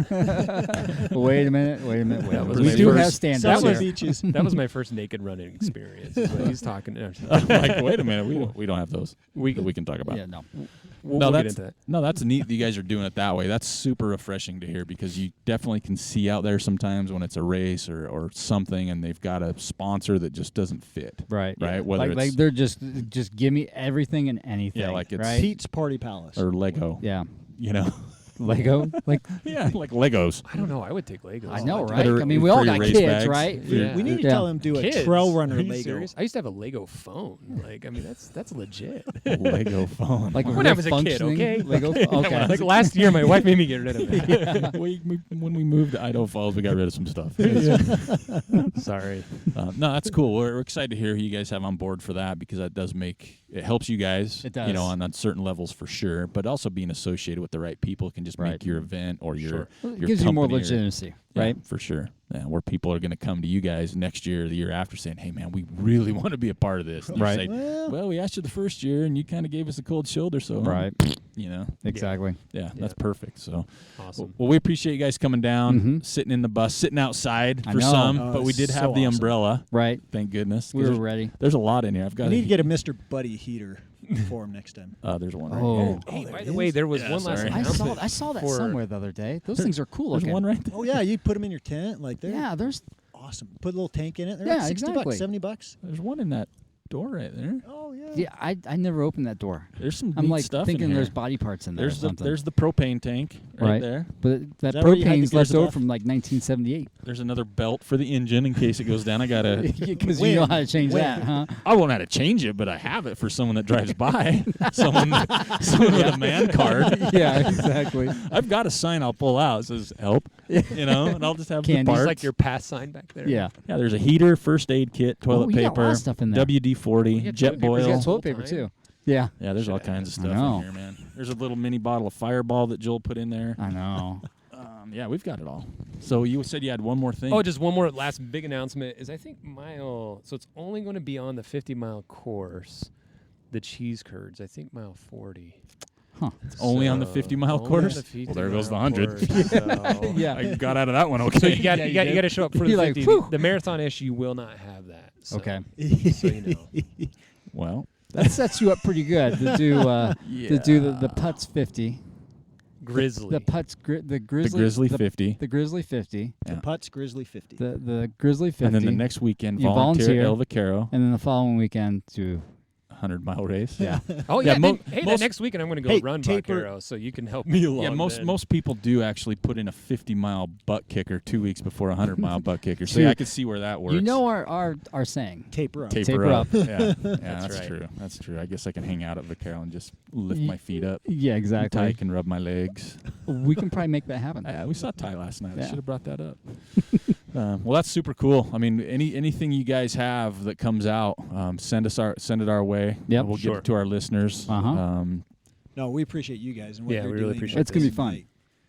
Wait a minute. was We my do first- have standards Some of the here. beaches. That was my first naked running experience. Is what he's talking. I'm like, wait a minute, we don't have those We- that we can talk about. Yeah, no. We'll No, get that's into that. no, that's neat that you guys are doing it that way. That's super refreshing to hear because you definitely can see out there sometimes when it's a race or something, and they've got a sponsor that just doesn't fit. Right. Right. Whether Like it's they're just give me everything and anything. Yeah, like it's right. Pete's Party Palace. or Lego. Yeah. You know. Lego. Like Yeah, like Legos. I don't know. I would take Legos. I know, I'd right? Better I mean, we all for your got race kids, bags. right? Yeah. We need to Yeah. tell him do a Kids? trail runner Are you Lego. serious? I used to have a Lego phone. Like, I mean, that's legit. Lego phone. Like When I was a kid, okay? Lego. Okay. Like last year, my wife made me get rid of that. When we moved to Idaho Falls, we got rid of some stuff. Sorry. No, that's cool. We're excited to hear who you guys have on board for that because that does it helps you guys. It does. You know, on certain levels for sure. But also being associated with the right people can just Right. make your event or your It your gives you more company or- legitimacy, Yeah, right? for sure. Yeah, where people are going to come to you guys next year or the year after saying, hey, man, we really want to be a part of this. And you Right. say, Well- well, we asked you the first year and you kind of gave us a cold shoulder. So, you know, Exactly. yeah, that's perfect. So, Awesome. well, we appreciate you guys coming down, Mhm. sitting in the bus, sitting outside I for know. some, Oh, but we it's did so have the awesome. umbrella. Right. Thank goodness. 'cause We were there's, ready. there's a lot in here. I've got We need to get a Mr. Buddy heater for him next time. there's one right Oh. here. Hey, there by it the way, is. there was Yeah, one last sorry. announcement. I saw that for- somewhere the other day. Those things are cool There's looking. one right there. Oh yeah, you put them in your tent like they're Yeah, there's awesome. Put a little tank in it. They're Yeah, like 60 exactly. bucks, 70 bucks. There's one in that door right there. Oh yeah. yeah, I never opened that door. There's some I'm neat like stuff thinking in here. there's body parts in there or There's something. the propane tank right there. But that that where you hide the propane's good left over stuff? from like 1978. There's another belt for the engine in case it goes down. I gotta. Because you know how to change that, huh? I won't know how to change it, but I have it for someone that drives by. someone with a man card. Yeah, exactly. I've got a sign I'll pull out. It says "help," you know, and I'll just have the Candies. parts. It's like your pass sign back there. Yeah. Yeah, there's a heater, first aid kit, toilet we got a lot paper, of stuff in there. WD-40, Yeah, jet toilet paper. There's boil. got toilet paper Time. too. Yeah, Yeah, there's all kinds of I stuff know. in here, man. There's a little mini bottle of Fireball that Joel put in there. I know. Yeah, we've got it all. So you said you had one more thing. Oh, just one more last big announcement is I think so it's only going to be on the 50-mile course, the cheese curds. I think mile 40. Huh. only on the 50-mile Only on course? the Well, there goes the 50-mile 100. course, so- Yeah. I got out of that one okay. So you got Yeah, you you got did. you got to show up for the You're like, 50. whew. The marathon-ish you will not have that. So, Okay. So you know. Well, That sets you up pretty good to do the putts 50. Grizzly. The putts the grizzly Grizzly 50. The grizzly 50. Yeah. The Putts Grizzly 50. The grizzly 50. And then the next weekend, You volunteer volunteer. at El Vaquero, and then the following weekend to 100-mile race. yeah. Oh Yeah, yeah, mo- hey, most- that next weekend I'm going to go Hey, run taper- Vaquero, so you can help me along. Yeah, then. most people do actually put in a 50-mile butt kicker 2 weeks before a 100-mile butt kicker. So yeah, I can see where that works. You know our saying. Taper up. Taper up. Yeah, That's that's right. true. That's true. I guess I can hang out at Vaquero and just lift my feet up. Yeah, exactly. Ty can rub my legs. We can probably make that happen. Yeah, we saw Ty last night. I Yeah. should have brought that up. Well, that's super cool. I mean, anything you guys have that comes out, send it our way. Yep. We'll Sure. give it to our listeners. Uh-huh. No, we appreciate you guys and what Yeah, you're we really doing. appreciate with It's gonna be this. fun. Like,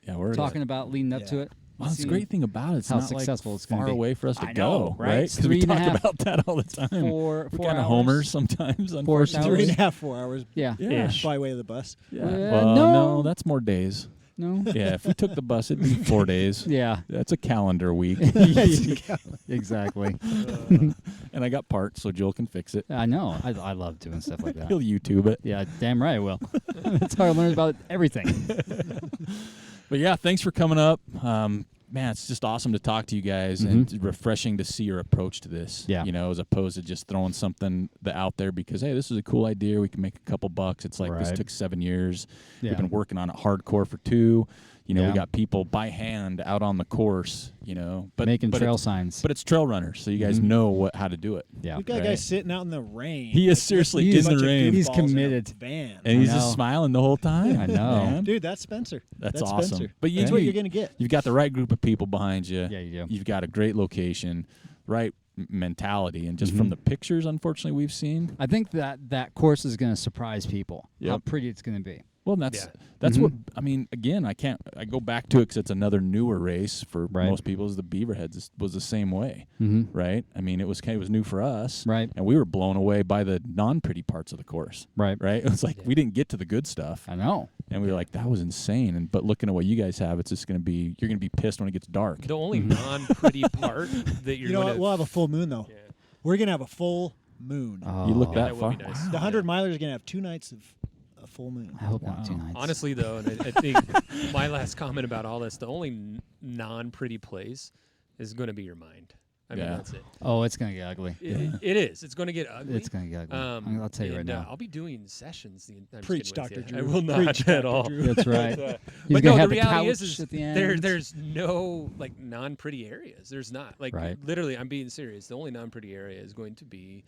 Yeah, we're Talking about leading up to Yeah. it. Well, that's the seeing great thing about it. It's how not successful like it's gonna far be. away for us to I go, know, right? right? It's Because we 3.5 talk about that all the time. We're We're kind of homers sometimes, unfortunately. 3.5, 4 hours Yeah. Yeah. Ish. by way of the bus. Yeah. No. No, that's more days. No. Yeah, if we took the bus, it'd be 4 days. Yeah. That's a calendar week. Exactly. And I got parts, so Joel can fix it. I know. I love doing stuff like that. He'll YouTube it. Yeah, damn right I will. That's how I learned about everything. But yeah, thanks for coming up. Man, it's just awesome to talk to you guys and it's refreshing to see your approach to this. Yeah. You know, as opposed to just throwing something out there because, hey, this is a cool idea. We can make a couple bucks. It's like this Right. took 7 years. Yeah. We've been working on it hardcore for 2. You know, Yeah. we got people by hand out on the course, but Making trail it's, signs. but it's trail runners, so you guys know how to do it. Yeah. We've got Right. guys sitting out in the rain. He is like, seriously listening to in a the bunch of rain. He's goofballs in a committed. van. And he's I just know. smiling the whole time. I know. Man. Dude, that's Spencer. That's awesome. Spencer. But That's what you're gonna get. You've got the right group of people behind you. Yeah, you do. You've got a great location, right mentality, and just from the pictures, unfortunately, we've seen. I think that course is going to surprise people. How Yep. pretty it's going to be. Well, that's Yeah. that's what I mean. Again, I go back to it because it's another newer race for Right. most people. Is the Beaverheads was the same way, Mm-hmm. right? I mean, it was new for us, Right. And we were blown away by the non-pretty parts of the course, Right. right? It was like we didn't get to the good stuff, I know. and we were like, that was insane. And but looking at what you guys have, it's just you're gonna be pissed when it gets dark. The only non-pretty part that you're You know going what? to We'll have a full moon though. Yeah. We're gonna have a full moon. You look Oh, that that far. would be nice. Wow. The 100-milers are gonna have 2 nights of a full moon. I hope not 2 Wow. nights. Honestly, though, and I think my last comment about all this, the only non-pretty place is going to be your mind. I mean, Yeah. that's it. Oh, it's going to get ugly. It is. It's going to get ugly. It's going to get ugly. I'll tell you right and, now. I'll be doing sessions. I'm just Preach, kidding with Dr. you. Drew. I will not Preach, at Dr. all. Drew. That's right. But He's no, gonna the have the reality couch is at the end. there's no like non-pretty areas. There's not like Right. literally. I'm being serious. The only non-pretty area is going to be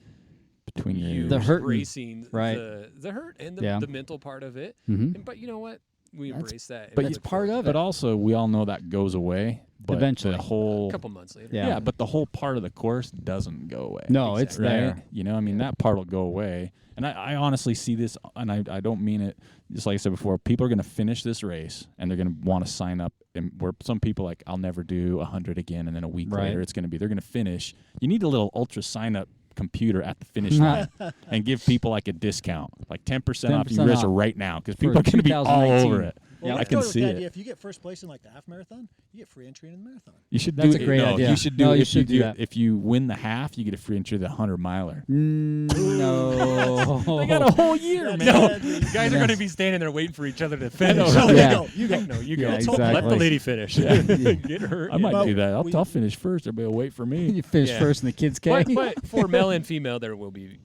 Between you, The hurt and- racing, right. the hurt and the, Yeah. the mental part of it. Mhm. And, but you know what? We That's- embrace that. and but we That's look part forward of to it. But also, we all know that goes away. But Eventually. the whole a couple months later. Yeah. yeah, but the whole part of the course doesn't go away. No, it's right? there. You know, I mean, that part will go away. And I honestly see this, and I don't mean it, just like I said before, people are going to finish this race, and they're going to want to sign up. And where some people like, I'll never do 100 again, and then a week Right. later, they're going to finish. You need a little ultra sign up computer at the finish line and give people like a discount, like 10% off. You 10% register off right now because for people are going to be all 2019. over it. Well, I let's can go with see the it. idea. If you get first place in like the half marathon, you get free entry into the marathon. You should That's do a great no, idea. You should do No, you if should do do that. If you win the half, you get a free entry to the 100-miler. No. They got a whole year, man. No, you guys are going to be standing there waiting for each other to finish. know, right? Yeah. You go. No, you Yeah, go. exactly. Let the lady finish. Get her. I might But do that. we- I'll finish first. Everybody will wait for me. You finish Yeah. first in the kids' K. But for male and female, there will be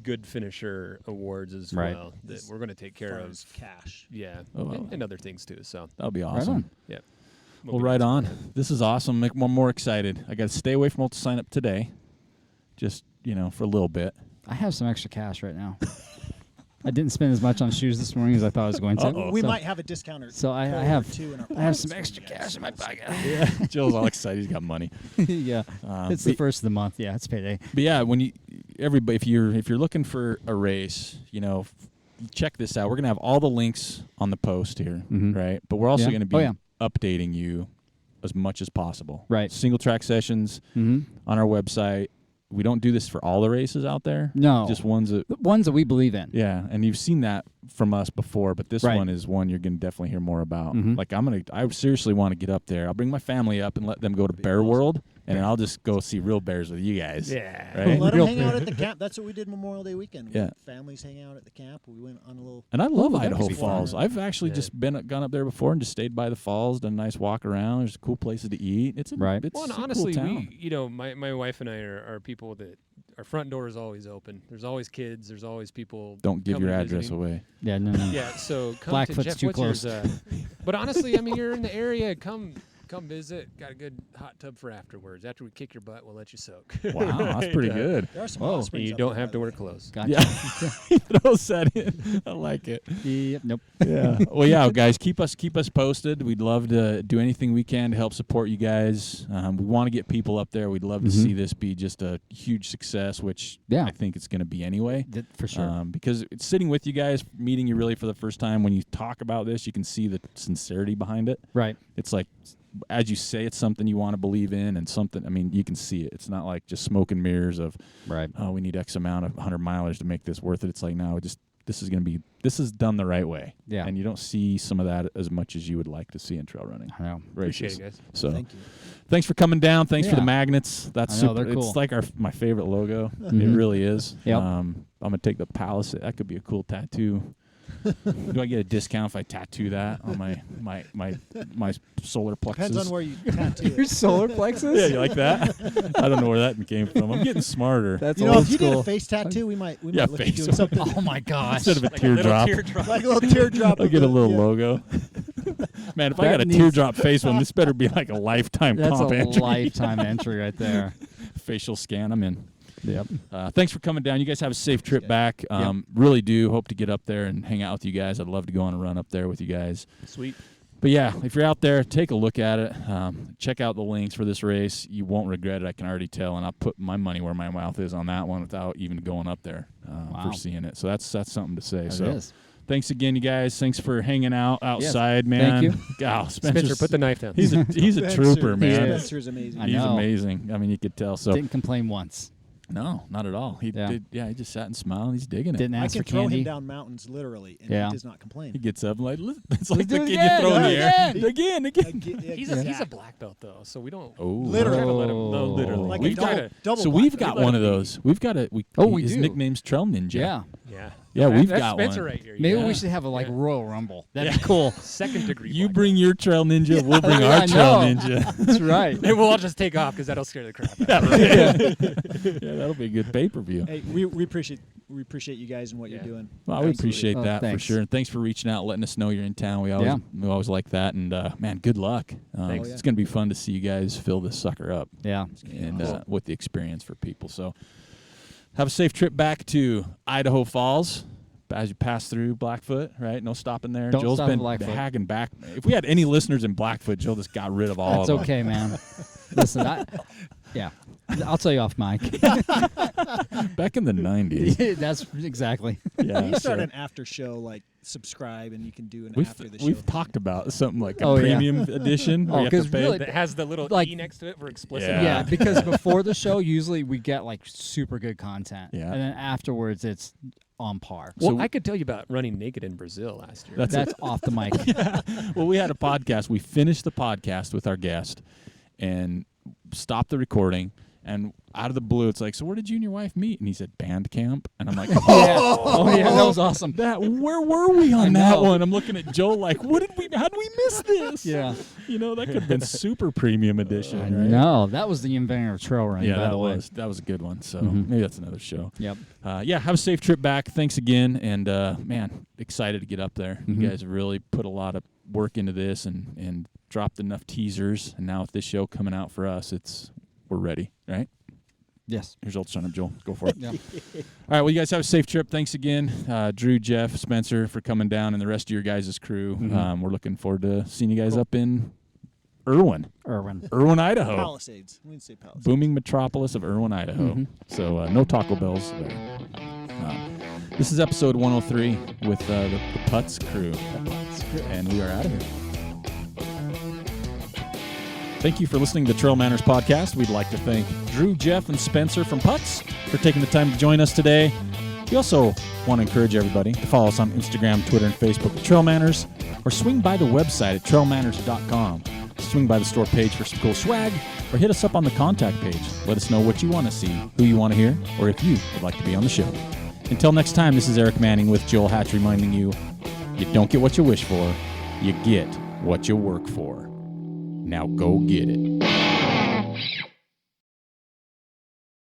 good finisher awards as Right. well that we're going to take care of. Cash. Yeah, Oh, and other things too. So, That'll be Right awesome. on. yeah. Well, right on. This is awesome. Make one more excited. I got to stay away from ultra sign up today, just for a little bit. I have some extra cash right now. I didn't spend as much on shoes this morning as I thought I was going to. Uh-oh. We so, might have a discount or So I or have two in our I have pockets some for extra you guys. cash in my pocket. Yeah, Jill's all excited. He's got money. Yeah, it's the but- first of the month. Yeah, it's payday. But yeah, when everybody, if you're looking for a race, check this out. We're gonna have all the links on the post here, Mhm. right? But we're also Yeah. gonna be Oh, yeah. updating you as much as possible. Right. Single track sessions Mm-hmm. on our website. We don't do this for all the races out there. No, Just ones that. the ones that we believe in. Yeah, and you've seen that from us before, but this Right. one is one you're gonna definitely hear more about. Mhm. Like I seriously want to get up there. I'll bring my family up and let them go to Bear World, and then I'll just go see real bears with you guys. Yeah. Right? Let them Real hang out fair. at the camp. That's what we did Memorial Day weekend. We Yeah. had families hang out at the camp. We went on a little. And I love Ooh, that'd Idaho be Falls. fun. I've actually Yeah. just gone up there before and just stayed by the falls, done a nice walk around. There's cool places to eat. It's a, Right. It's Well, and a cool honestly, town. my wife and I are people that our front door is always open. There's always kids. There's always people. Don't give coming your and address visiting. away. Yeah, no. Yeah, so come Blackfoot's to Jeff. too What's yours? close. But honestly, I mean, you're in the area. Come visit. Got a good hot tub for afterwards. After we kick your butt, we'll let you soak. Wow, that's Right? pretty good. There are some Whoa. hot And springs you up don't there, have by to the wear way. clothes. Gotcha. Yeah, throws that in. I like it. Yep. Nope. Yeah. Well, yeah, guys, keep us posted. We'd love to do anything we can to help support you guys. We want to get people up there. We'd love to Mhm. see this be just a huge success, which Yeah. I think it's going to be anyway. For sure. Because it's sitting with you guys, meeting you really for the first time. When you talk about this, you can see the sincerity behind it. Right. It's like, as you say, it's something you want to believe in, and something. I mean, you can see it. It's not like just smoke and mirrors of, Right. oh, we need X amount of 100 milers to make this worth it. It's like, no, this is done the right way. Yeah. And you don't see some of that as much as you would like to see in trail running I know. Appreciate races. it, guys. So Thank you. thanks for coming down. Thanks for the Yeah. magnets. That's I know, super. they're cool. It's like my favorite logo. It Mhm. really is. Yep. I'm gonna take the Palisades. That could be a cool tattoo. Do I get a discount if I tattoo that on my solar plexus? Depends on where you tattoo Your it. solar plexus? Yeah, you like that? I don't know where that came from. I'm getting smarter. That's You know, old if you did school. a face tattoo, we might Yeah, look at face. doing something Oh my gosh. Instead of a Like a little teardrop, teardrop. like a little teardrop. I'll of get a the- little yeah. logo. Man, if I got a teardrop face one, this better be like a lifetime That's comp a entry. lifetime entry right there. Facial scan, I'm in. Yep. Thanks for coming down. You guys have a safe trip back. Really do hope to get up there and hang out with you guys. I'd love to go on a run up there with you guys. Sweet. But yeah, if you're out there, take a look at it. Check out the links for this race. You won't regret it, I can already tell. And I'll put my money where my mouth is on that one without even going up there for seeing it. So that's something to say. That is. Thanks again, you guys. Thanks for hanging out outside, man. Thank you. Oh, Spencer, put the knife down. He's a trooper, man. Spencer's amazing. I He's know. amazing. I mean, you could tell. So Didn't complain once. no, not at all. He did. Yeah, he just sat and smiled. He's digging it. Didn't I ask can for throw candy. him down mountains literally, and Yeah. he does not complain. He gets up and like, it's like do the it kid you again. throw in Do the it air. again. Again. He's a black belt though, so we don't. Oh, Literally. Try to let him know. Literally. Like We've a got double So black we've belt. got Let one him of be. those. We've got a. We his do. nickname's Trail Ninja. Yeah. Yeah. Yeah, we've That's got Spencer one. right here. Maybe Yeah. we should have a Yeah. Royal Rumble. That'd be cool. Second degree. You black bring your Trail Ninja. We'll bring Yeah, our I Trail know. Ninja. That's right. belt. And we'll all just take off because that'll scare the crap out of us. Yeah, that'll be a good pay-per-view. Hey, we appreciate you guys and what you're doing. Well, we Absolutely. appreciate Oh, that thanks. for sure. And thanks for reaching out, letting us know you're in town. We always like that. And man, good luck. Thanks. It's going to be fun to see you guys fill this sucker up Yeah. and with the experience for people. So have a safe trip back to Idaho Falls as you pass through Blackfoot, right? No stopping there. Don't Joel's stop at been Blackfoot. hagging back. If we had any listeners in Blackfoot, Joel just got rid of all That's of them. okay, man. Listen, I'll tell you off mic. Back in the 90s. That's exactly. Yeah, You start so an after show, like subscribe, and you can do an we've after the show. we've talked about something like a Oh, yeah. premium edition. where Oh, you have to 'cause pay. really- That has the little Like- E next to it for explicit. Yeah. Yeah, because before the show, usually we get like super good content. Yeah. And then afterwards, it's on par. Well, So- I could tell you about running naked in Brazil last year. That's That's off the mic. Well, we had a podcast. We finished the podcast with our guest and stopped the recording. And out of the blue, it's like, so where did you and your wife meet? And he said, band camp. And I'm like, Oh, yeah, that was awesome. where were we on I that know. one? I'm looking at Joel like, how did we miss this? Yeah. You know, that could have been super premium edition. I right? know. That was the inventor of trail running, Yeah, by that the way. was a good one. So Mhm. maybe that's another show. Yep. Yeah, have a safe trip back. Thanks again. And, man, excited to get up there. Mhm. You guys have really put a lot of work into this and dropped enough teasers. And now with this show coming out for us, we're ready, right? Yes. Here's old son of Joel. Go for it. Yep. All right, well, you guys have a safe trip. Thanks again, Drew, Jeff, Spencer, for coming down, and the rest of your guys' crew. Mhm. We're looking forward to seeing you guys up in Irwin, Idaho. Palisades. We didn't say Palisades. Booming metropolis of Irwin, Idaho. Mhm. So no Taco Bells there. This is episode 103 with the Putz crew, and we are out of here. Thank you for listening to the Trail Manners podcast. We'd like to thank Drew, Jeff, and Spencer from Putz for taking the time to join us today. We also want to encourage everybody to follow us on Instagram, Twitter, and Facebook at Trail Manners, or swing by the website at trailmanners.com. Swing by the store page for some cool swag, or hit us up on the contact page. Let us know what you want to see, who you want to hear, or if you would like to be on the show. Until next time, this is Eric Manning with Joel Hatch reminding you, you don't get what you wish for, you get what you work for. Now go get it.